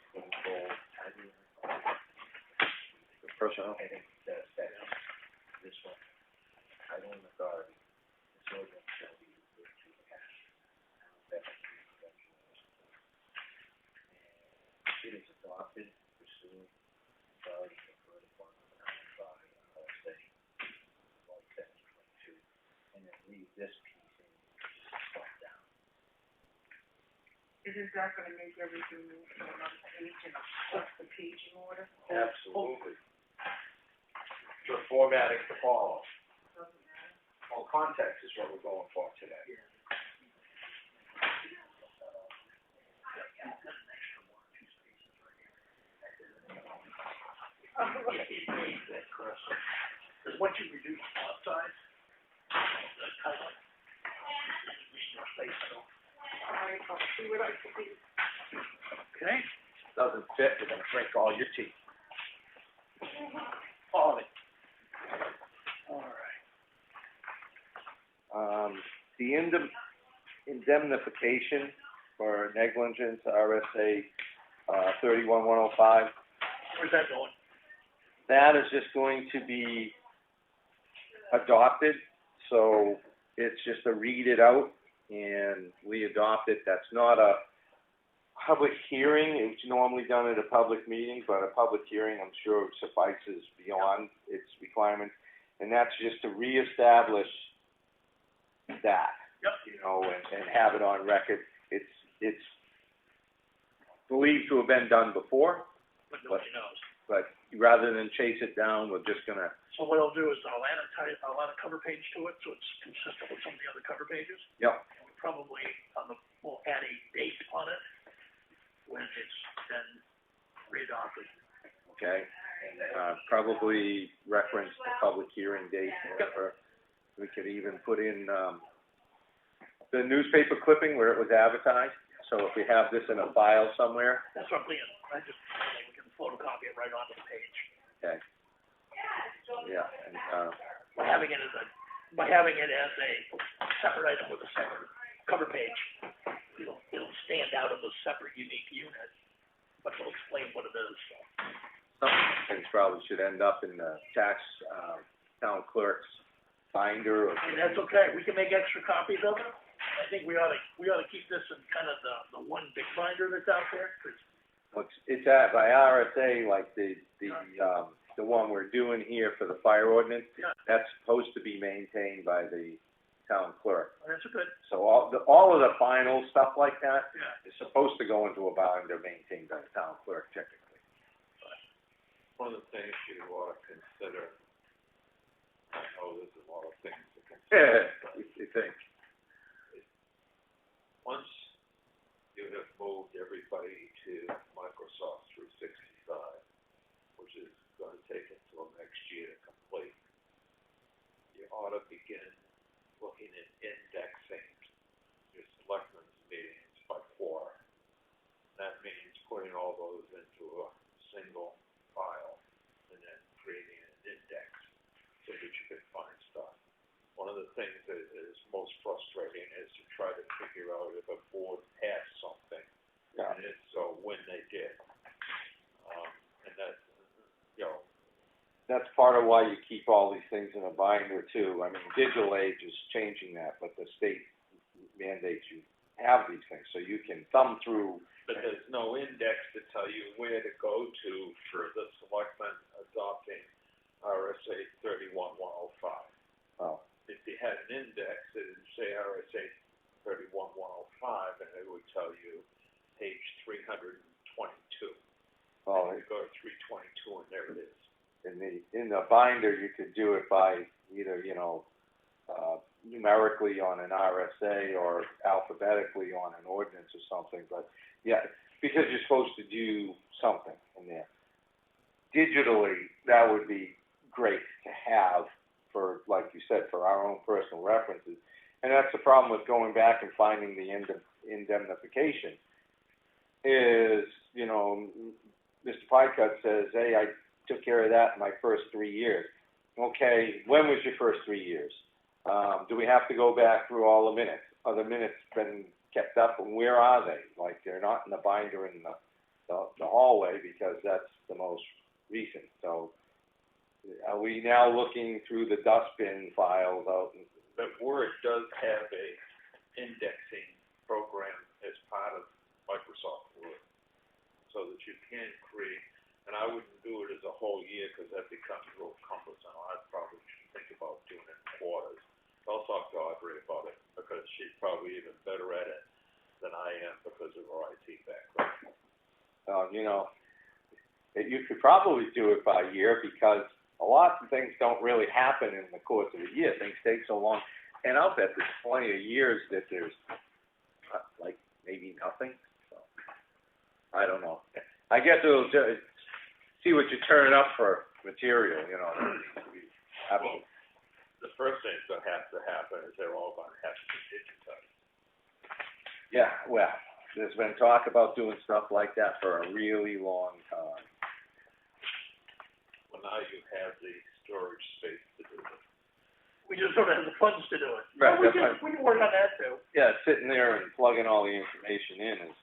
the personnel. I think that's this one, title and authority, this ordinance shall be referred to as it is adopted pursuant to authority conferred upon the town by RSA 172, and then leave this piece in, just stop down. Isn't that gonna make everything move to another page and put the page in order? Absolutely. The formatting to follow. Doesn't matter. Well, context is what we're going for today. Because once you reduce font size, the title, read your space, so. All right, I'll see what I can do. Okay? Doesn't fit, we're gonna drink all your tea. All of it. All right. The indemnification for negligence, RSA, 31105, Where's that going? that is just going to be adopted, so it's just a read it out, and we adopt it. That's not a public hearing. It's normally done at a public meeting, but a public hearing, I'm sure, suffices beyond its requirements. And that's just to reestablish that, you know, and have it on record. It's believed to have been done before, But nobody knows. but rather than chase it down, we're just gonna, So what I'll do is I'll add a cover page to it, so it's consistent with some of the other cover pages. yep, And we probably, we'll add a date on it when it's been readopted. okay? And, probably reference the public hearing date, or we could even put in, the newspaper clipping where it was advertised. So if we have this in a file somewhere, That's what I'm thinking. We can photocopy it right onto the page. okay? Yeah, and, By having it as a separate item with a separate cover page, it'll stand out as a separate, unique unit, but it'll explain what it is. some things probably should end up in the tax, town clerk's binder or. And that's okay. We can make extra copies of it. I think we ought to keep this in kind of the one big binder that's out there, 'cause It's at, by RSA, like the one we're doing here for the fire ordinance, Yeah. that's supposed to be maintained by the town clerk. that's a good, So all of the final stuff like that yeah. is supposed to go into a binder maintained by the town clerk technically. One of the things you ought to consider, I know there's a lot of things to consider, but You think? once you have moved everybody to Microsoft 365, which is gonna take until next year to complete, you ought to begin looking at indexing your selectmen's meetings by quarter. That means putting all those into a single file and then creating an index so that you can find stuff. One of the things that is most frustrating is to try to figure out if a board passed something, Yeah. and if so, when they did. And that, you know, That's part of why you keep all these things in a binder too. I mean, digital age is changing that, but the state mandates you have these things, so you can thumb through. but there's no index to tell you where to go to for the selectmen adopting RSA 31105. Oh, If you had an index that would say RSA 31105, and it would tell you page 322. well, And you go to 322, and there it is. in the binder, you could do it by either, numerically on an RSA or alphabetically on an ordinance or something, but yeah, because you're supposed to do something in there. Digitally, that would be great to have for, like you said, for our own personal references. And that's the problem with going back and finding the indemnification is, Mr. Pycutt says, hey, I took care of that in my first 3 years. Okay, when was your first 3 years? Do we have to go back through all the minutes? Are the minutes been kept up, and where are they? Like, they're not in the binder in the hallway, because that's the most recent. So, are we now looking through the dustbin files out? But Word does have a indexing program as part of Microsoft Word, so that you can create, and I wouldn't do it as a whole year, because that becomes real cumbersome. I'd probably think about doing it in quarters. I'll talk to Audrey about it, because she's probably even better at it than I am because of our IT background. You know, you could probably do it by year because a lot of things don't really happen in the course of a year. Things take so long. And I'll bet there's plenty of years that there's, like, maybe nothing. So, I don't know. I guess it'll just see what you're turning up for material, you know. Well, the first thing that has to happen is they're all going to have to be digitized. Yeah, well, there's been talk about doing stuff like that for a really long time. Well, now you have the storage space to do it. We just don't have the funds to do it. Right, But that's we can work on that too. Yeah, sitting there and plugging all the information in is,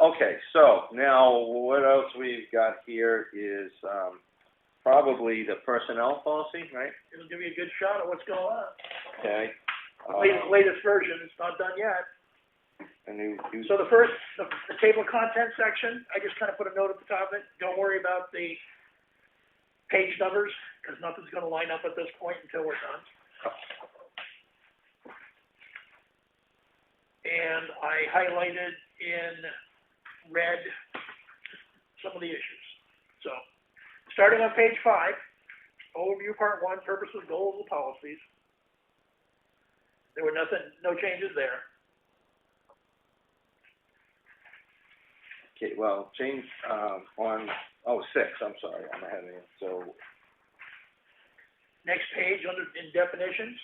okay, so now what else we've got here is, probably the personnel policy, right? It'll give you a good shot at what's going on. Okay. Latest version, it's not done yet. And you, So the first, the table of contents section, I just kind of put a note at the top of it. Don't worry about the page numbers, because nothing's going to line up at this point until we're done. And I highlighted in red some of the issues. So, starting on page 5, overview part 1, purposes, goals, and policies. There were no changes there. okay, well, change, on, 6, I'm sorry, I'm ahead of you, so, Next page in definitions.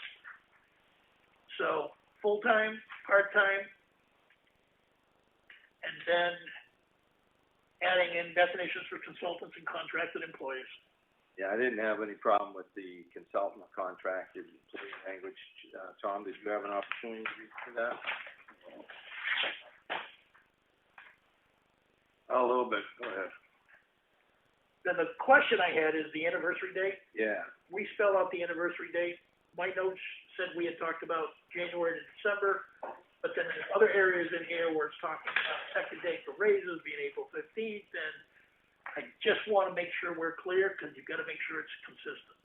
So, full-time, part-time, and then adding in definitions for consultants and contracted employees. yeah, I didn't have any problem with the consultant or contracted employee language. Tom, did you have an opportunity to read through that? A little bit, go ahead. Then the question I had is the anniversary date. Yeah, We spell out the anniversary date. My notes said we had talked about January to December, but then there's other areas in here where it's talking about effective date for raises being April 15th, and I just want to make sure we're clear, because you've got to make sure it's consistent.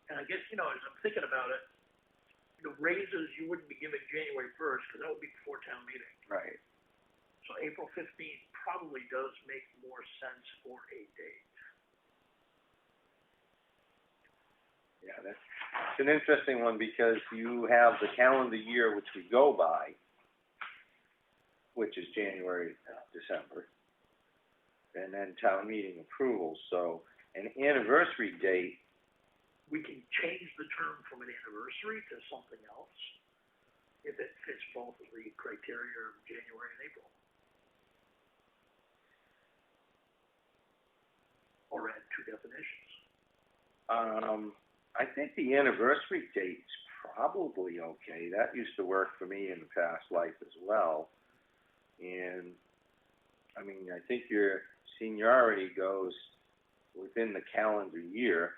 And I guess, you know, as I'm thinking about it, the raises you wouldn't be giving January 1st, because that would be before town meeting. right. So April 15th probably does make more sense for a date. Yeah, that's, it's an interesting one because you have the calendar year which we go by, which is January, December, and then town meeting approval. So an anniversary date, We can change the term from an anniversary to something else if it fits both of the criteria of January and April. Or add 2 definitions. I think the anniversary date's probably okay. That used to work for me in the past life as well. And, I mean, I think your seniority goes within the calendar year,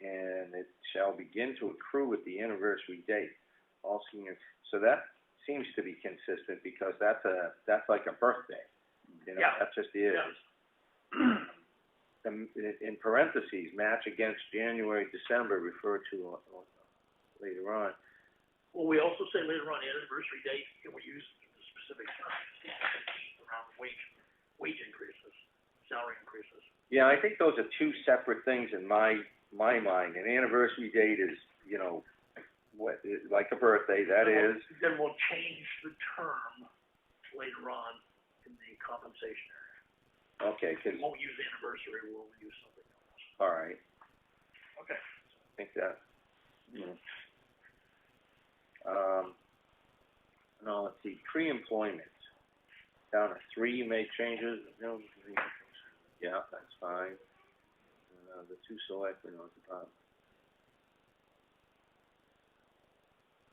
and it shall begin to accrue with the anniversary date. All seniors, so that seems to be consistent because that's like a birthday. You know, Yeah. that just is. Yeah. In parentheses, match against January, December, referred to later on. Well, we also say later on anniversary date, and we use the specific terms around wage increases, salary increases. Yeah, I think those are 2 separate things in my mind. An anniversary date is, you know, what, like a birthday, that is. Then we'll change the term later on in the compensation area. Okay, 'cause, We won't use anniversary, we'll use something else. all right, Okay. I think that, no, let's see, pre-employment. Down to 3, you made changes, no, yeah, that's fine. The 2 selectmen on the top.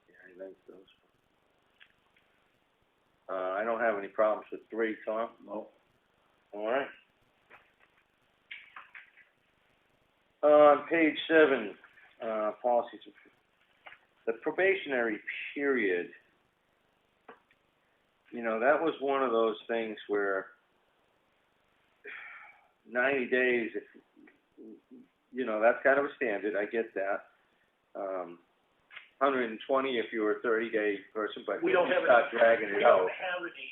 Yeah, I like those. I don't have any problems with 3, Tom? No. All right. On page 7, policies, the probationary period, you know, that was one of those things where 90 days, if, you know, that's kind of a standard, I get that. 120 if you were a 30-day person, but We don't you have start dragging We it out. don't have any,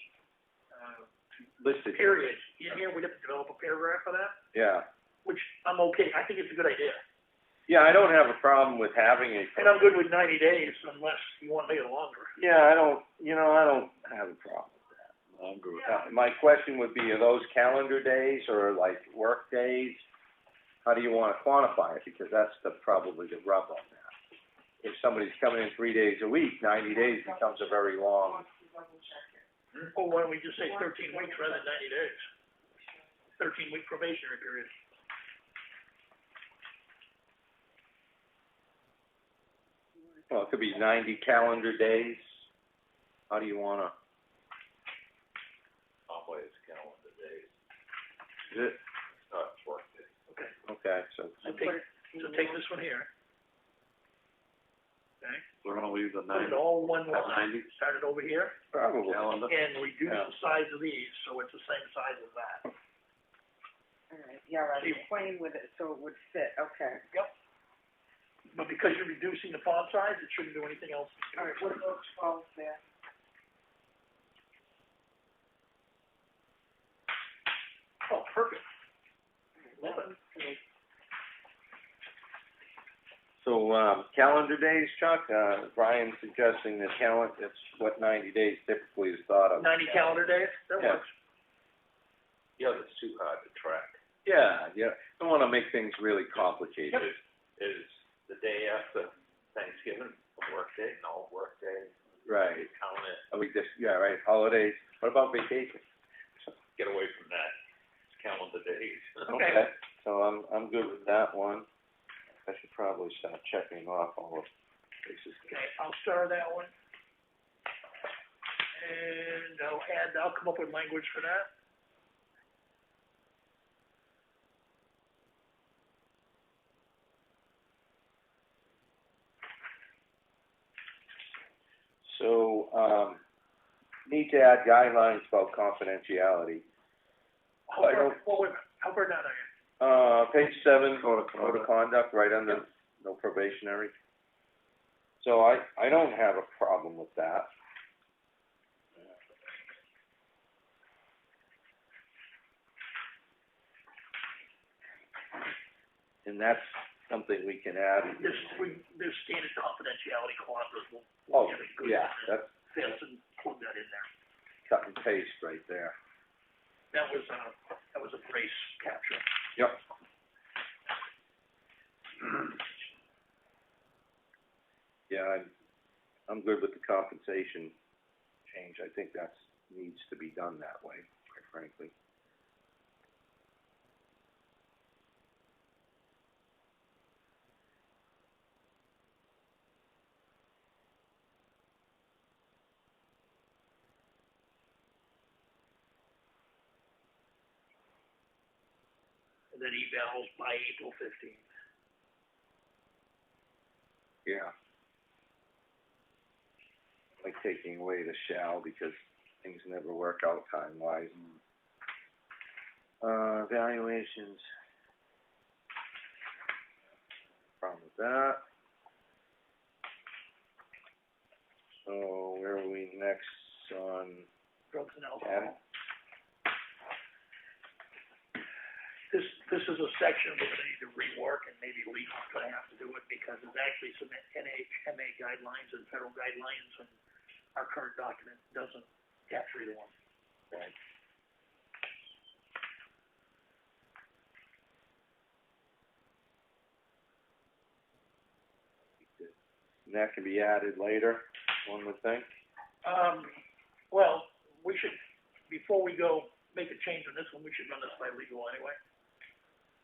Listed. period. In here, we'd have to develop a paragraph for that, Yeah. which I'm okay, I think it's a good idea. Yeah, I don't have a problem with having it. And I'm good with 90 days unless you want to make it longer. Yeah, I don't have a problem with that. I'm good with My question would be, are those calendar days or like work days? How do you want to quantify it? Because that's probably the rub on that. If somebody's coming in 3 days a week, 90 days becomes a very long. Or why don't we just say 13 weeks rather than 90 days? 13-week probationary period. Well, it could be 90 calendar days. How do you want to? Always calendar days, Is it? it's not work days. Okay, Okay, so so take this one here. Okay, We're gonna leave the put it 90, all one at line, 90 start it over here, probably. calendar. and reduce Yeah. the size of these, so it's the same size as that. All right, yeah, right, you're playing with it so it would fit, okay. Yep. But because you're reducing the font size, it shouldn't do anything else. All right, what about 12 there? Oh, perfect. Love it. So, calendar days, Chuck, Brian's suggesting that it's what 90 days typically is thought of. 90 calendar days, that Yeah. works. Yeah, that's too hard to track. Yeah, don't want to make things really complicated. Is the day after Thanksgiving a work day? No, work day. Right. Count it, And we just, right, holidays. What about vacation? get away from that. It's calendar days. Okay. So I'm good with that one. I should probably start checking off all of places. Okay, I'll star that one. And I'll come up with language for that. So, need to add guidelines about confidentiality. How far down are you? Page 7, Code of code of conduct. conduct, right under no probationary. So I don't have a problem with that. And that's something we can add. There's standard confidentiality clauses. Oh, get a good yeah, that's fence and plug that in there. cut and paste right there. That was a brace capture. Yep. Yeah, I'm good with the compensation change. I think that needs to be done that way, quite frankly. And then evals by April 15th. Yeah. Like taking away the shall because things never work out time-wise. Evaluations. Problem with that. So where are we next on Drugs and 10? alcohol. This is a section we're gonna need to rework, and maybe Lee's gonna have to do it, because there's actually some NHMA guidelines and federal guidelines, and our current document doesn't capture either one. Right. And that can be added later, one would think. Well, we should, before we go make a change on this one, we should run this by legal anyway.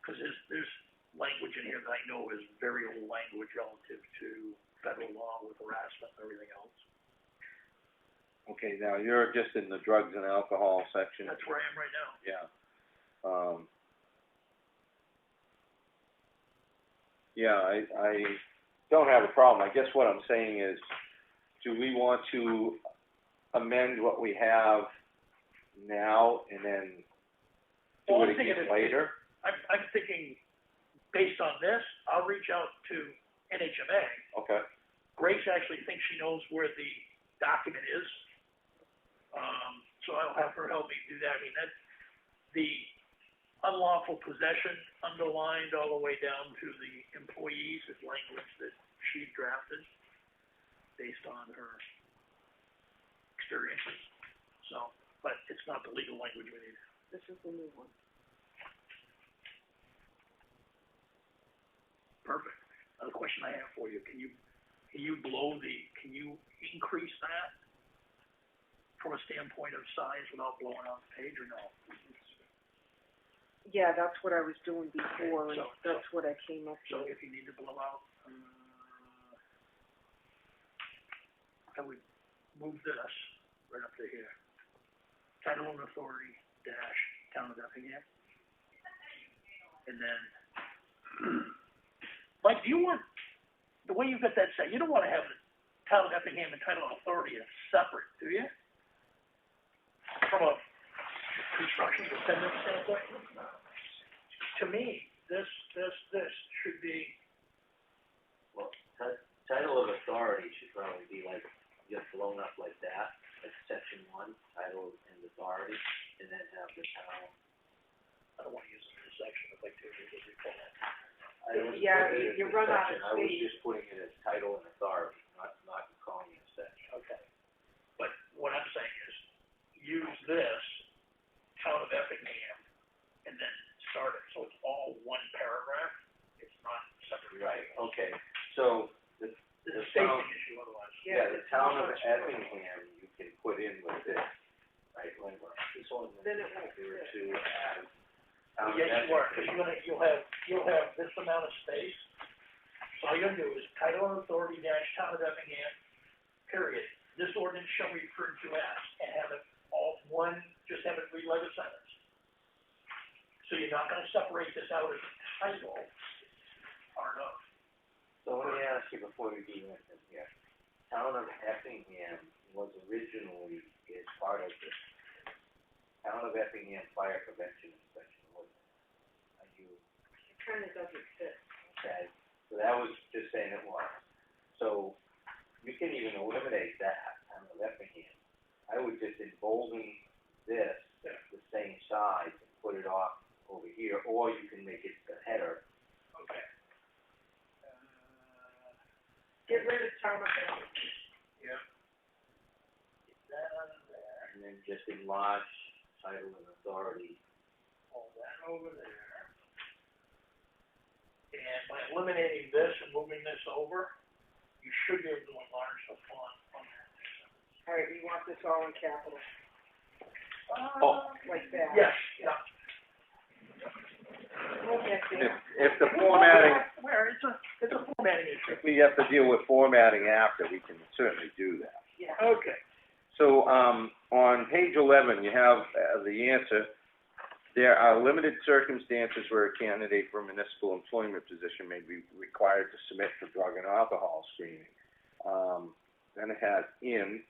Because there's language in here that I know is very old language relative to federal law with harassment and everything else. Okay, now you're just in the drugs and alcohol section. That's where I am right now. Yeah. Yeah, don't have a problem. I guess what I'm saying is, do we want to amend what we have now and then do Well, it I'm thinking again it- later? I'm thinking, based on this, I'll reach out to NHMA. Okay. Grace actually thinks she knows where the document is. So I'll have her help me do that. I mean, that, the unlawful possession underlined all the way down to the employees is language that she drafted based on her experiences. So, but it's not the legal language we need. This is the new one. Perfect. Another question I have for you, can you increase that from a standpoint of size without blowing out the page, or no? Yeah, that's what I was doing before, and So- that's what I came up So with. if you need to blow out, I would move this right up to here. Title and authority dash town of Effingham. And then, Mike, do you want, the way you've got that set, you don't wanna have the town of Effingham and title and authority as separate, do you? From a construction defendant standpoint? To me, this should be, Well, title of authority should probably be like, just blown up like that, like section 1, title and authority, and then have the town. I don't wanna use it in a section, I'd like to use it for that. I wasn't Yeah, putting it you as a run out of section, I was space. just putting it as title and authority, not calling it a section. Okay. But what I'm saying is, use this, town of Effingham, and then start it, so it's all one paragraph, it's not separate. Right, okay, so the It's a town, safety issue otherwise. yeah, the town of Effingham, you can put in with this, right, when this one, Then it won't we were fit. to add town of Yes, you are, Effingham. because you'll have this amount of space. So all you're gonna do is title and authority dash town of Effingham, period. This ordinance shall be referred to as, and have it all one, just have it read like a sentence. So you're not gonna separate this out as a title, part of. So let me ask you before we do anything here. Town of Effingham was originally, is part of this. Town of Effingham Fire Prevention Inspection Ordinance. Are you, It kinda doesn't fit. okay? So that was just saying it was. So you can even eliminate that, Town of Effingham. I would just embolden this, the same size, and put it off over here, or you can make it the header. Okay. Get rid of town of Effingham. Yeah. Get that out of there, And then just enlarge title and authority. pull that over there. And by eliminating this and moving this over, you should be able to enlarge the font on that. All right, you want this all in capital, Oh. like that? Yes, yeah. We'll get there. If the formatting, Where, it's a formatting issue. if we have to deal with formatting after, we can certainly do that. Yeah. Okay. So, on page 11, you have the answer. There are limited circumstances where a candidate for a municipal employment position may be required to submit for drug and alcohol screening. Then it has in,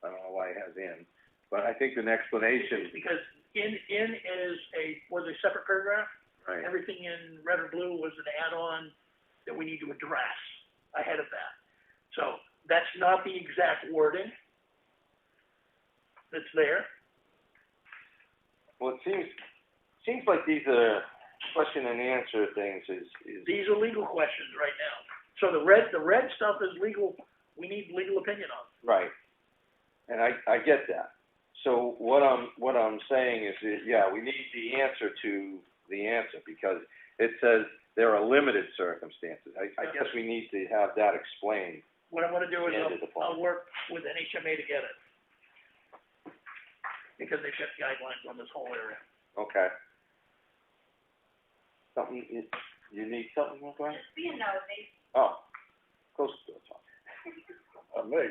I don't know why it has in, but I think an explanation, Because in is was a separate paragraph. right, Everything in red or blue was an add-on that we need to address ahead of that. So that's not the exact wording that's there. well, it seems like these are question and answer things is, These are legal questions right now. So the red stuff is legal, we need legal opinion on. right, and I get that. So what I'm saying is that, yeah, we need the answer to the answer, because it says there are limited circumstances. I guess we need to have that explained. What I'm gonna do is End of the point. I'll work with NHMA to get it. Because they've got guidelines on this whole area. Okay. Something, you need something, okay? Just so you know, they, Oh, close to the top. Me. what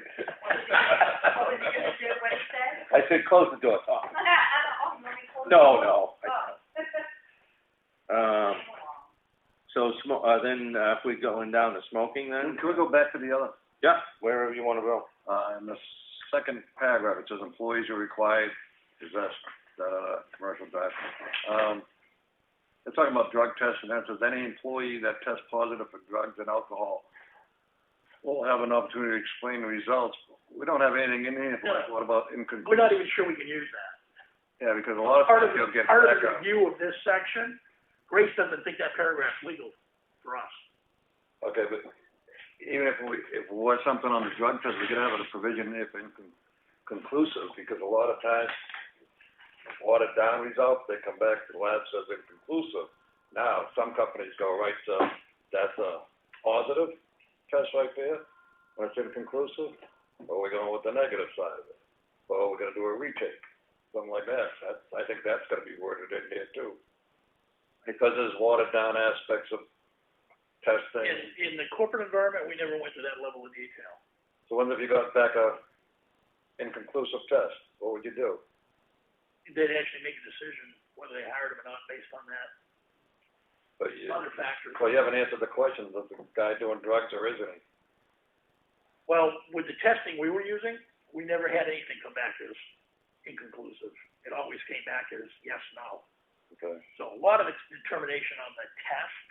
was he gonna do, what he said? I said close the door, Tom. Oh, you want me to close the No, door? no. Oh. So if we're going down to smoking then? Can we go back to the other? Yeah, wherever you wanna go. In the second paragraph, it says employees are required to possess, commercial drive. They're talking about drug tests, and that says any employee that tests positive for drugs and alcohol will have an opportunity to explain the results. We don't have anything in here, but what about inconclusive? We're not even sure we can use that. Yeah, because a lot of Part times of you'll get the back review of this section, Grace doesn't think that paragraph's legal for us. Okay, but even if it was something on the drug test, we could have a provision if inconclusive, because a lot of times, watered down results, they come back to the lab says inconclusive. Now, some companies go right to, that's a positive test right there, when it's inconclusive, or we're going with the negative side of it, or we're gonna do a retake, something like that. I think that's gonna be worded in here too. Because there's watered down aspects of testing. In the corporate environment, we never went to that level of detail. So when have you got back a inconclusive test, what would you do? They'd actually make a decision whether they hired him or not based on that, But you, other factors. well, you haven't answered the question, is the guy doing drugs or isn't he? Well, with the testing we were using, we never had anything come back as inconclusive. It always came back as yes, no. Okay. So a lot of it's determination on the test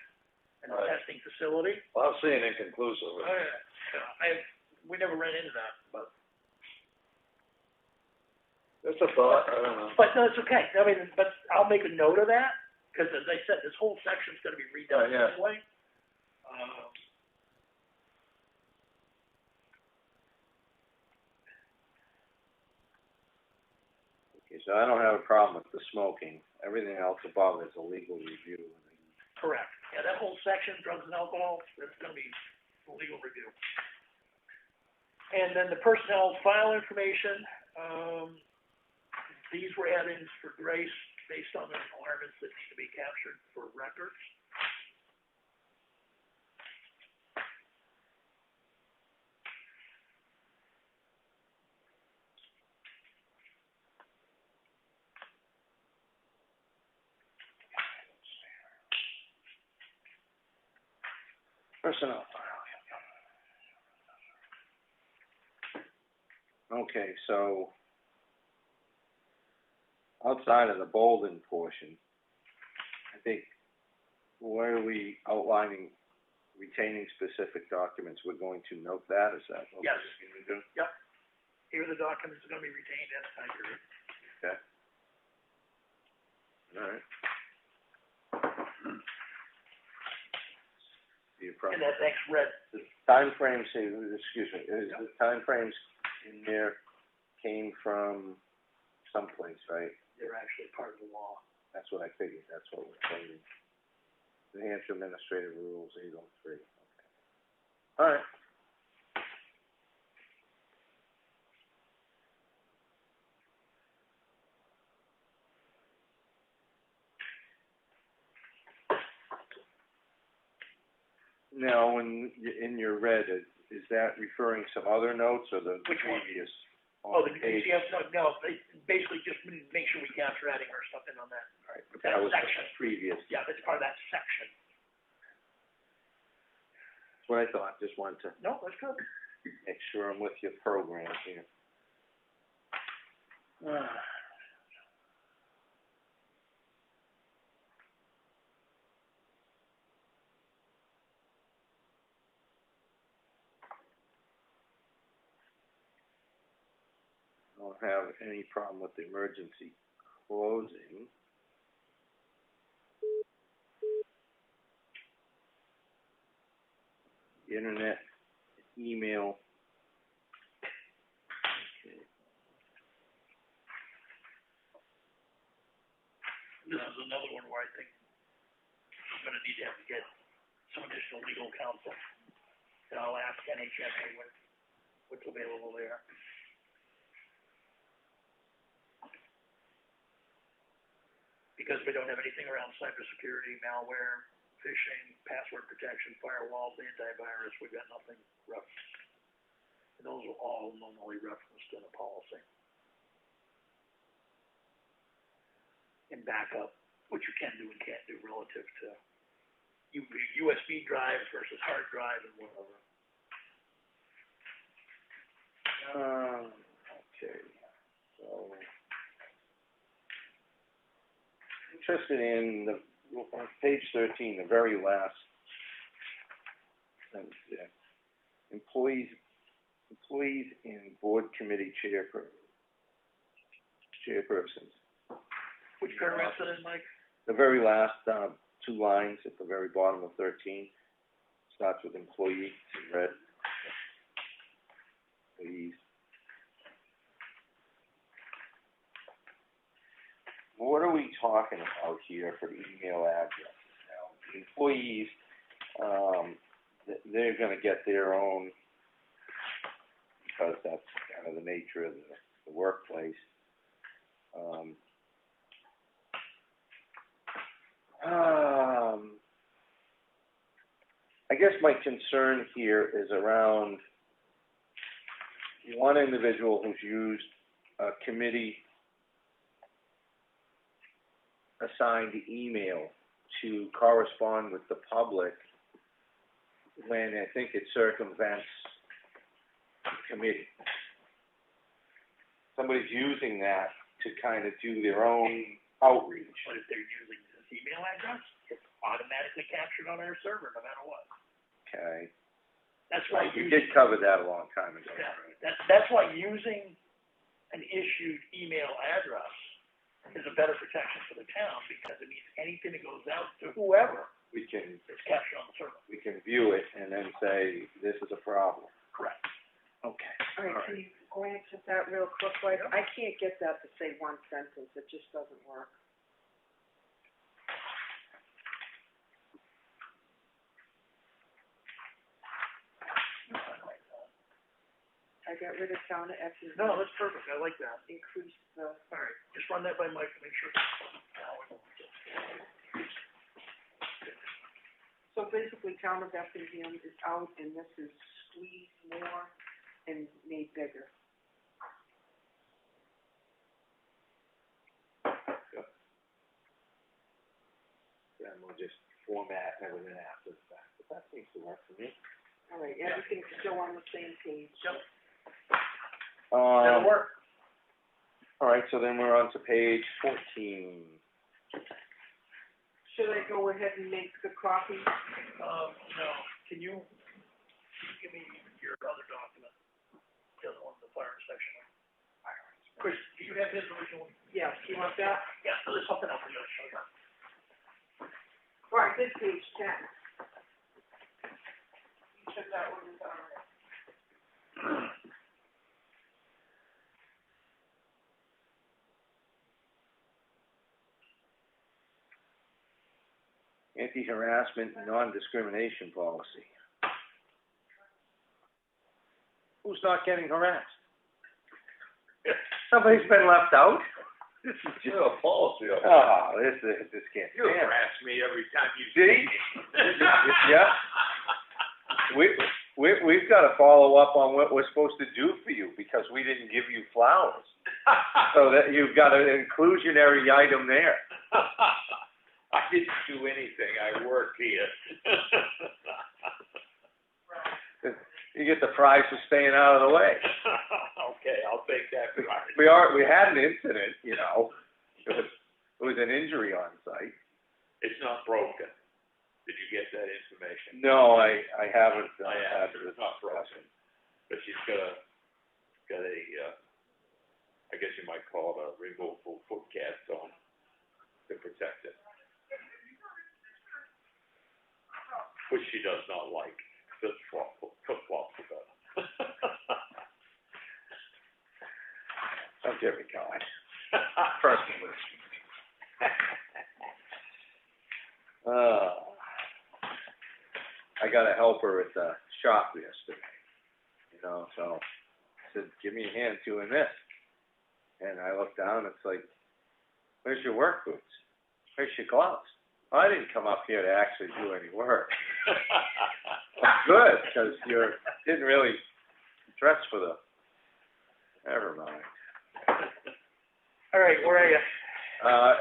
and the Right. testing facility. Well, I'm seeing inconclusive. We never ran into that, but. It's a thought, I don't know. But no, it's okay. I mean, but I'll make a note of that, because as I said, this whole section's gonna be redone Yeah. anyway. Okay, so I don't have a problem with the smoking. Everything else above is a legal review. Correct. Yeah, that whole section, drugs and alcohol, that's gonna be a legal review. And then the personnel file information, these were add-ins for Grace based on the requirements that need to be captured for records. Personnel file. Okay, so outside of the bolden portion, I think where are we outlining retaining specific documents, we're going to note that, is that what Yes. we're going to do? Yep. Here are the documents that are gonna be retained at the time period. Okay. All right. And that next red, The timeframes, excuse me, the timeframes in there came from someplace, right? they're actually part of the law. That's what I figured, that's what we're saying. New Hampshire Administrative Rules 803, okay. All right. Now, when, in your red, is that referring to some other notes or the Which one? previous? Oh, on the page? no, they basically just make sure we capture adding or stuff in on that. All right, but that that was section. previous. Yeah, that's part of that section. That's what I thought, just wanted to No, that's good. make sure I'm with your program here. I don't have any problem with the emergency closing. Internet, email. Okay. This is another one where I think I'm gonna need to have to get some additional legal counsel. And I'll ask NHMA what's available there. Because we don't have anything around cybersecurity, malware, phishing, password protection, firewalls, antivirus, we've got nothing referenced. And those are all normally referenced in a policy. And backup, which you can do and can't do relative to USB drive versus hard drive and whatever. Okay, so, interested in on page 13, the very last sentence there. Employees in board committee chairpersons. Which paragraph is it in, Mike? The very last, 2 lines at the very bottom of 13, starts with employee, in red. Employees. What are we talking about here for the email addresses now? The employees, they're gonna get their own, because that's kind of the nature of the workplace. I guess my concern here is around one individual who's used a committee assigned email to correspond with the public when I think it circumvents the committee. Somebody's using that to kind of do their own outreach. But if they're using this email address, it's automatically captured on our server, no matter what. Okay. That's why We did cover that a long time ago. Yeah, Right? that's why using an issued email address is a better protection for the town, because it means anything that goes out to whoever We can is captured on the server. view it and then say, this is a problem. Correct. Okay. All right, can you glance at that real quick, like, I can't get that to say one sentence, it just doesn't work. I got rid of town of Effingham. No, that's perfect, I like that. Increase the, All right, just run that by Mike to make sure. so basically, town of Effingham is out, and this is squeezed more and made bigger. Then we'll just format everything after the fact. But that seems to work for me. All right, everything's still on the same page. Yep. That'll work. All right, so then we're on to page 14. Should I go ahead and make the copy? No, can you give me your other document? The other one, the fire inspection one. Chris, do you have his original one? Yes, you want that? Yeah, so there's something else I'm gonna show you. All right, this page 10. You took that one, is all right. Anti-Harassment, Non-Discrimination policy. Who's not getting harassed? Somebody's been left out? This is just a policy of it. Oh, this can't You stand. harass me every time you See? see me. Yeah. We've got to follow up on what we're supposed to do for you because we didn't give you flowers. So that you've got an inclusionary item there. I didn't do anything, I work here. You get the prize for staying out of the way. Okay, I'll take that prize. We had an incident, you know. It was an injury on site. It's not broken. Did you get that information? No, I haven't. I asked her, it's not broken, but she's got a, I guess you might call it a removable foot cast on to protect it. Which she does not like, flip-flops are better. Don't get me going. Personally. I got a helper at the shop yesterday, you know, so I said, give me a hand doing this. And I looked down, it's like, where's your work boots? Where's your gloves? Well, I didn't come up here to actually do any work. Good, because you didn't really dress for the, never mind. All right, where are you?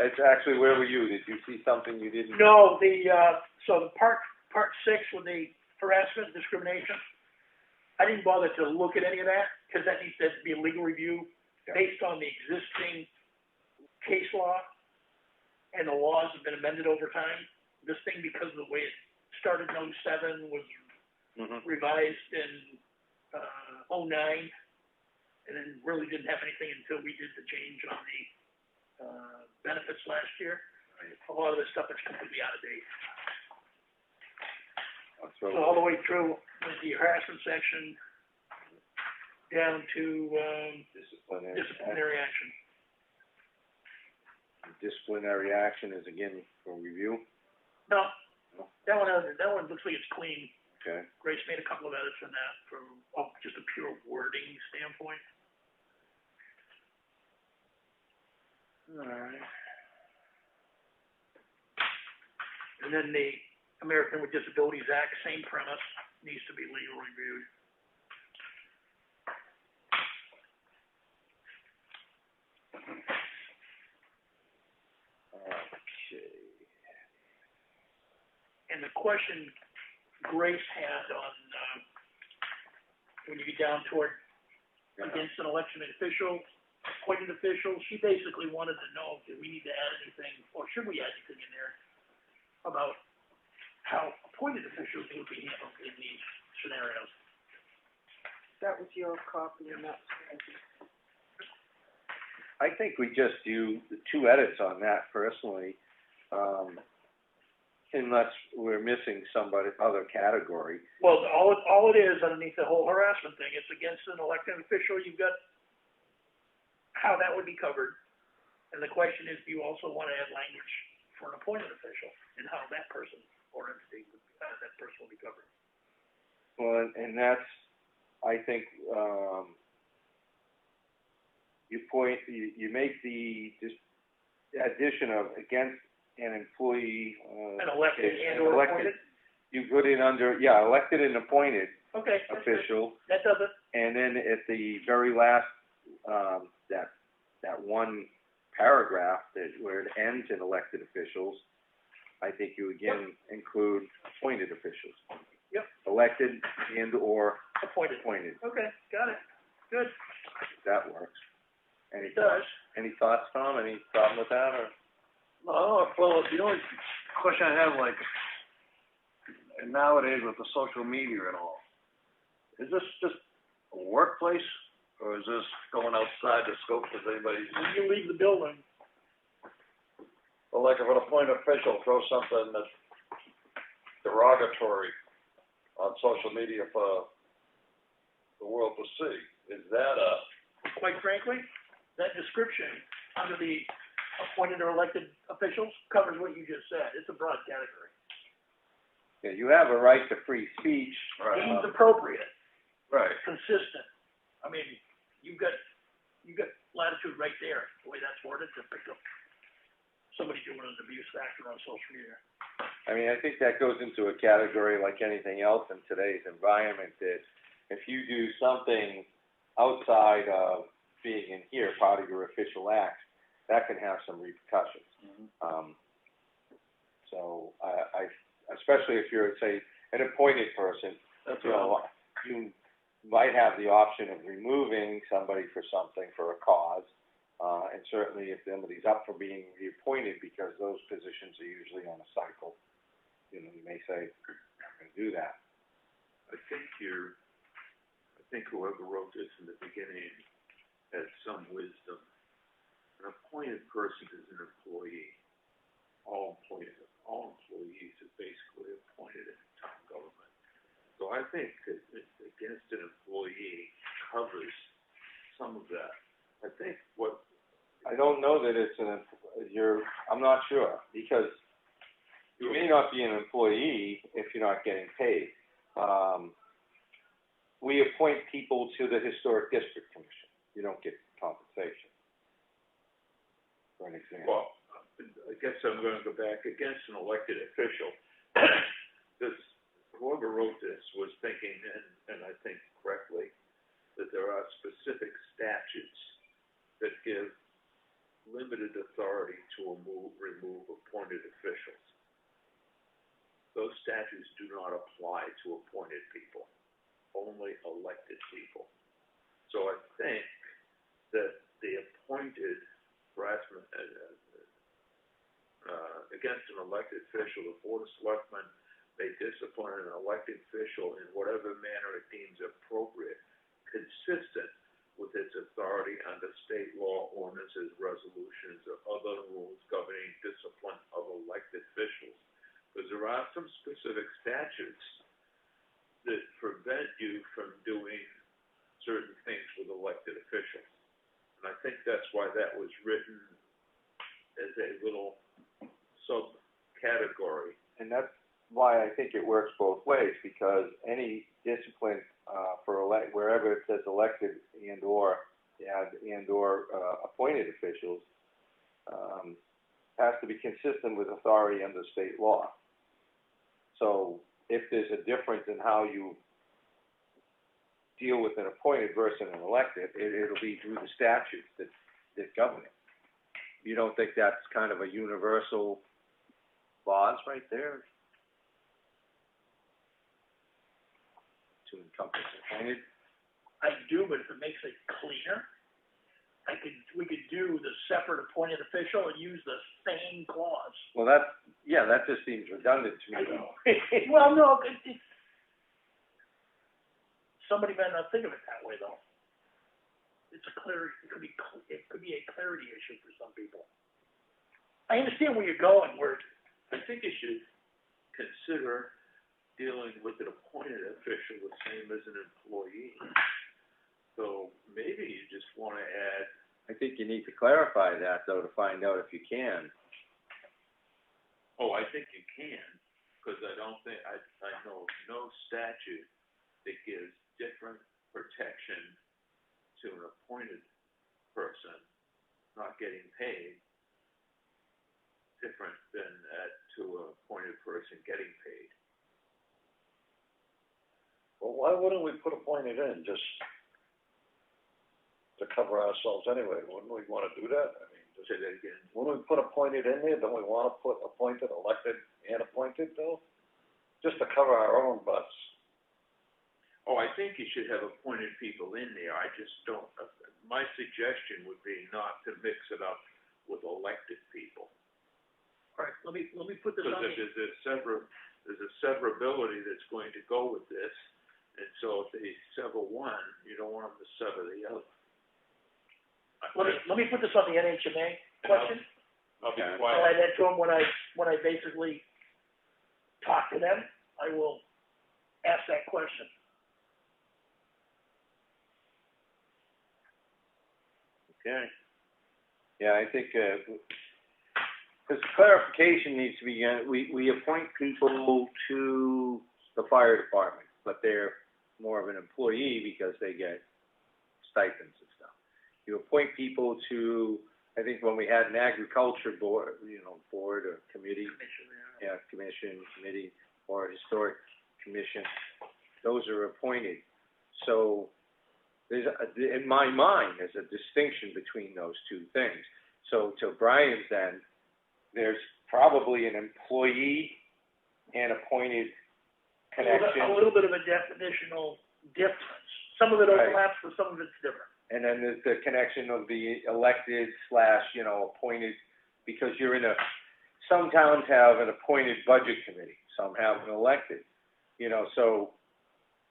It's actually, where were you? Did you see something you didn't? No, so the part 6 with the harassment and discrimination, I didn't bother to look at any of that, because that needs to be a legal review based on the existing case law, and the laws have been amended over time. This thing, because of the way it started in 07, was revised in, 09, and then really didn't have anything until we did the change on the, benefits last year. A lot of this stuff is completely out of date. So all the way through with the harassment section down to, disciplinary action. Disciplinary action is again for review? No, that one looks like it's clean. Okay. Grace made a couple of edits in that from, just a pure wording standpoint. Alright. And then the American with Disabilities Act, same premise, needs to be legal reviewed. Okay. And the question Grace had on, when you get down toward against an elected official, appointed official, she basically wanted to know, do we need to add anything, or should we add anything in there about how appointed officials would be handled in these scenarios? That was your copy, and that's. I think we just do the 2 edits on that personally, unless we're missing other category. Well, all it is underneath the whole harassment thing, it's against an elected official, you've got how that would be covered. And the question is, do you also want to add language for an appointed official and how that person or entity, that person will be covered? Well, and that's, I think, you make the addition of against an employee, An elected and or appointed? You put it under, elected and appointed Okay. official. That does it. And then at the very last, that one paragraph where it ends in elected officials, I think you again include appointed officials. Yep. Elected and or Appointed. Okay, got it. Good. That works. It does. Any thoughts, Tom? Any problem with that, or? No, well, the only question I have, like, nowadays with the social media and all, is this just a workplace, or is this going outside the scope of anybody's? When you leave the building, Well, like if an appointed official throws something that's derogatory on social media for the world to see, is that quite frankly, that description under the appointed or elected officials covers what you just said. It's a broad category. Yeah, you have a right to free speech. Deemed appropriate, right? consistent. I mean, you've got latitude right there, the way that's worded, to pick up somebody doing an abuse factor on social media. I mean, I think that goes into a category like anything else in today's environment, that if you do something outside of being in here, part of your official act, that can have some repercussions. So I especially if you're, say, an appointed person, you might have the option of removing somebody for something, for a cause, and certainly if somebody's up for being reappointed, because those positions are usually on a cycle, you may say, I'm going to do that. I think whoever wrote this in the beginning had some wisdom. An appointed person is an employee. All employees are basically appointed in town government. So I think that against an employee covers some of that. I think I don't know that it's I'm not sure, because you may not be an employee if you're not getting paid. We appoint people to the Historic District Commission. You don't get compensation, for an example. Well, I guess I'm going to go back against an elected official. Whoever wrote this was thinking, and I think correctly, that there are specific statutes that give limited authority to elected official, the Board of Selectmen may discipline an elected official in whatever manner it deems appropriate, consistent with its authority under state law, ordinances, resolutions, or other rules governing discipline of elected officials. Because there are some specific statutes that prevent you from doing certain things with elected officials. And I think that's why that was written as a little subcategory. And that's why I think it works both ways, because any discipline, wherever it says elected and/or appointed officials, has to be consistent with authority under state law. So if there's a difference in how you deal with an appointed versus an elected, it'll be through the statutes that govern it. You don't think that's kind of a universal laws right there to encompass appointed? I do, but if it makes it cleaner, we could do the separate appointed official and use the same clause. Well, that just seems redundant to me, though. Well, no, somebody might not think of it that way, though. It could be a clarity issue for some people. I understand where you're going, I think you should consider dealing with an appointed official the same as an employee. So maybe you just want to add. I think you need to clarify that, though, to find out if you can. Oh, I think you can, because I don't think, I know of no statute that gives different protection to an appointed person not getting paid different than to an appointed person getting paid. Well, why wouldn't we put appointed in, just to cover ourselves anyway? Wouldn't we want to do that? I mean, Say that again. wouldn't we put appointed in there? Don't we want to put appointed, elected, and appointed, though? Just to cover our own butts. Oh, I think you should have appointed people in there. I just don't, my suggestion would be not to mix it up with elected people. all right, let me put this on Because the, there's a severability that's going to go with this, and so if they sever one, you don't want them to sever the other. let me put this on the NHMA question. I'll be Okay. quiet. I'll add that to them when I basically talk to them. I will ask that question. Okay. Yeah, I think, because clarification needs to be, we appoint people to the fire department, but they're more of an employee because they get stipends and stuff. You appoint people to, I think when we had an agriculture board, board or committee, commission, committee, or historic commission, those are appointed. So there's, in my mind, there's a distinction between those two things. So to Brian's end, there's probably an employee and appointed connection. A little bit of a definitional difference. Some of it overlaps, but some of it's different. And then there's the connection of the elected / appointed, because you're in some towns have an appointed budget committee, some have an elected, so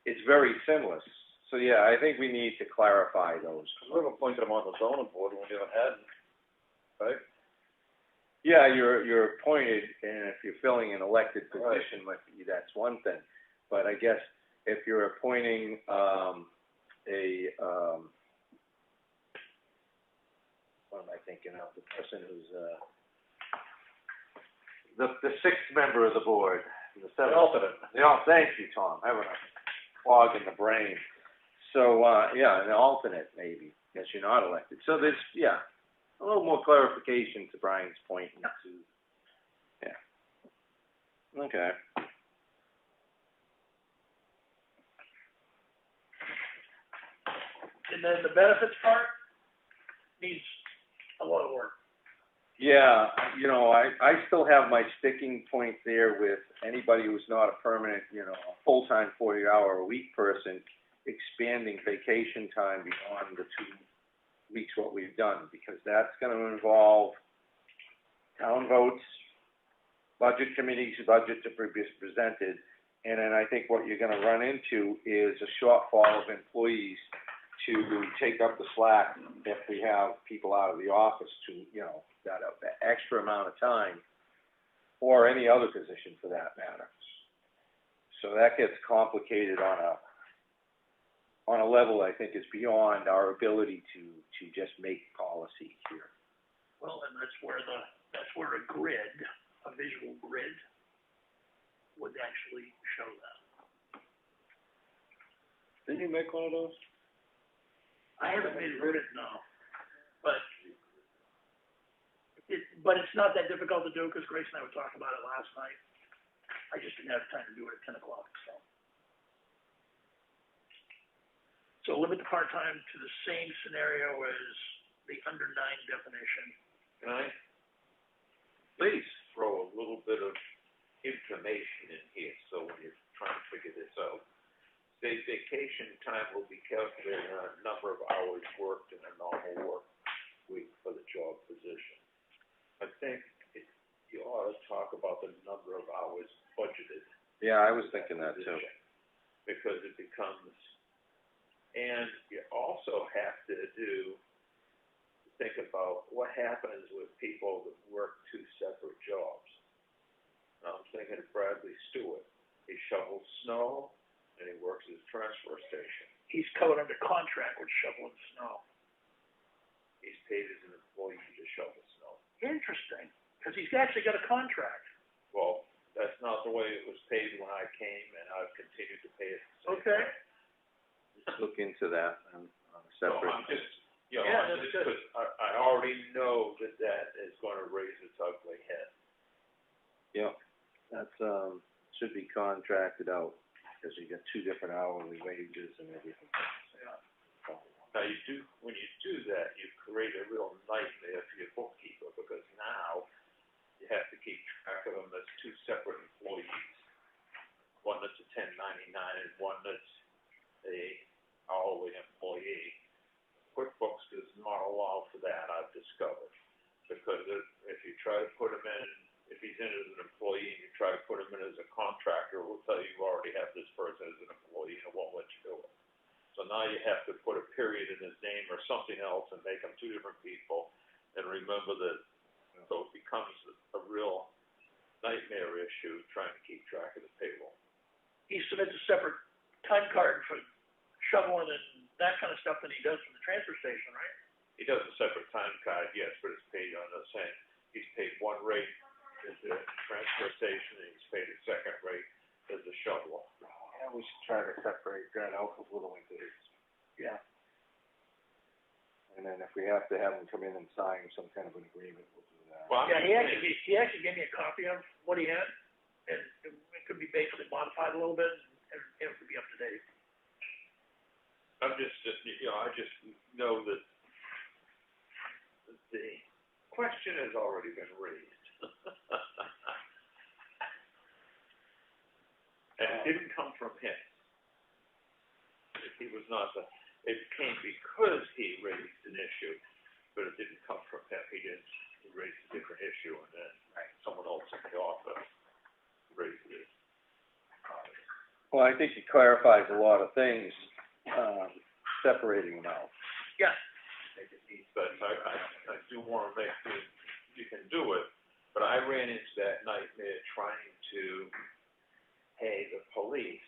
it's very similar. So yeah, I think we need to clarify those. We've appointed them on the zoning board when we haven't had, right? Yeah, you're appointed, and if you're filling an elected position, that's one thing. But I guess if you're appointing what am I thinking of? The person who's the sixth member of the board, the seventh. Alternate. Thank you, Tom. Having a clog in the brain. So an alternate maybe, because you're not elected. So there's a little more clarification to Brian's point. Okay. And then the benefits part needs a lot of work. Yeah, I still have my sticking point there with anybody who's not a permanent, a full-time 40-hour-a-week person, expanding vacation time beyond the 2 weeks what we've done, because that's going to involve town votes, budget committee's budget to be presented, and then I think what you're gonna run into is a shortfall of employees to take up the slack if we have people out of the office to, you know, that extra amount of time, or any other position for that matter. So that gets complicated on a level I think is beyond our ability to just make policy here. Well, and that's where a grid, a visual grid, would actually show that. Didn't you make one of those? I haven't made a grid, no, but it's not that difficult to do, because Grace and I were talking about it last night. I just didn't have time to do it at 10 o'clock, so. So limit the part-time to the same scenario as the under 9 definition. Can I please throw a little bit of information in here, so when you're trying to figure this out, the vacation time will be calculated on a number of hours worked in a normal work week for the job position. I think you ought to talk about the number of hours budgeted. Yeah, I was thinking that too. Because it becomes, and you also have to think about what happens with people that work 2 separate jobs. Now, I'm thinking of Bradley Stewart. He shovels snow and he works at his transfer station. He's covered under contract with shoveling snow. He's paid as an employee to shovel snow. Interesting, because he's actually got a contract. Well, that's not the way it was paid when I came, and I've continued to pay it the same Okay. way. Let's look into that on a So separate. I'm just, you know, Yeah, that's good. 'cause I already know that is gonna raise its ugly head. Yep, that's, should be contracted out, because you get 2 different hourly wages and everything. Yeah. Now, when you do that, you create a real nightmare for your bookkeeper, because now you have to keep track of them as 2 separate employees. One that's a 1099 and one that's a hourly employee. QuickBooks does not allow for that, I've discovered, because if you try to put him in, if he's in as an employee and you try to put him in as a contractor, it will tell you already have this person as an employee and it won't let you do it. So now you have to put a period in his name or something else and make them 2 different people, and remember that, so it becomes a real nightmare issue trying to keep track of the payroll. He submits a separate time card for shoveling and that kind of stuff than he does from the transfer station, right? He does a separate time card, yes, but it's paid on the same, he's paid one rate as the transfer station, and he's paid a second rate as the shoveler. Yeah, we should try to separate that out a little into this. Yeah. And then if we have to have them come in and sign some kind of an agreement, we'll do that. Well, I'm Yeah, just saying, he actually gave me a copy of what he had, and it could be basically modified a little bit, and it could be up to date. I'm just, you know, I just know that the question has already been raised. And it didn't come from him. He was not it came because he raised an issue, but it didn't come from him. He raised a different issue, and then someone else in the office raised it. Well, I think it clarifies a lot of things, separating them out. Yeah. But I do wanna make sure you can do it, but I ran into that nightmare trying to pay the police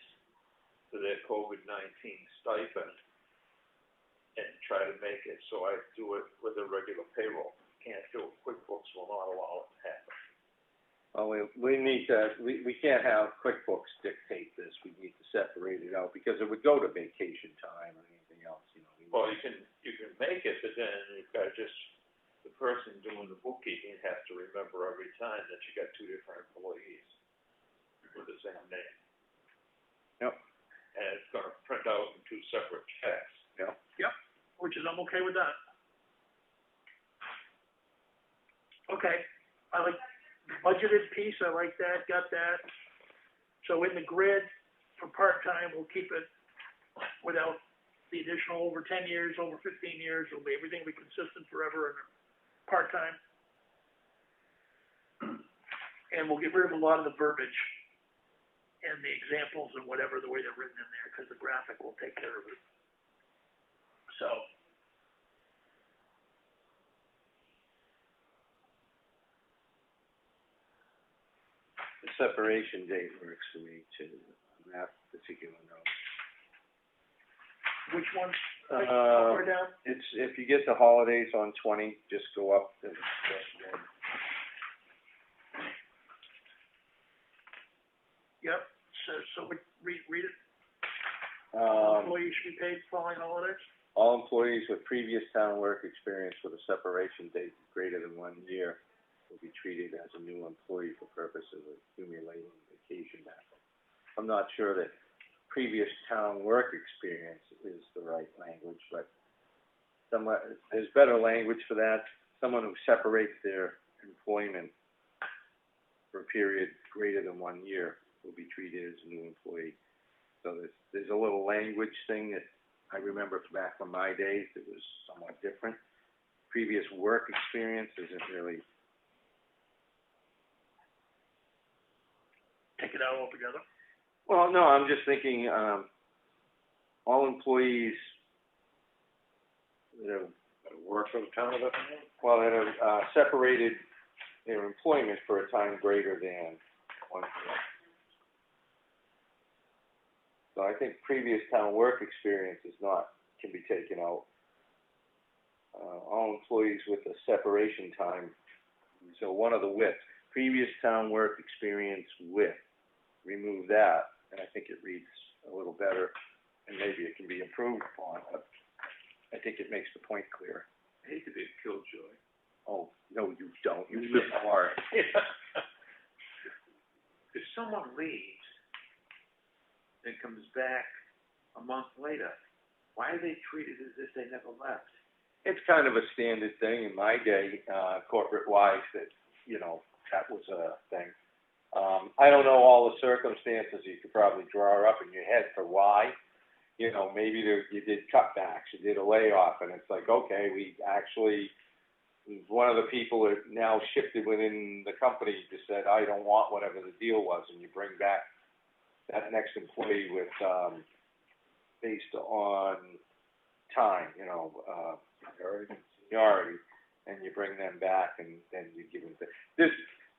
for their COVID-19 stipend and try to make it so I do it with a regular payroll. Can't do it. QuickBooks will not allow it to happen. Well, we need to, we can't have QuickBooks dictate this, we need to separate it out, because it would go to vacation time or anything else, you know. Well, you can make it, but then you've got the person doing the bookkeeping has to remember every time that you got 2 different employees with the same name. Yep. And it's gonna print out in 2 separate checks. Yep. Yep, which is, I'm okay with that. Okay, I like the budgeted piece, I like that, got that. So in the grid, for part-time, we'll keep it without the additional over 10 years, over 15 years, everything will be consistent forever and part-time. And we'll get rid of a lot of the verbiage and the examples and whatever, the way they're written in there, because the graphic will take care of it. So, The separation date works for me too, on that particular note. which one? We're down? It's, if you get the holidays on 20, just go up to the Yep, so read it. Employees should be paid following holidays? All employees with previous town work experience with a separation date greater than 1 year will be treated as a new employee for purposes of accumulating vacation benefits. I'm not sure that previous town work experience is the right language, but there's better language for that. Someone who separates their employment for a period greater than 1 year will be treated as a new employee. So there's a little language thing that I remember back from my days that was somewhat different. Previous work experience isn't really. Take it out altogether? Well, no, I'm just thinking, all employees that have Work for the town of Effingham? well, that have, separated their employment for a time greater than 1 year. So I think previous town work experience can be taken out. All employees with a separation time, so one of the with, previous town work experience with, remove that, and I think it reads a little better, and maybe it can be improved upon, but I think it makes the point clear. I hate to be a killjoy. Oh, no, you don't, you live hard. If someone leaves and comes back a month later, why are they treated as if they never left? It's kind of a standard thing in my day, corporate-wise, that, that was a thing. I don't know all the circumstances. You could probably draw up in your head for why. Maybe you did cutbacks, you did a layoff, and it's like, okay, one of the people that now shifted within the company just said, I don't want whatever the deal was, and you bring back that next employee with, based on time, seniority, and you bring them back, and then you give them this.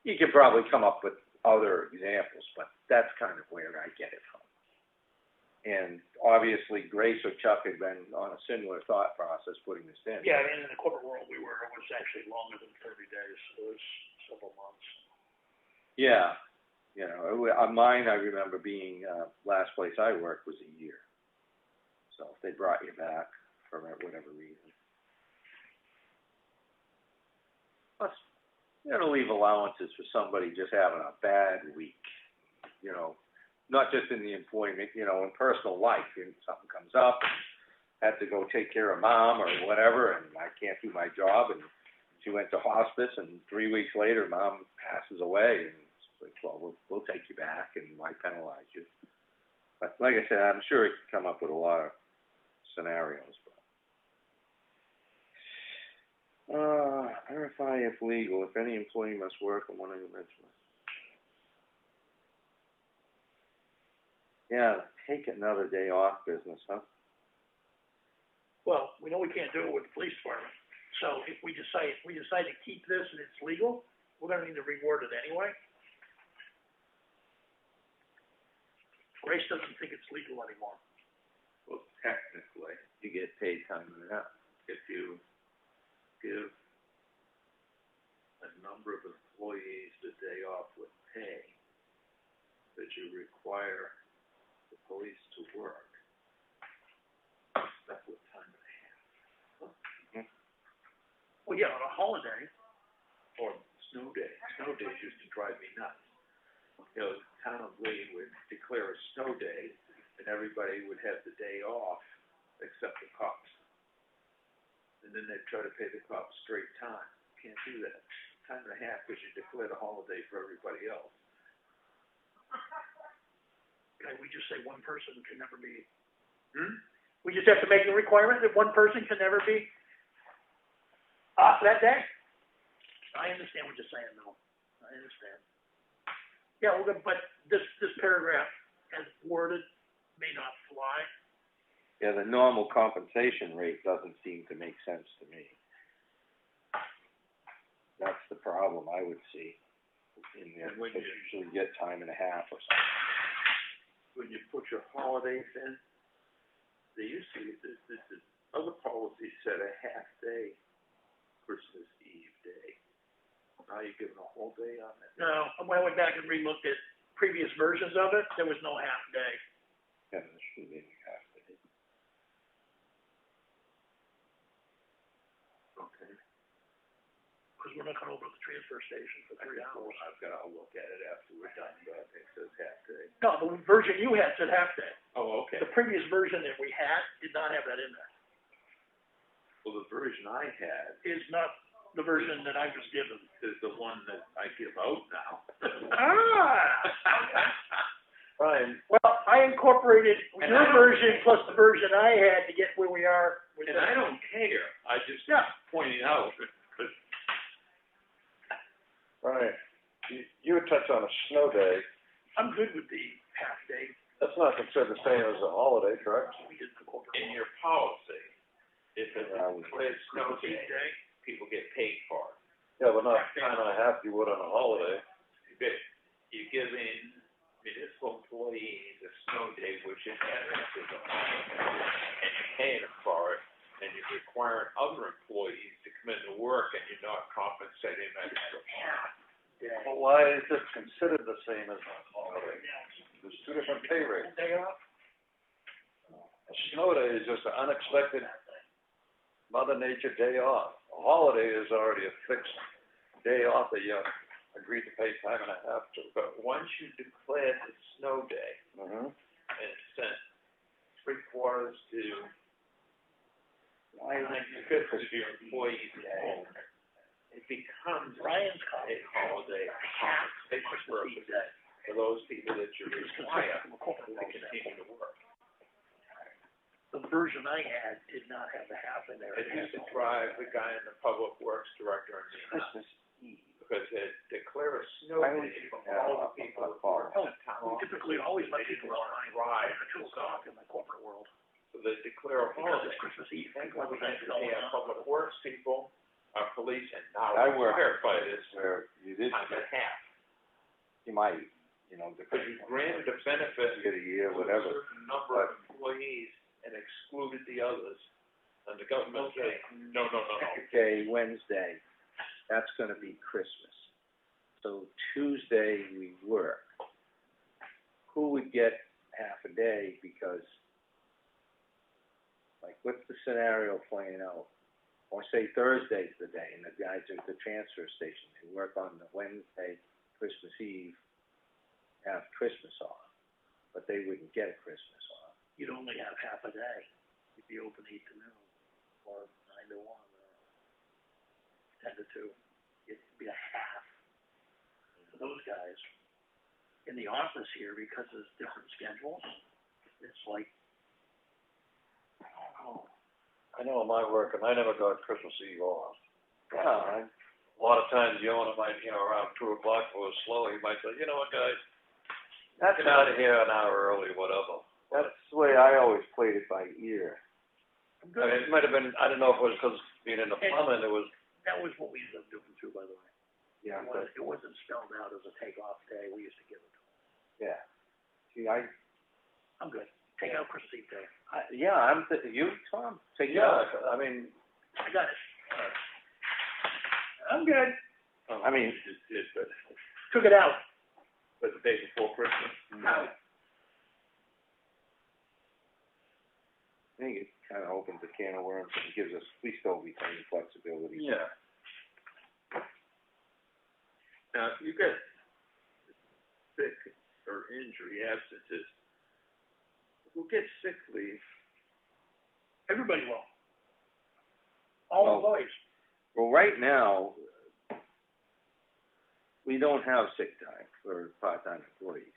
You could probably come up with other examples, but that's kind of where I get it from. And obviously, Grace or Chuck had been on a similar thought process putting this in. Yeah, I mean, in the corporate world, it was actually longer than 30 days, so it was several months. Yeah. On mine, I remember being, last place I worked was a year. So if they brought you back for whatever reason. Plus, you gotta leave allowances for somebody just having a bad week, not just in the employment, in personal life. Something comes up, had to go take care of mom or whatever, and I can't do my job, and she went to hospice, and 3 weeks later, mom passes away, and it's like, well, we'll take you back, and why penalize you? But like I said, I'm sure it can come up with a lot of scenarios. Verify if legal, if any employee must work on one of the mentioned. Yeah, take another day off business, huh? Well, we know we can't do it with the police department, so if we decide to keep this and it's legal, we're gonna need to reword it anyway. Grace doesn't think it's legal anymore. Well, technically, You get paid time and a half. if you give a number of employees the day off with pay, that you require the police to work, that's what time and a half. Well, yeah, on a holiday, Or snow days. Snow days used to drive me nuts. The town of Lee would declare a snow day, and everybody would have the day off except the cops. And then they'd try to pay the cops straight time. Can't do that. Time and a half, because you declared a holiday for everybody else. okay, we just say one person can never be, we just have to make the requirement that one person can never be off that day? I understand what you're saying, though. I understand. Yeah, well, but this paragraph as worded may not fly. Yeah, the normal compensation rate doesn't seem to make sense to me. That's the problem I would see in there, And when because you- usually get time and a half or something. When you put your holidays in, they used to, this other policy said a half day, Christmas Eve day. Now you're giving a whole day on it. No, when I went back and relooked at previous versions of it, there was no half day. Yeah, there should be a half day. Okay. Because we're not going over to the transfer station for 3 hours. I'll look at it after we're done, but I think it says half day. No, the version you had said half day. Oh, okay. The previous version that we had did not have that in there. Well, the version I had Is not the version that I was given. is the one that I give out now. Brian, Well, I incorporated your version plus the version I had to get where we are with And that. I don't care, I just Yeah. pointing out, because Brian, you had touched on a snow day. I'm good with the half day. That's not considered the same as a holiday, correct? We did the corporate. in your policy, if it's Yeah, a declared snow Christmas Eve day, day. people get paid for it. Yeah, but not time and a half you would on a holiday. You're giving municipal employees a snow day, which is technically a holiday, and you're paying them for it, and you're requiring other employees to come into work, and you're not compensating them extra. But why is it considered the same as a holiday? There's two different pay rates. Day off? A snow day is just an unexpected Mother Nature day off. A holiday is already a fixed day off that you agreed to pay time and a half to. But once you declare the snow day, Mm-hmm. and sent 3/4 to 9/5 of your employees home, it becomes Ryan's a copy. holiday for compensation purposes for those people that you require to continue to work. The version I had did not have the half in there. It used to drive the guy in the public works director insane, Christmas Eve. because they declare a snow I would- day for yeah, all the people that work in the town We office. typically always let They people didn't run want to drive drive at 2 o'clock in the corporate world. So they declare a Because holiday. it's Christmas Eve. And People have we events have going our on. public works people, our police, and now I our work firefighters, where you did, time and a half. you might, Because depending you granted a benefit get a year, to a whatever. certain number of employees and excluded the others, and the government said, no. Okay, Wednesday, that's gonna be Christmas. So Tuesday, we work. Who would get half a day because, like, what's the scenario playing out? Or say Thursday's the day and the guys are at the transfer station, they work on the Wednesday, Christmas Eve, have Christmas off, but they wouldn't get a Christmas off. You'd only have half a day. You'd be open 8 to noon, or 9 to 1, or 10 to 2. It'd be a half for those guys. In the office here, because there's different schedules, it's like, I don't know. I know in my work, and I never got Christmas Eve off. Yeah, A lot of times the owner might, around 2 o'clock, if it was slow, he might say, you know what, guys, that's get out of here an hour early, whatever. That's the way I always played it by ear. I'm I good. mean, it might have been, I don't know if it was because being in the plumbing, it was, That was what we ended up doing too, by the way. Yeah, It wasn't spelled out as a take-off day. We used to give it to them. yeah. See, I'm good. Take out Christmas Eve day. you, Tom, take it yeah, out. I mean, I got it. I'm good. I mean, Just did, but Took it out. the day before Christmas. Out. I think it kind of opens a can of worms and gives us, we still retain flexibility. yeah. Now, if you get sick or injury absences, who gets sick leave? Everybody will. All Well, employees. Well, right now, we don't have sick time for part-time employees.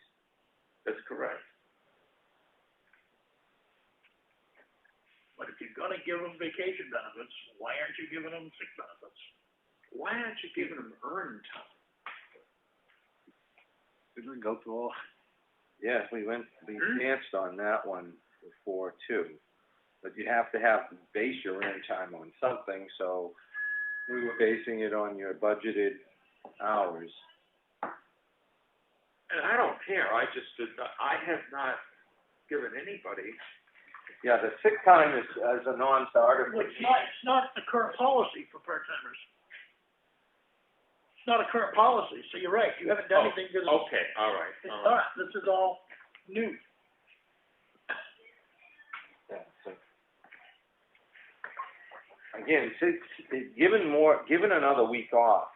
That's correct. But if you're gonna give them vacation benefits, why aren't you giving them sick benefits? Why aren't you giving them earned time? Did we go through all? Yeah, we danced on that one before too. But you have to base your earn time on something, so we were basing it on your budgeted hours. And I don't care, I have not given anybody. Yeah, the sick time is as a non-starter. It's not the current policy for part-timers. It's not a current policy, so you're right, you haven't done anything to this. Okay, all right. It's not, this is all new. Yeah, so. Again, given another week off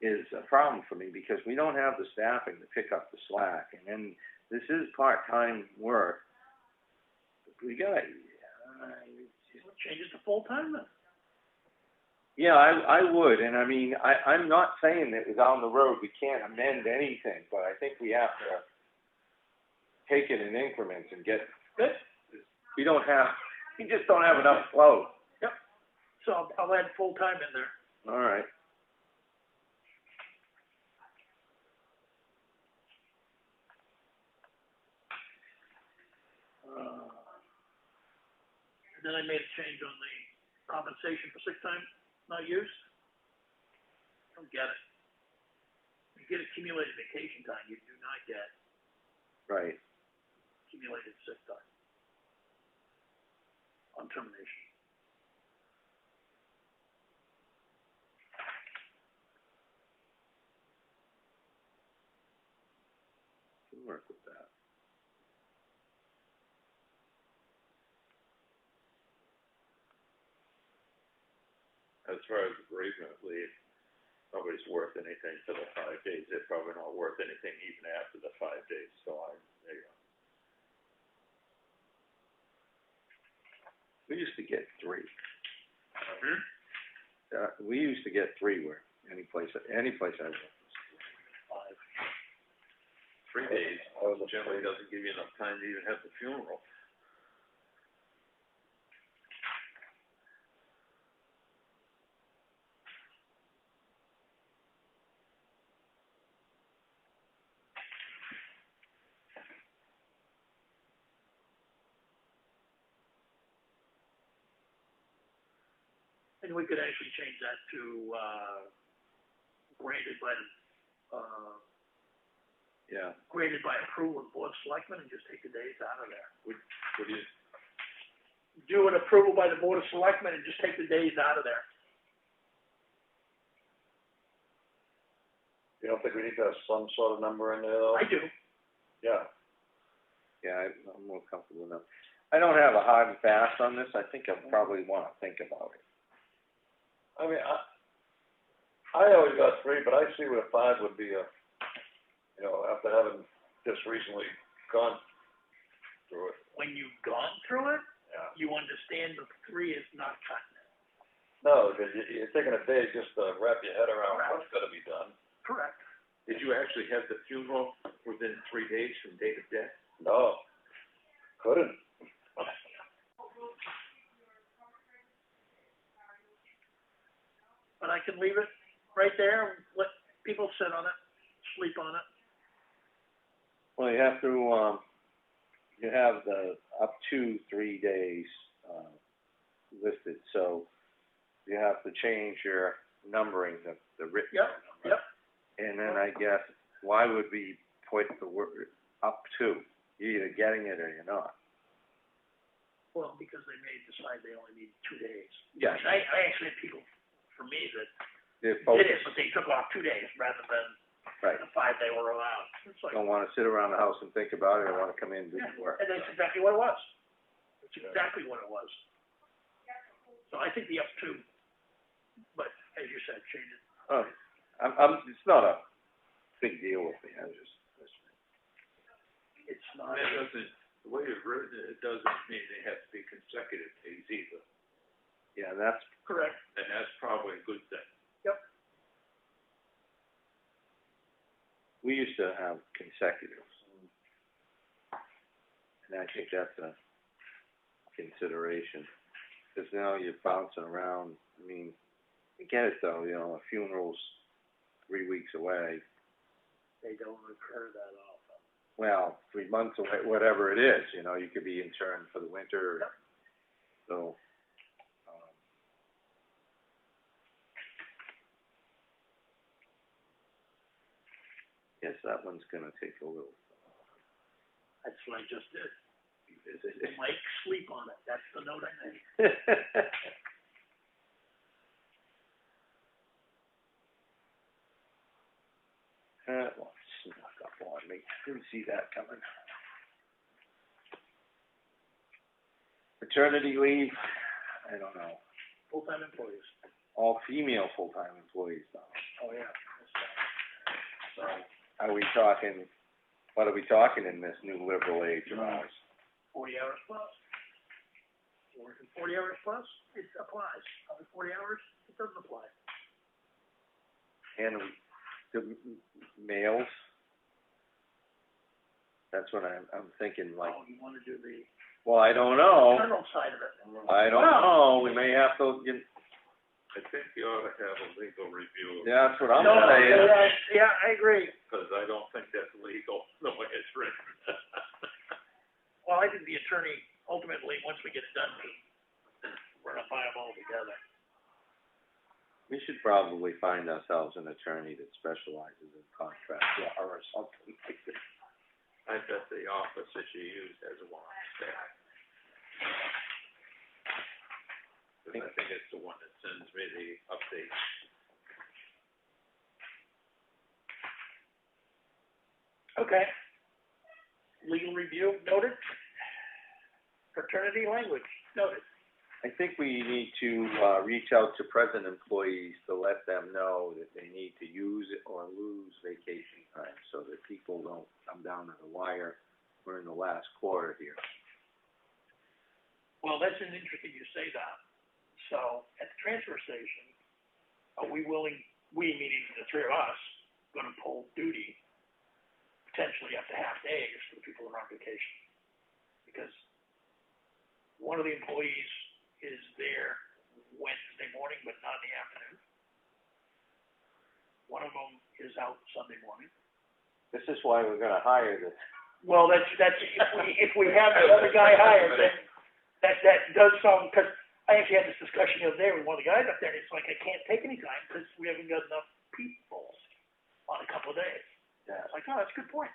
is a problem for me because we don't have the staffing to pick up the slack. And then this is part-time work. We gotta, Change it to full-time then. yeah, I would. And I mean, I'm not saying that down the road we can't amend anything, but I think we have to take it in increments and get, we just don't have enough flow. Yep. So I'll add full-time in there. All right. Then I made a change on the compensation for sick time not used. Don't get it. You get accumulated vacation time, you do not get Right. accumulated sick time on termination. Can work with that. As far as bereavement leave, nobody's worth anything for the 5 days. They're probably not worth anything even after the 5 days, so there you go. We used to get 3. Mm-hmm. We used to get 3 where any place I worked was 3 5. days generally doesn't give you enough time to even have the funeral. And we could actually change that to, granted by the, Yeah. granted by approval of the Board of Selectmen and just take the days out of there. Would you, Do an approval by the Board of Selectmen and just take the days out of there. You don't think we need to have some sort of number in there though? I do. Yeah. Yeah, I'm more comfortable now. I don't have a hard and fast on this. I think I probably want to think about it. I mean, I always got 3, but I see what a 5 would be after having just recently gone through it. When you've gone through it, Yeah. you understand the 3 is not cutting it. No, because you're taking a day just to wrap your head around what's gotta be done. Correct. did you actually have the funeral within 3 days from date of death? No, couldn't. But I can leave it right there and let people sit on it, sleep on it. Well, you have to, you have the up to 3 days, listed, so you have to change your numbering, the written number. Yep. And then I guess, why would we put the word up to? You're either getting it or you're not. Well, because they may decide they only need 2 days. Yeah. I actually had people, for me, that They're did it, focused, but they took off 2 days rather than right. the 5 they were allowed. It's like, Don't want to sit around the house and think about it, or want to come in and do yeah, the work. and that's exactly what it was. That's exactly what it was. So I think the up to, but as you said, change it. Oh, it's not a big deal with me, It's not. That doesn't, the way it's written, it doesn't mean they have to be consecutive days either, yeah, that's, Correct. and that's probably a good thing. Yep. we used to have consecutives. And I think that's a consideration, because now you're bouncing around. I mean, I get it though, a funeral's 3 weeks away. They don't occur that often. well, 3 months or whatever it is, you know, you could be interned for the winter, so, yes, that one's gonna take a little, That's what I just did. revisit. Mike, sleep on it. That's the note I made. Well, snuck up on me. Didn't see that coming. Maternity leave, I don't know. Full-time employees. All female full-time employees though. Oh, yeah. So, are we talking, what are we talking in this new liberal age of ours? 40 hours plus. Working 40 hours plus, it applies. Under 40 hours, it doesn't apply. And the males, that's what I'm thinking, like, Oh, you wanna do the well, I don't know. maternal side of it. I don't know, we may have to, I think you ought to have a legal review, yeah, that's what I'm No, saying. yeah, I agree. because I don't think that's legal, the way it's written. Well, I think the attorney, ultimately, once we get it done, we're gonna buy them all together. We should probably find ourselves an attorney that specializes in contract law or something like that. I bet the office that you use has one on staff. Because I think it's the one that sends me the updates. Okay. Legal review, noted. Fraternity language, noted. I think we need to, reach out to present employees to let them know that they need to use it or lose vacation time, so that people don't come down to the wire. We're in the last quarter here. Well, that's an interesting you say that. So, at the transfer station, are we willing, we meaning the three of us, gonna pull duty potentially up to half days for the people who are on vacation? Because one of the employees is there Wednesday morning, but not in the afternoon. One of them is out Sunday morning. This is why we're gonna hire this. Well, that's, if we have the other guy hired, then that does sound, because I actually had this discussion the other day with one of the guys up there, and it's like, I can't take any time, because we haven't got enough people on a couple of days. Yeah. It's like, oh, that's a good point.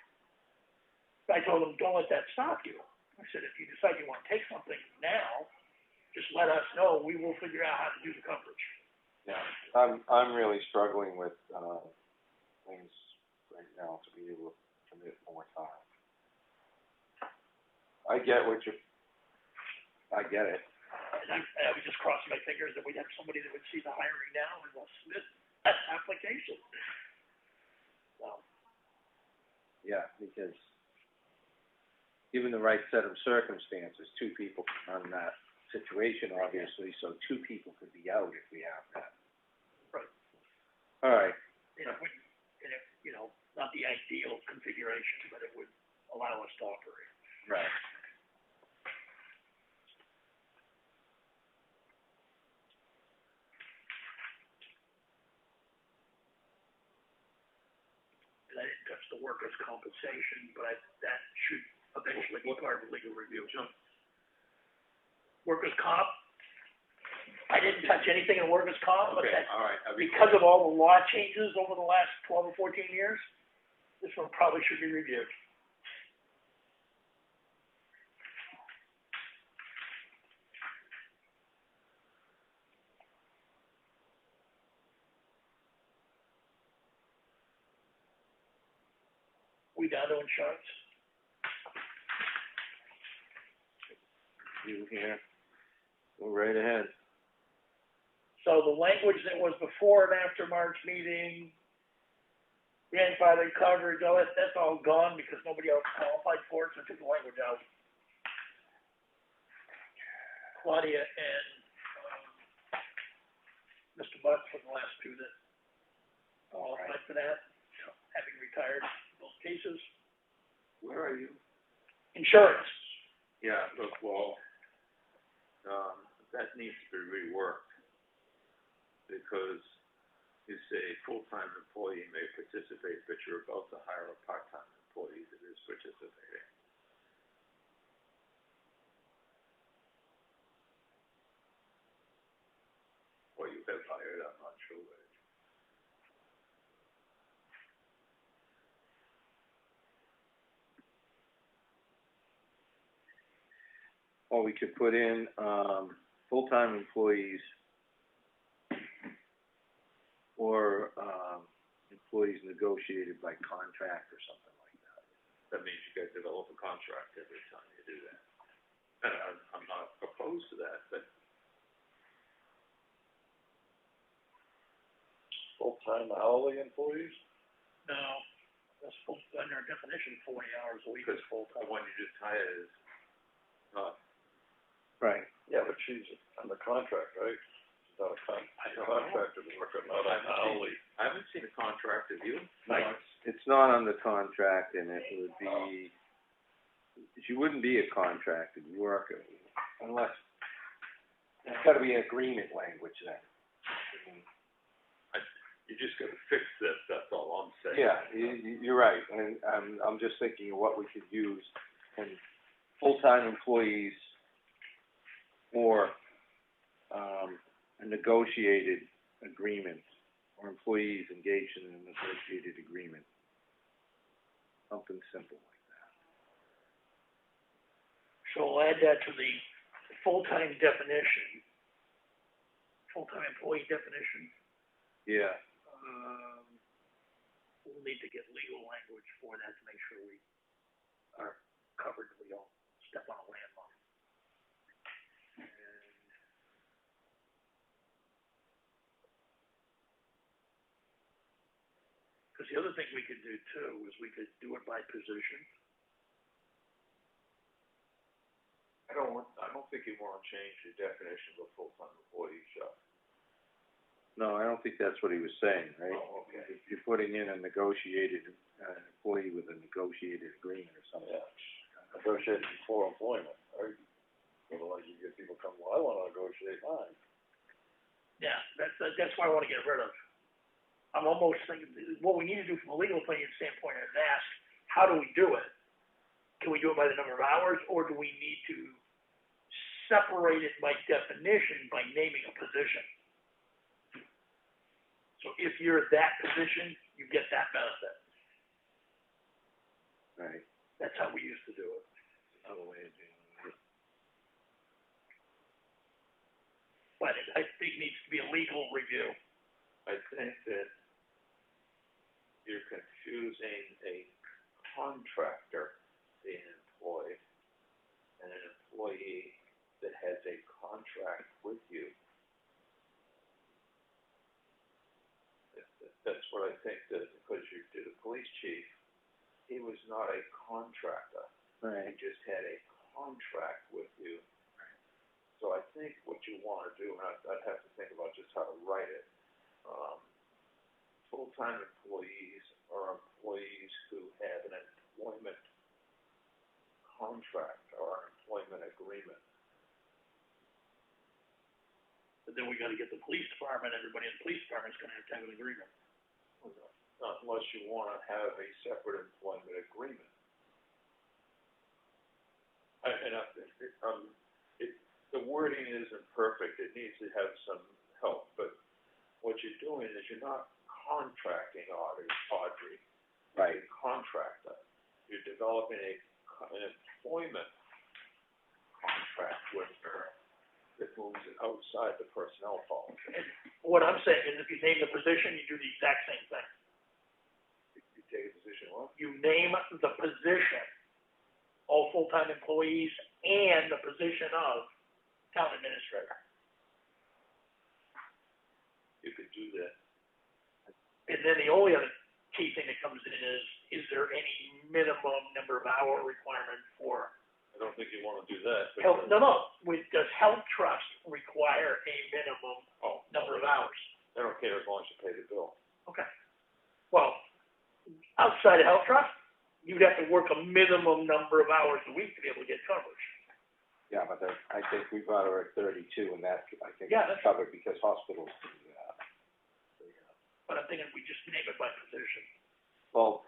I told him, don't let that stop you. I said, if you decide you want to take something now, just let us know, we will figure out how to do the coverage. Yeah, I'm really struggling with, things right now to be able to commit more time. I get it. And I was just crossing my fingers that we'd have somebody that would see the hiring now and will submit that application. So. Yeah, because given the right set of circumstances, two people can run that situation, obviously, so two people could be out if we have that. Right. All right. And it, you know, not the ideal configuration, but it would allow us to operate. Right. And I didn't touch the workers' compensation, but that should eventually be part of the legal review. Workers' comp, I didn't touch anything in workers' comp, but Okay, that's all right. because of all the law changes over the last 12 or 14 years, this one probably should be reviewed. We down to insurance? You here. Go right ahead. So the language that was before and after March meeting, grandfather coverage, all that's all gone because nobody else qualified for it, so I took the language out. Claudia and, Mr. Butts were the last two that qualified for that, having retired in both cases. Where are you? Insurance. Yeah, look, well, that needs to be reworked, because You say full-time employee may participate, but you're about to hire a part-time employee that is participating. Or you have hired, I'm not sure which. Or we could put in, full-time employees or, employees negotiated by contract or something like that. That means you gotta develop a contract every time you do that. And I'm not opposed to that, but Full-time hourly employees? No, that's full, under definition, 40 hours a week because is full-time. the one you just hired is not, Right. Yeah, but she's under contract, right? She's not a contracted worker, not an hourly. I haven't seen a contract, have you? No, it's not on the contract, and it would be, she wouldn't be a contracted worker unless, there's gotta be an agreement language then. You just gotta fix this, that's all I'm saying. Yeah, you're right, and I'm just thinking of what we could use, and full-time employees or, a negotiated agreement, or employees engaged in a negotiated agreement. Something simple like that. So we'll add that to the full-time definition, full-time employee definition. Yeah. We'll need to get legal language for that to make sure we are covered, we don't step on a landmine. Because the other thing we could do too is we could do it by position. I don't think you wanna change the definition of a full-time employee, Chuck. No, I don't think that's what he was saying, right? Oh, okay. If you're putting in a negotiated, employee with a negotiated agreement or something. Yeah, negotiated before employment, right? Otherwise you get people come, well, I wanna negotiate mine. Yeah, that's what I wanna get rid of. I'm almost thinking, what we need to do from a legal opinion standpoint is ask, how do we do it? Can we do it by the number of hours, or do we need to separate it by definition by naming a position? So if you're that position, you get that benefit. Right. That's how we used to do it. Another way of doing it. But I think it needs to be a legal review. I think that you're confusing a contractor being employed and an employee that has a contract with you. That's what I think, that because you did a police chief, he was not a contractor. Right. He just had a contract with you. So I think what you wanna do, and I'd have to think about just how to write it, full-time employees are employees who have an employment contract or an employment agreement. But then we gotta get the police department, everybody in the police department's gonna have to have an agreement. Unless you wanna have a separate employment agreement. The wording isn't perfect, it needs to have some help, but what you're doing is you're not contracting Audrey. Right. You're a contractor. You're developing an employment contract with her that moves it outside the personnel policy. And what I'm saying is if you name the position, you do the exact same thing. You take a position, well, You name the position, all full-time employees, and the position of town administrator. you could do that. And then the only other key thing that comes in is there any minimum number of hour requirement for I don't think you wanna do that. health? No. Does health trust require a minimum number of hours? I don't care as long as you pay the bill. Okay. Well, outside of health trust, you'd have to work a minimum number of hours a week to be able to get coverage. Yeah, but I think we brought her at 32, and that, I think, Yeah, is covered because hospitals do that. thinking we just name it by position. Well,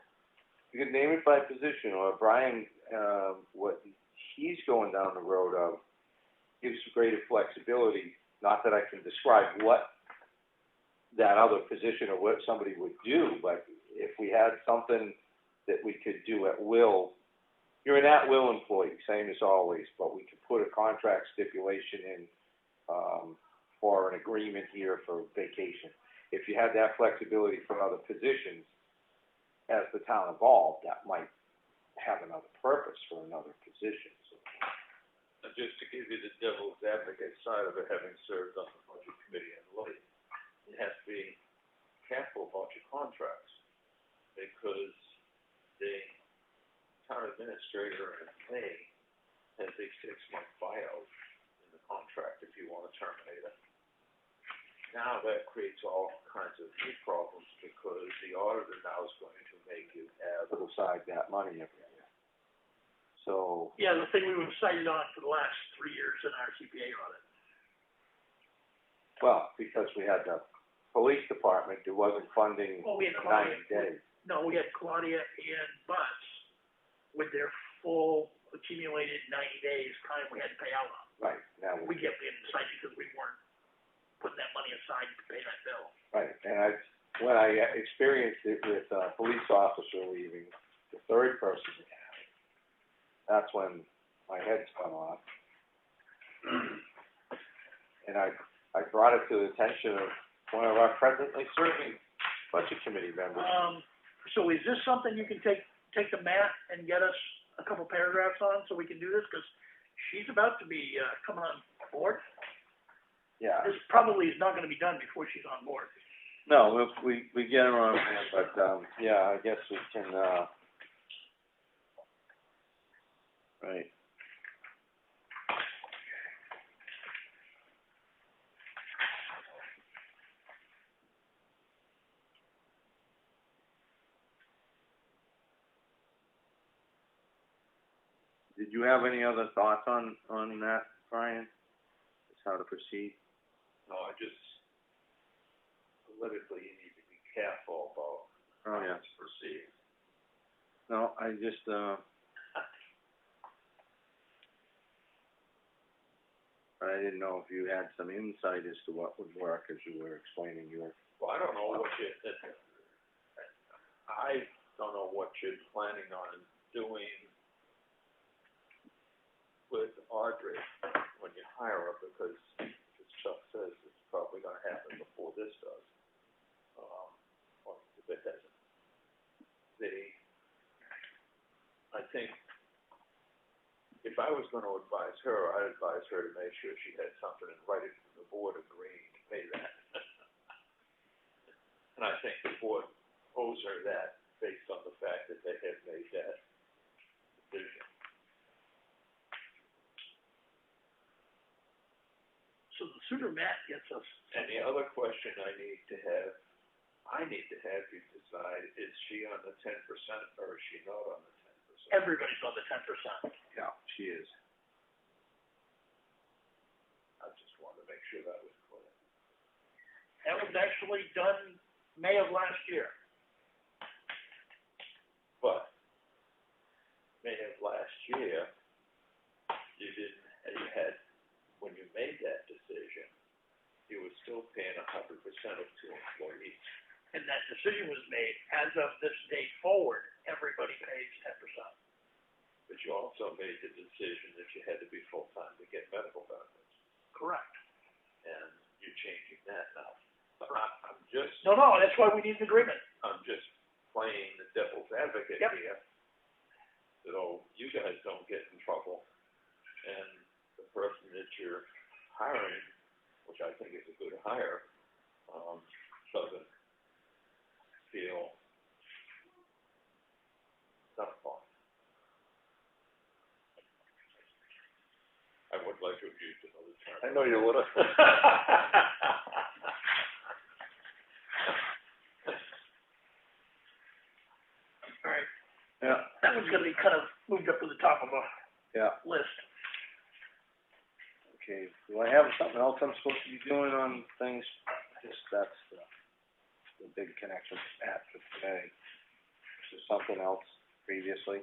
you could name it by position, or Brian, what he's going down the road of gives greater flexibility. Not that I can describe what that other position or what somebody would do, but if we had something that we could do at will, you're an at-will employee, same as always, but we could put a contract stipulation in, for an agreement here for vacation. If you had that flexibility for other positions, as the town evolved, that might have another purpose for another position. So, Just to give you the devil's advocate side of it, having served on the budget committee and late, you have to be careful about your contracts, because the town administrator in May has a 6-month buyout in the contract if you want to terminate it. Now that creates all kinds of new problems, because the auditor now is going to make you have put aside that money every year. So, Yeah, the thing we were cited on for the last 3 years in our CPA audit. well, because we had the police department, there wasn't funding Well, we had for Claudia. 90 days. No, we had Claudia and Bus with their full accumulated 90 days time we had to pay out on. Right, now, We kept getting cited because we weren't putting that money aside to pay that bill. right, and when I experienced it with a police officer leaving, the third person we had, that's when my head spun off. And I brought it to the attention of one of our presently serving budget committee members. So is this something you can take to Matt and get us a couple paragraphs on so we can do this? Because she's about to be, coming on board. Yeah, This probably is not gonna be done before she's on board. no, we get her on that, but, yeah, I guess we can, right. Did you have any other thoughts on that, Brian? Just how to proceed? No, I just, politically, you need to be careful about Oh, how yeah. it's perceived. No, I just, I didn't know if you had some insight as to what would work as you were explaining your. Well, I don't know what I don't know what you're planning on doing with Audrey when you hire her, because as Chuck says, it's probably gonna happen before this does. Or if it doesn't. I think if I was gonna advise her, I'd advise her to make sure she had something in writing from the board agreeing to pay that. And I think the board owes her that based on the fact that they have made that decision. So the sooner Matt gets us. And the other question I need to have you decide, is she on the 10% or is she not on the 10%? Everybody's on the 10%. Yeah, she is. I just wanted to make sure that was clear. That was actually done May of last year. But May of last year, you had, when you made that decision, you were still paying 100% of 2 employees. And that decision was made, as of this date forward, everybody pays 10%. But you also made the decision that you had to be full-time to get medical benefits. Correct. And you're changing that now. But I'm just, No, that's why we need an agreement. I'm just playing the devil's advocate Yep. here. So you guys don't get in trouble, and the person that you're hiring, which I think is a good hire, doesn't feel not fun. I would like to have used another term. I know you would have. All right. Yeah. That one's gonna be kind of moved up to the top of a Yeah. list. Okay, do I have something else I'm supposed to be doing on things? Just that's the big connection after today. Is there something else previously?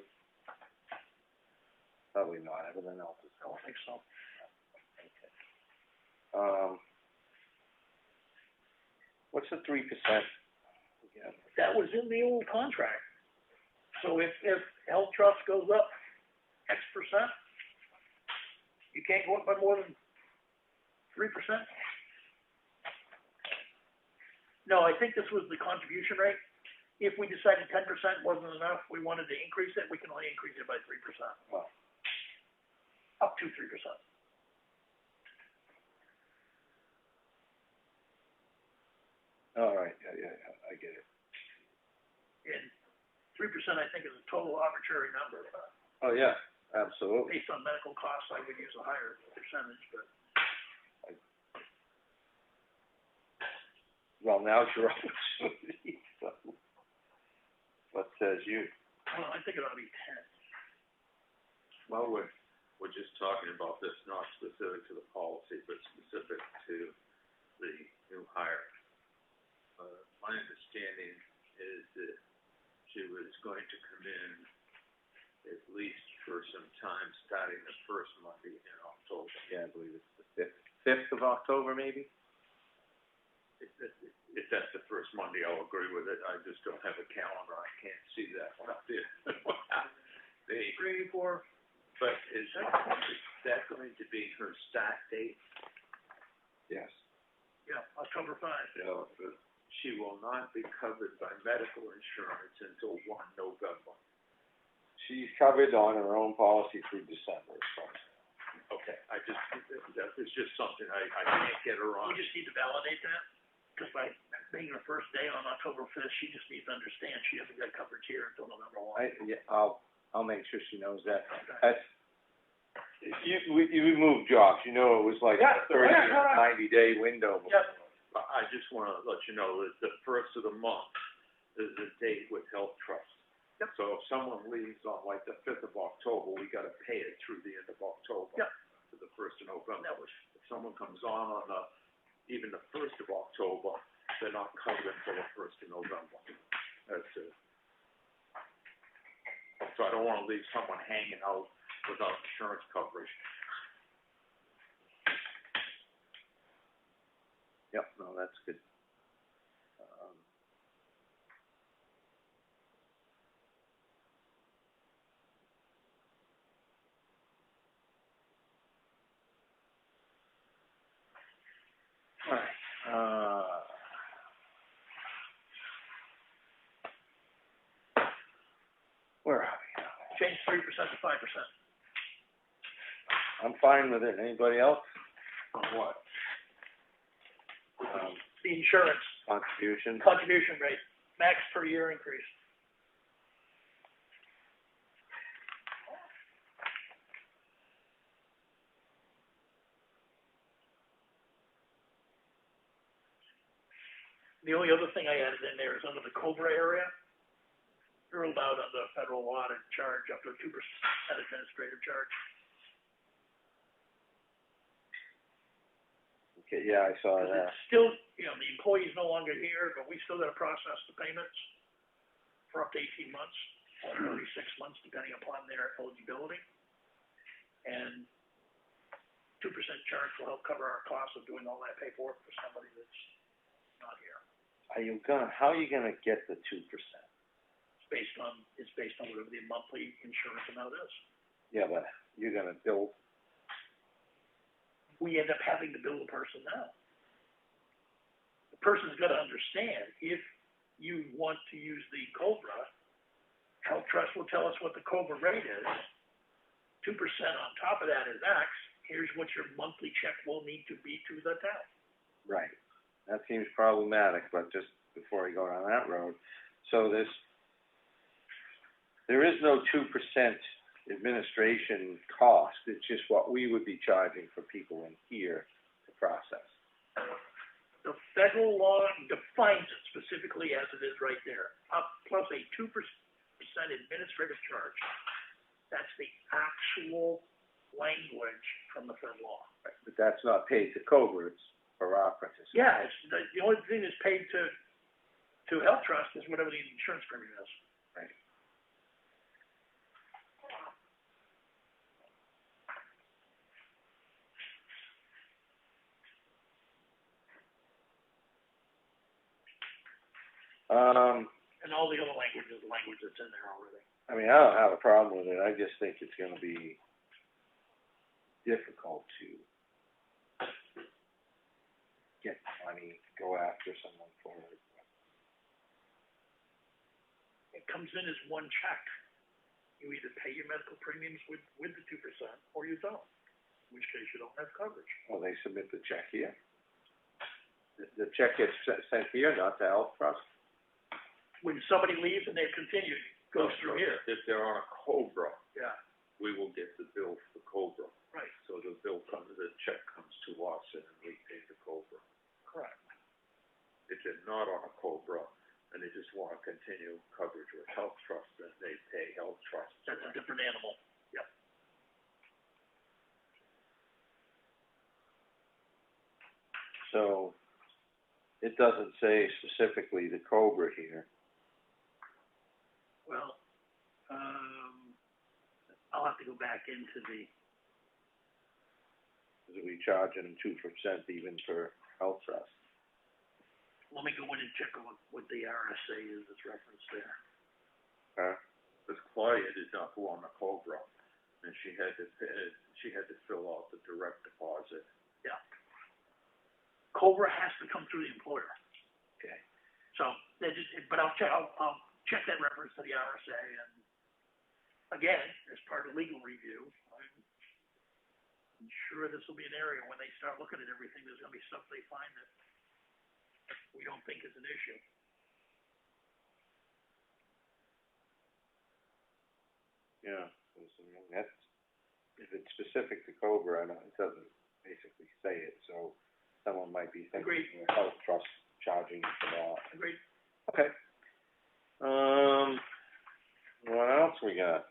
Probably not, everything else is I don't think so. What's the 3% again? That was in the old contract. So if health trust goes up X percent, you can't go up by more than 3%? No, I think this was the contribution rate. If we decided 10% wasn't enough, we wanted to increase it, we can only increase it by 3%. Well, Up to 3%. all right, yeah, I get it. And 3%, I think, is a total arbitrary number. Oh, yeah, absolutely. Based on medical costs, I would use a higher percentage, but. Well, now's your opportunity, so. What says you? Well, I think it ought to be 10. Well, we're just talking about this, not specific to the policy, but specific to the new hire. My understanding is that she was going to come in at least for some time, starting the first Monday in October. Yeah, I believe it's the 5th of October, maybe? If that's the first Monday, I'll agree with it. I just don't have a calendar. I can't see that one up there. 3, 4. But is that going to be her start date? Yes. Yeah, October 5. Yeah, She will not be covered by medical insurance until 1 November. She's covered on her own policy through December, so. Okay, that is just something I can't get her on. We just need to validate that, because by being her first day on October 5th, she just needs to understand she hasn't got coverage here until November 1. I'll make sure she knows that. That's, you move jobs, you know, it was like a 30 or 90-day window. Yep. I just want to let you know that the first of the month is the date with Health Trust. Yep. So if someone leaves on like the 5th of October, we got to pay it through the end of October. Yep. To the 1st of November. If someone comes on even the 1st of October, they're not covered until the 1st of November. That's it. So I don't want to leave someone hanging out without insurance coverage. Yep, no, that's good. All right, where are we? Change 3% to 5%. I'm fine with it. Anybody else? On what? The insurance Contribution rate, max per year increase. The only other thing I added in there is under the COBRA area, you're allowed under federal law to charge up to 2% administrative charge. Okay, yeah, I saw Because that. it's still, the employee's no longer here, but we still gotta process the payments for up to 18 months, or 36 months, depending upon their eligibility. And 2% charge will help cover our costs of doing all that paperwork for somebody that's not here. How are you gonna get the 2%? It's based on whatever the monthly insurance amount is. Yeah, but you're gonna bill. We end up having to bill the person now. The person's gotta understand, if you want to use the COBRA, Health Trust will tell us what the COBRA rate is. 2% on top of that is X. Here's what your monthly check will need to be to the town. Right. That seems problematic, but just before I go down that road, so there is no 2% administration cost. It's just what we would be charging for people in here to process. The federal law defines it specifically as it is right there, up plus a 2% administrative charge. That's the actual language from the federal law. Right. But that's not paid to COBRA, it's for our participation. Yeah, it's, the only thing that's paid to whatever the insurance premium is. Right. And all the other language is the language that's in there already. I mean, I don't have a problem with it, I just think it's gonna be difficult to get money, go after someone for it. It comes in as one check. You either pay your medical premiums with the 2%, or you don't, in which case you don't have coverage. Well, they submit the check here. The check gets sent here, not to Health Trust. When somebody leaves and they've continued, it goes through here. If they're on a COBRA, Yeah, we will get the bill for the COBRA. right, So the bill comes, the check comes to us and we pay the COBRA. correct. If they're not on a COBRA and they just want to continue coverage with Health Trust, then they pay Health Trust. That's a different animal. Yep. So, it doesn't say specifically the COBRA here. Well, I'll have to go back into the, Is we charging them 2% even for Health Trust? let me go in and check what the RSA is that's referenced there. Because Claudia did not go on the COBRA, and she had to fill out the direct deposit. Yeah. COBRA has to come through the employer. Okay. So, but I'll check that reference to the RSA, and again, as part of legal review, I'm sure this will be an area when they start looking at everything, there's gonna be stuff they find that we don't think is an issue. Yeah, that's, if it's specific to COBRA, it doesn't basically say it, so someone might be thinking Agreed. the Health Trust charging you for that. Agreed. Okay. What else we got?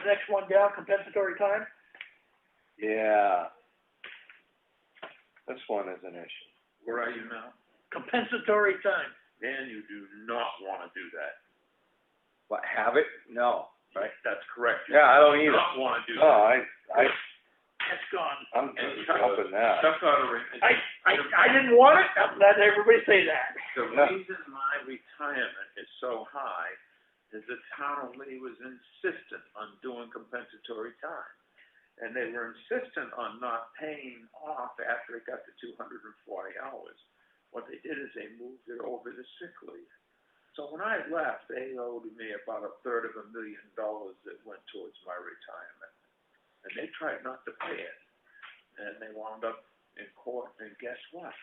Next one down, compensatory time. Yeah. This one is an issue. Where are you now? Compensatory time. Dan, you do not want to do that. What, have it? No, right? That's correct. Yeah, I don't You do either. not want to do No, that. That's gone. I'm helping that. Chuck I didn't want it. I'm letting everybody say that. The reason my retirement is so high is the town of Lee was insistent on doing compensatory time. And they were insistent on not paying off after it got to 240 hours. What they did is they moved it over to sick leave. So when I left, they owed me about $250,000 that went towards my retirement. And they tried not to pay it. And they wound up in court, and guess what?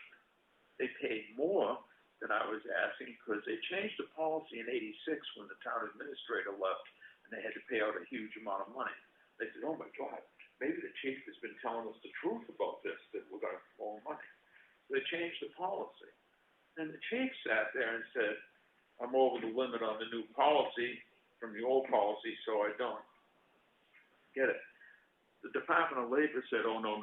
They paid more than I was asking because they changed the policy in '86 when the town administrator left, and they had to pay out a huge amount of money. They said, oh my God, maybe the chief has been telling us the truth about this, that we're going to owe money. So they changed the policy. And the chief sat there and said, I'm over the limit on the new policy from the old policy, so I don't get it. The Department of Labor said, oh, no.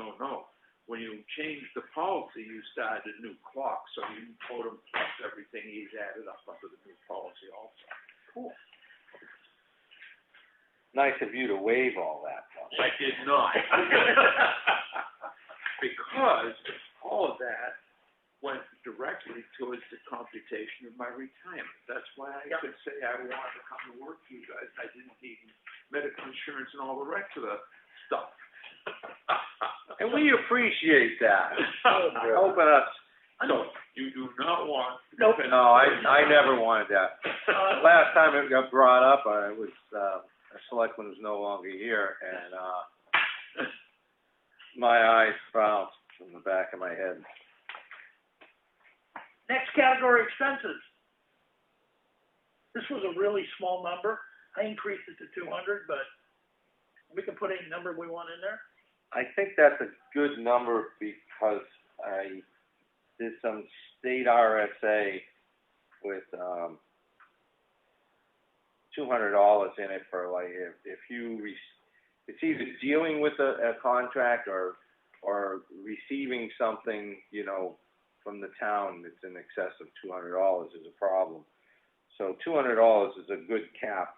When you changed the policy, you started a new clock, so you owed him plus everything he's added up under the new policy also. Cool. Nice of you to waive all that. I did not. Because all of that went directly towards the computation of my retirement. That's why I could say I wanted to come to work for you guys. I didn't need medical insurance and all the rest of the stuff. And we appreciate that. Helping us. So, you do not want... Nope. No, I never wanted that. Last time it got brought up, I was, a selectman was no longer here, and, my eyes bounced from the back of my head. Next category, expenses. This was a really small number. I increased it to 200, but we can put any number we want in there. I think that's a good number because I did some state RSA with, $200 in it for like, if you, it's either dealing with a contract or receiving something, from the town that's in excess of $200 is a problem. So $200 is a good cap.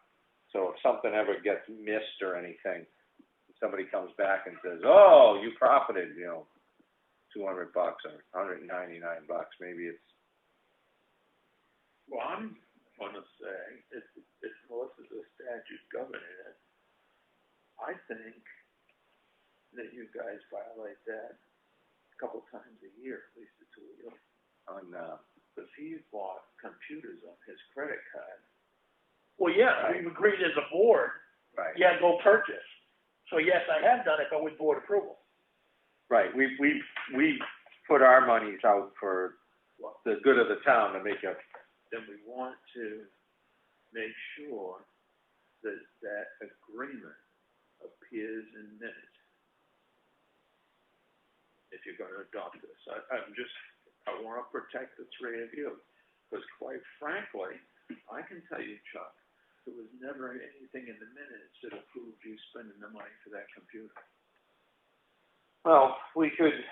So if something ever gets missed or anything, somebody comes back and says, "Oh, you profited, you know, $200 or $199," maybe it's. Well, I'm gonna say, if most of the statute governing it, I think that you guys violate that a couple times a year, at least it's illegal. Because he bought computers on his credit card. Well, yeah, Right. we've agreed as a board, Right. yeah, go purchase. So yes, I have done it, but with board approval. Right, we put our monies out for the good of the town to make a. Then we want to make sure that that agreement appears in minutes. If you're gonna adopt this, I wanna protect the three of you, because quite frankly, I can tell you, Chuck, there was never anything in the minutes that approved you spending the money for that computer. Well, we could.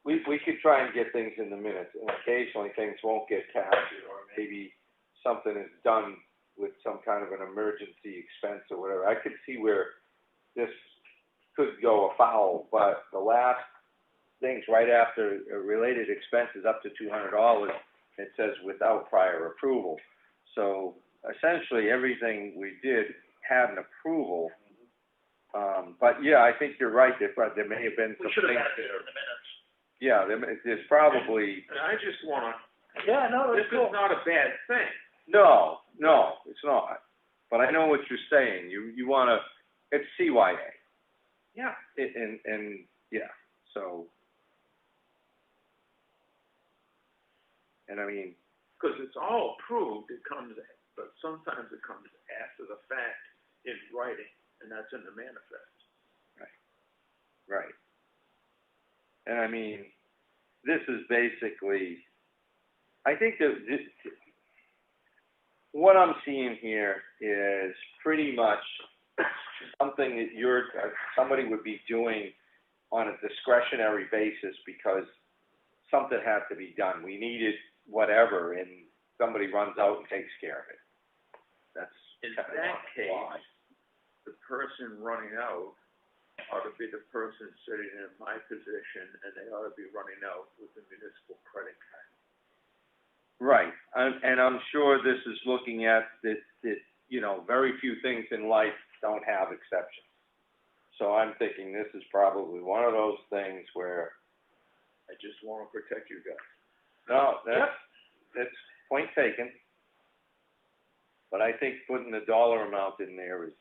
We could try and get things in the minutes, and occasionally things won't get captured, or maybe something is done with some kind of an emergency expense or whatever. I could see where this could go afoul, but the last things right after related expenses up to $200, it says without prior approval. So essentially everything we did had an approval. But yeah, I think you're right, there may have been some We should have things had it there. in the minutes. Yeah, there's probably, And I just wanna, Yeah, no, this that's cool. is not a bad thing. no, it's not. But I know what you're saying, you wanna, it's CYA. Yeah. And, yeah, so. And I mean. Because it's all approved, but sometimes it comes after the fact in writing, and that's in the manifest. Right. And I mean, this is basically, I think that what I'm seeing here is pretty much something that somebody would be doing on a discretionary basis because something had to be done. We needed whatever, and somebody runs out and takes care of it. That's In kind of that case, why. the person running out ought to be the person sitting in my position, and they ought to be running out with the municipal credit card. Right, and I'm sure this is looking at that, you know, very few things in life don't have exceptions. So I'm thinking this is probably one of those things where. I just want to protect you guys. No, that's point taken. But I think putting the dollar amount in there is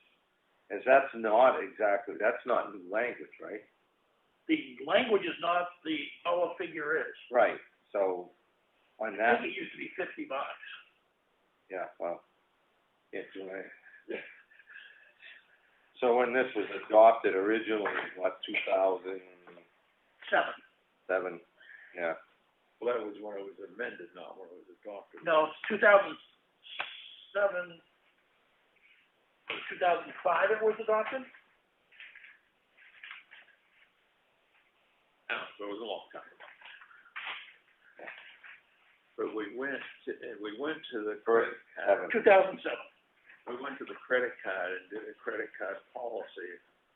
that's not new language, right? The language is not, the dollar figure is. Right, so on that. I think it used to be $50. Yeah, well, so when this was adopted originally, what, 2007? Yeah. Well, that was when it was amended, not when it was adopted. No, it's 2007, 2005 it was adopted? No, so it was a long time ago. But we went to the credit card. 2007. We went to the credit card and did a credit card policy,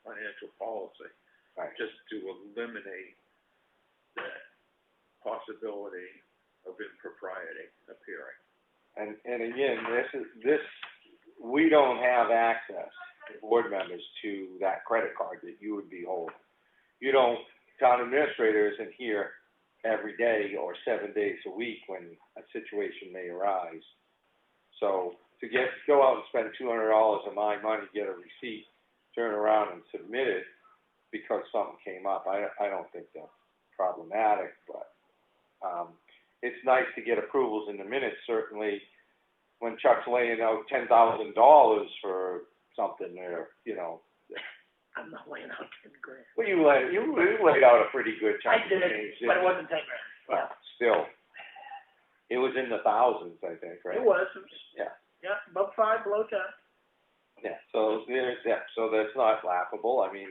financial policy, Right. just to eliminate that possibility of impropriety appearing. And again, we don't have access, board members, to that credit card that you would be holding. Town administrator isn't here every day or 7 days a week when a situation may arise. So to go out and spend $200 of my money, get a receipt, turn around and submit it because something came up, I don't think that's problematic, but it's nice to get approvals in the minutes, certainly when Chuck's laying out $10,000 for something there, you know. I'm not laying out 10 grand. Well, you laid out a pretty good chunk I of did, change, but it didn't wasn't 10 grand. you? Well, still, it was in the thousands, I think, right? It was. Yeah. Yeah, above 5, below 10. Yeah, so that's not laughable. I mean,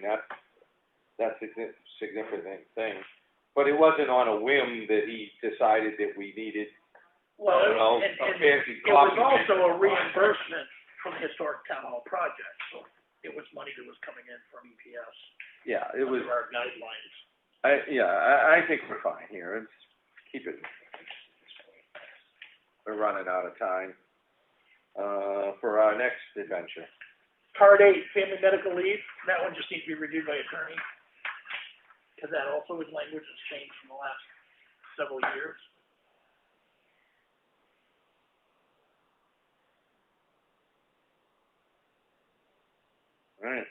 that's a significant thing. But it wasn't on a whim that he decided that we needed, Well, I don't know, and a fancy it was document. also a reimbursement from the historic town hall project, so it was money that was coming in from EPS. Yeah, it was, Under our guidelines. I think we're fine here. Let's keep it. We're running out of time, for our next adventure. Part 8, family medical leave, that one just needs to be reviewed by attorney. Because that also is language that's changed from the last several years. All right.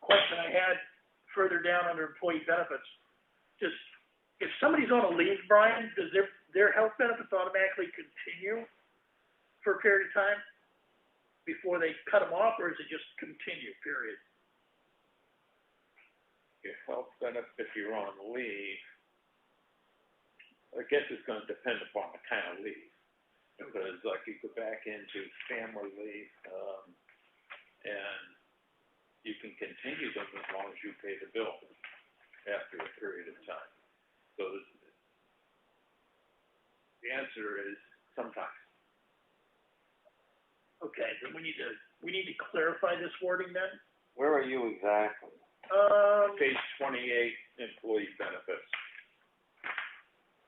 Question I had further down under employee benefits, just, if somebody's on a leave, Brian, does their health benefits automatically continue for a period of time before they cut them off, or is it just continue, period? Your health benefit, if you're on leave, I guess it's gonna depend upon the kind of leave. Because like you go back into family leave, and you can continue them as long as you pay the bill after a period of time. So the answer is sometimes. Okay, then we need to clarify this wording then. Where are you exactly? Page 28, employee benefits.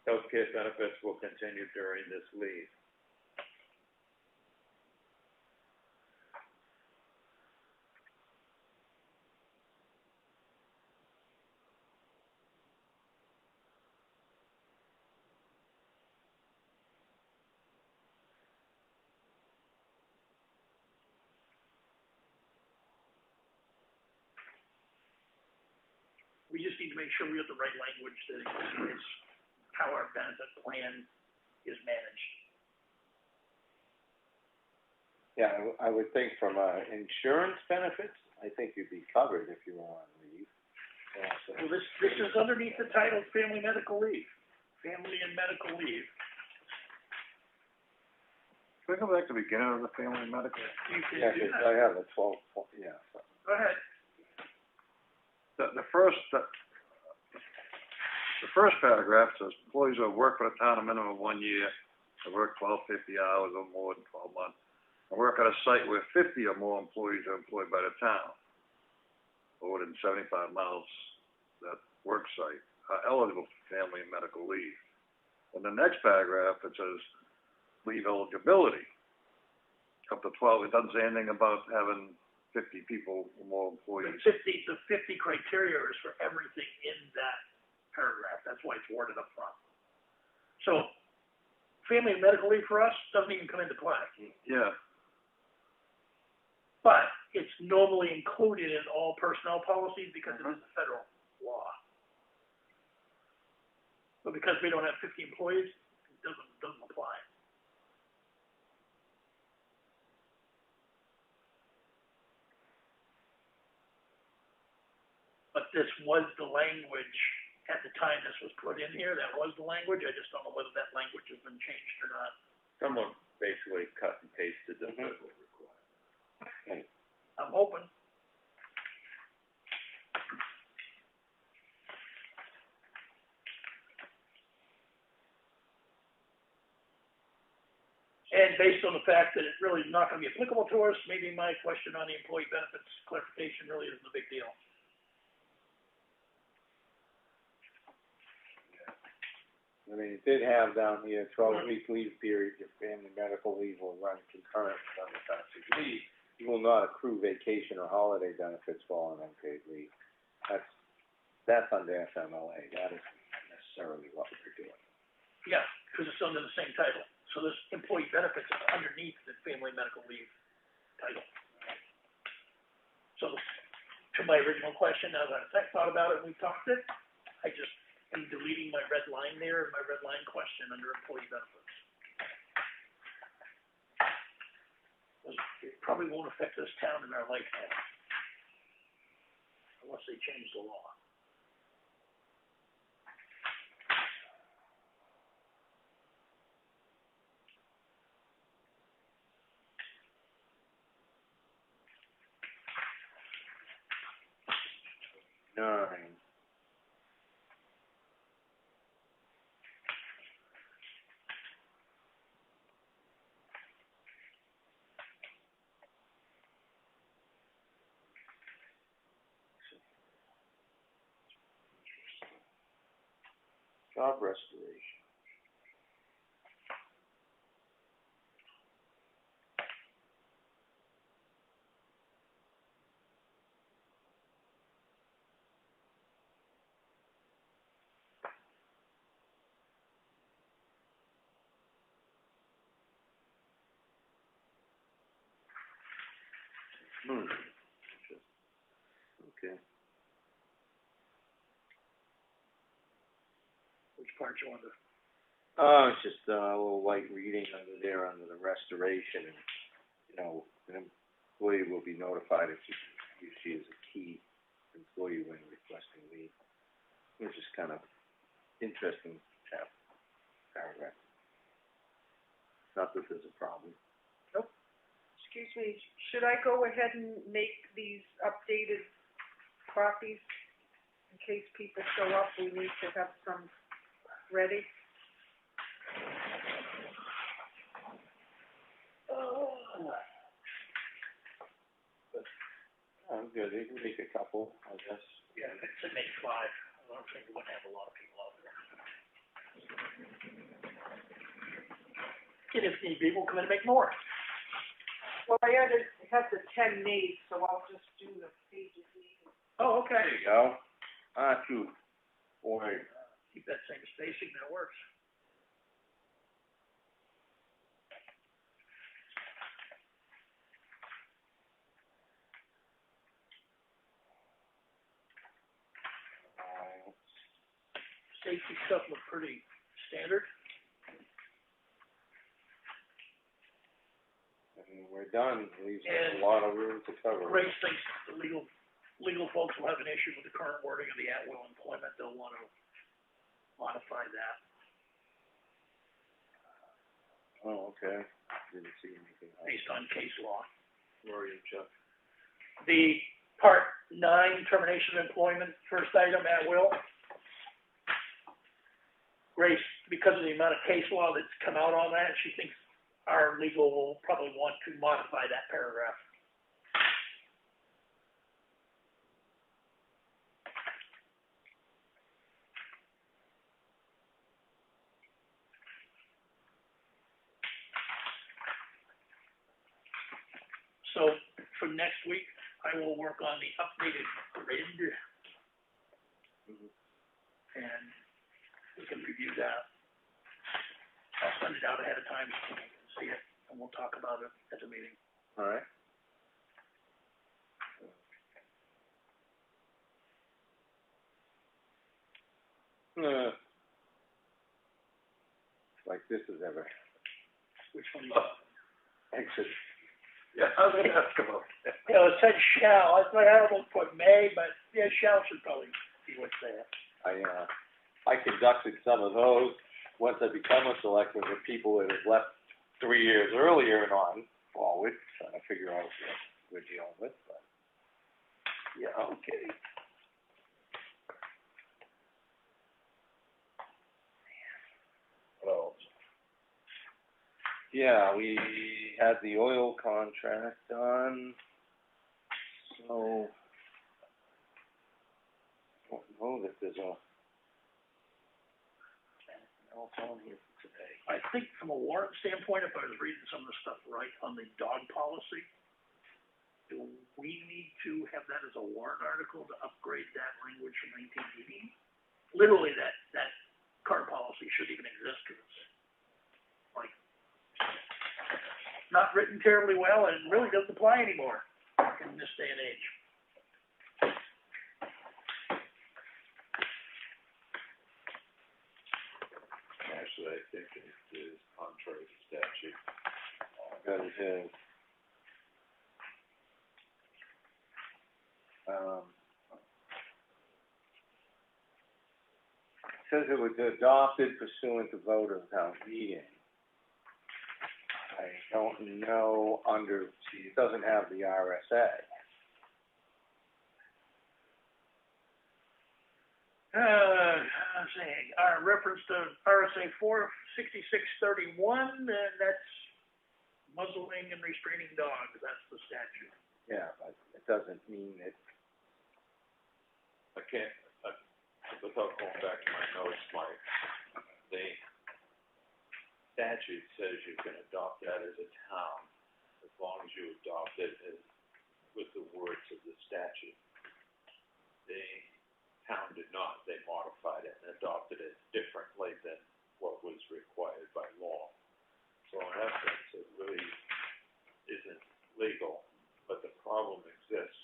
Healthcare benefits will continue during this leave. We just need to make sure we have the right language that is how our benefit plan is managed. Yeah, I would think from, insurance benefits, I think you'd be covered if you were on leave. Yeah, so- Well, this is underneath the title family medical leave, family and medical leave. Can we go back to the beginning of the family medical? You can Yeah, do 'cause that. I have a 12, yeah. Go ahead. The first paragraph says employees who have worked for the town a minimum of 1 year, have worked 1250 hours or more than 12 months, and work at a site where 50 or more employees are employed by the town, or within 75 miles of that work site, are eligible for family and medical leave. In the next paragraph, it says leave eligibility, up to 12. It doesn't say anything about having 50 people or more employees. The 50 criteria is for everything in that paragraph. That's why it's worded up front. So, family and medical leave for us doesn't even come into play. Yeah. But it's normally included in all personnel policies because it is a federal law. But because we don't have 50 employees, it doesn't apply. But this was the language at the time this was put in here. That was the language. I just don't know whether that language has been changed or not. Someone basically cut and pasted the federal requirement. I'm hoping. And based on the fact that it really is not going to be applicable to us, maybe my question on the employee benefits clarification really isn't a big deal. I mean, it did have down here 12-week leave period, your family medical leave will run concurrent with other types of leave. You will not accrue vacation or holiday benefits while on unpaid leave. That's under FMLA. That isn't necessarily what we're doing. Yeah, because it's under the same title. So this employee benefits is underneath the family medical leave title. So to my original question, now that I thought about it and we talked it, I just am deleting my red line there and my red line question under employee benefits. It probably won't affect this town in our lifetime, unless they change the law. nine. Job restoration. Okay. Which part you want to? Oh, it's just a little light reading under there under the restoration, and, you know, an employee will be notified if she is a key employee when requesting leave. It's just kind of interesting paragraph. Not that there's a problem. Excuse me, should I go ahead and make these updated copies in case people show up? We need to have some ready. I'm good. You can make a couple, I guess. Yeah, it's a make 5. I don't think we're gonna have a lot of people out there. And if need be, we'll come in and make more. Well, I had the 10 made, so I'll just do the pages needed. Oh, okay. There you go. Shoot. Boy. Keep that same spacing, that works. Safety stuff looked pretty standard. And we're done. Leaves us a lot of room to cover. Grace thinks the legal folks will have an issue with the current wording of the at-will employment. They'll want to modify that. Oh, okay. Didn't see anything else. Based on case law. Where are you, Chuck? The Part 9, termination of employment, first item, at will. Grace, because of the amount of case law that's come out on that, she thinks our legal will probably want to modify that paragraph. So for next week, I will work on the updated grid. And we can review that. I'll send it out ahead of time so you can see it, and we'll talk about it at the meeting. All right. Like this has ever Which one you exit. Yeah, I was gonna ask about that. You know, it said shall. I thought I almost put may, but yeah, shall should probably be what's there. I conducted some of those once I become a selectman with people that have left 3 years earlier and on forward, trying to figure out what we're dealing with, but, yeah, okay. What else? Yeah, we had the oil contract done, so, I don't know that there's a else on here for today. I think from a warrant standpoint, if I was reading some of the stuff right on the dog policy, do we need to have that as a warrant article to upgrade that language from 1980? Literally, that current policy shouldn't even exist because it's like not written terribly well and really doesn't apply anymore in this day and age. Actually, I think it is contrary to statute. That is it. Says it was adopted pursuant to vote of town meeting. I don't know it doesn't have the RSA. let's see, reference to RSA 46631, and that's muzzling and restraining dogs, that's the statute. Yeah, but it doesn't mean it, I can't, without going back to my notes, the statute says you can adopt that as a town, as long as you adopt it as, with the words of the statute. The town did not, they modified it and adopted it differently than what was required by law. So in essence, it really isn't legal, but the problem exists.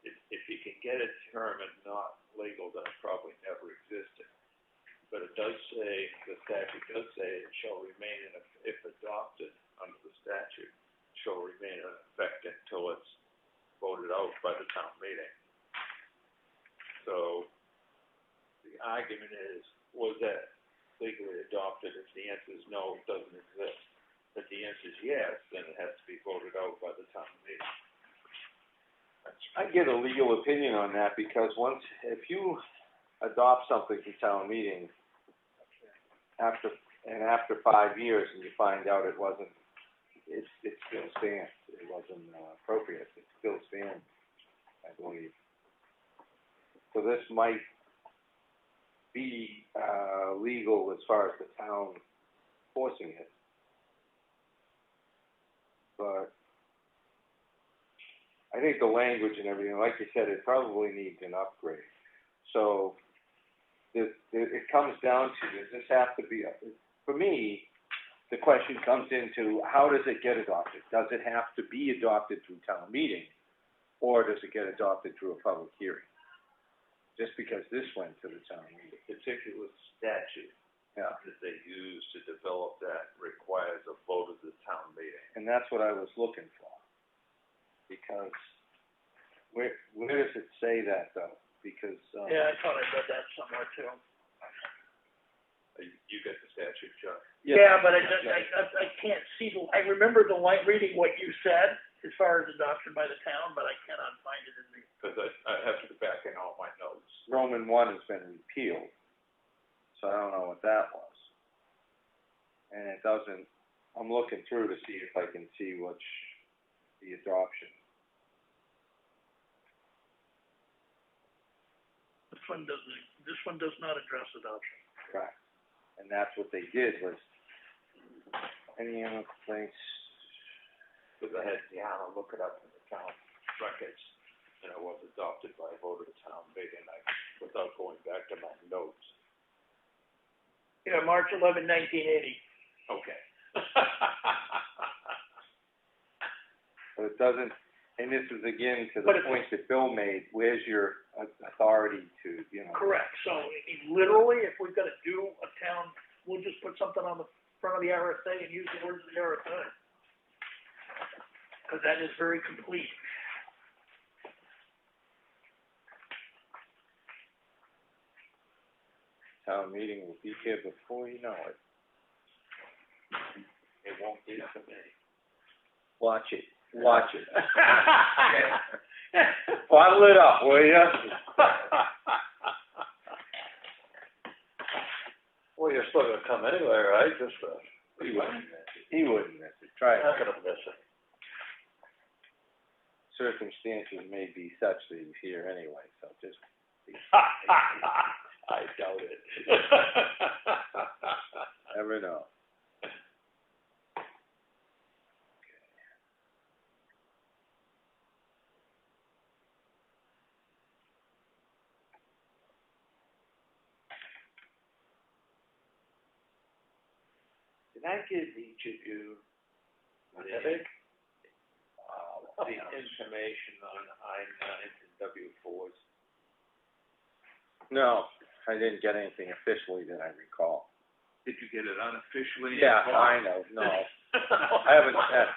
If you can get a term and not legal, then it probably never existed. But it does say, the statute does say it shall remain in, if adopted under the statute, shall remain in effect until it's voted out by the town meeting. So the argument is, was that legally adopted? If the answer is no, it doesn't exist. If the answer is yes, then it has to be voted out by the town meeting. I get a legal opinion on that, because if you adopt something to town meeting, after 5 years and you find out it wasn't, it still stands. It wasn't appropriate. It still stands, I believe. So this might be legal as far as the town forcing it, but I think the language and everything, like you said, it probably needs an upgrade. So it comes down to, does this have to be, for me, the question comes into, how does it get adopted? Does it have to be adopted through town meeting, or does it get adopted through a public hearing? Just because this went to the town meeting. Particular statute that they use to develop that requires a vote of the town meeting. And that's what I was looking for. Because where does it say that, though? Because Yeah, I thought I read that somewhere too. You get the statute, Chuck? Yeah, but I can't see I remember the line, reading what you said as far as adoption by the town, but I cannot find it in the. Because I have to go back in all my notes. Roman 1 has been repealed, so I don't know what that was. And it doesn't, I'm looking through to see if I can see which, the adoption. This one does not address adoption. Correct. And that's what they did, was any other complaints? Because I had Deanna look it up in the town records, and it was adopted by a vote of the town meeting, without going back to my notes. Yeah, March 11, 1980. Okay. But it doesn't, and this is again to the point that Bill made, where's your authority to, Correct. So literally, if we've got to do a town, we'll just put something on the front of the RSA and use the words of the RSA. Because that is very complete. Town meeting will be here before you know it. It won't be for me. Watch it. Watch it. Bottle it up, will ya? Well, you're still gonna come anyway, right? Just, He wouldn't miss it. Try it. not gonna miss it. Circumstances may be such that he's here anyway, so just. I doubt it. Never know. Did I give each of you the information on I-9s and W-4s? No, I didn't get anything officially that I recall. Did you get it unofficially? Yeah, I know, no. I haven't had.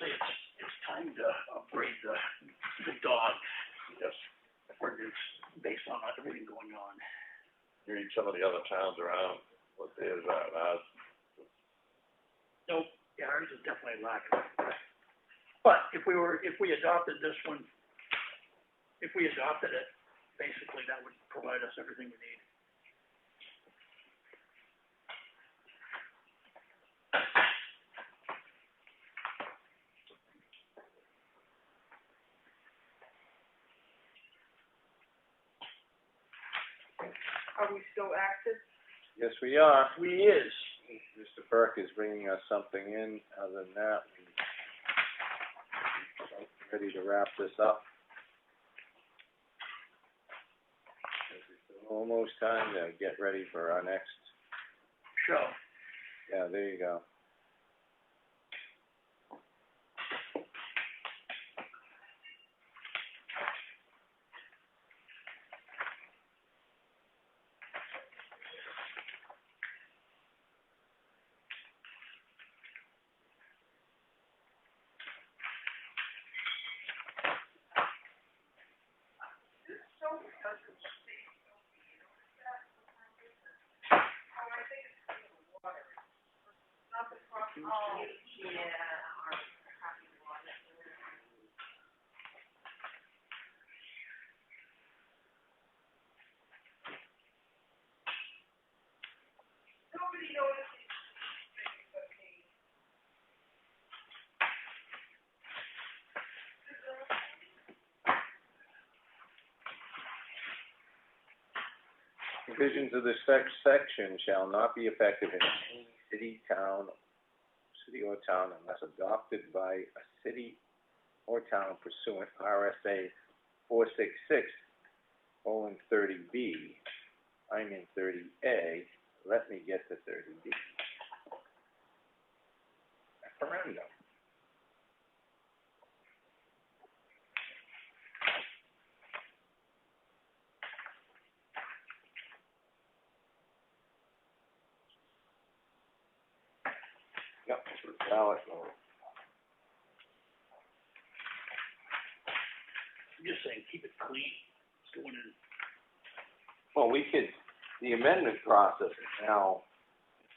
say it's time to upgrade the dog, ordinance based on everything going on. You read some of the other towns around, what theirs are, ours. Nope, yeah, ours is definitely lacking. But if we adopted this one, if we adopted it, basically that would provide us everything we need. Are we still active? Yes, we are. We is. Mr. Burke is bringing us something in. Other than that, we're ready to wrap this up. It's almost time to get ready for our next Show. Yeah, there you go. Oh, yeah, our copy water. Nobody noticed it but me. Provisions of this section shall not be effective in any city or town unless adopted by a city or town pursuant RSA 466:30B. I'm in 30A. Let me get to 30B. Referendum. Yep, ballot vote. I'm just saying, keep it clean. It's going in. Well, the amendment process is now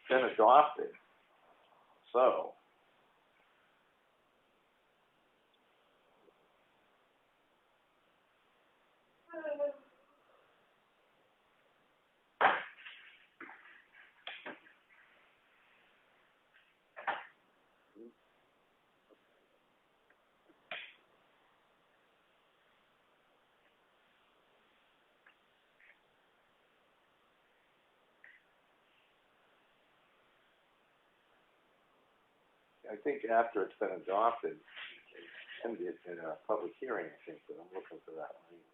been adopted, so. I think after it's been adopted, and it's in a public hearing, I think, but I'm looking for that language.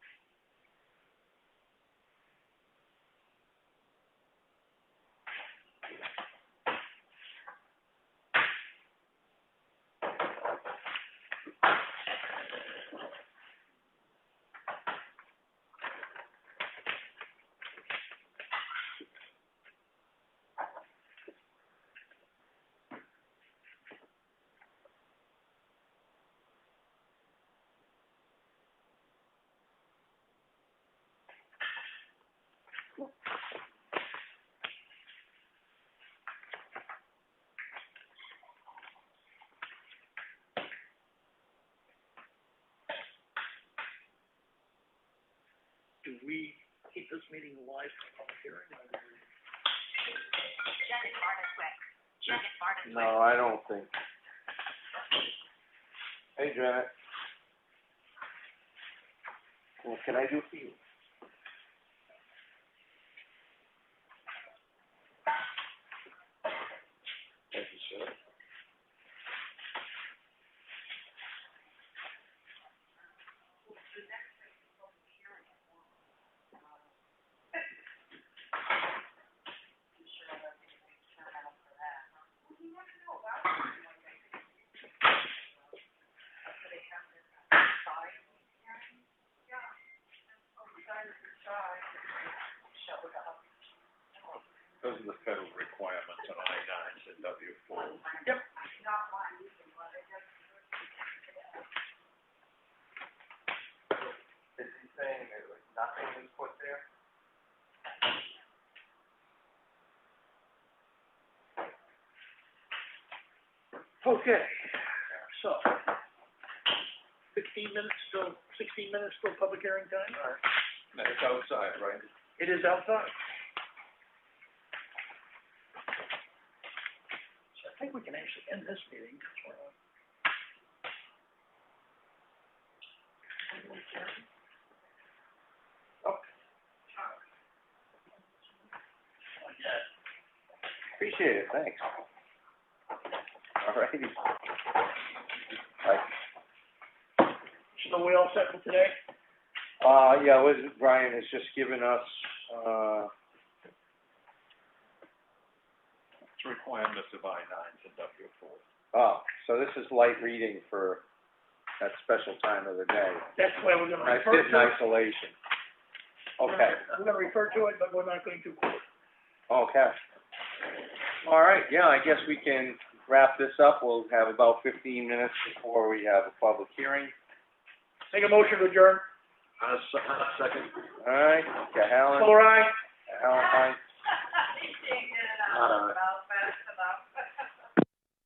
Do we keep this meeting alive for public hearing? No, I don't think. Hey, Janet. What can I do for you? Thank you, sir. Those are the federal requirements on I-9s and W-4s. Yep. nothing was put there. Okay, so, 16 minutes till public hearing time? And it's outside, right? It is outside. So I think we can actually end this meeting. Appreciate it, thanks. All righty. So we all set for today? Yeah, Brian has just given us, It's requirements of I-9s and W-4. so this is light reading for that special time of the day. That's why we're gonna I refer sit in to it. isolation. Okay, We're gonna refer to it, but we're not going to quote. okay. All right, yeah, I guess we can wrap this up. We'll have about 15 minutes before we have a public hearing. Take a motion to adjourn. Second. All right, Cahalan. All right.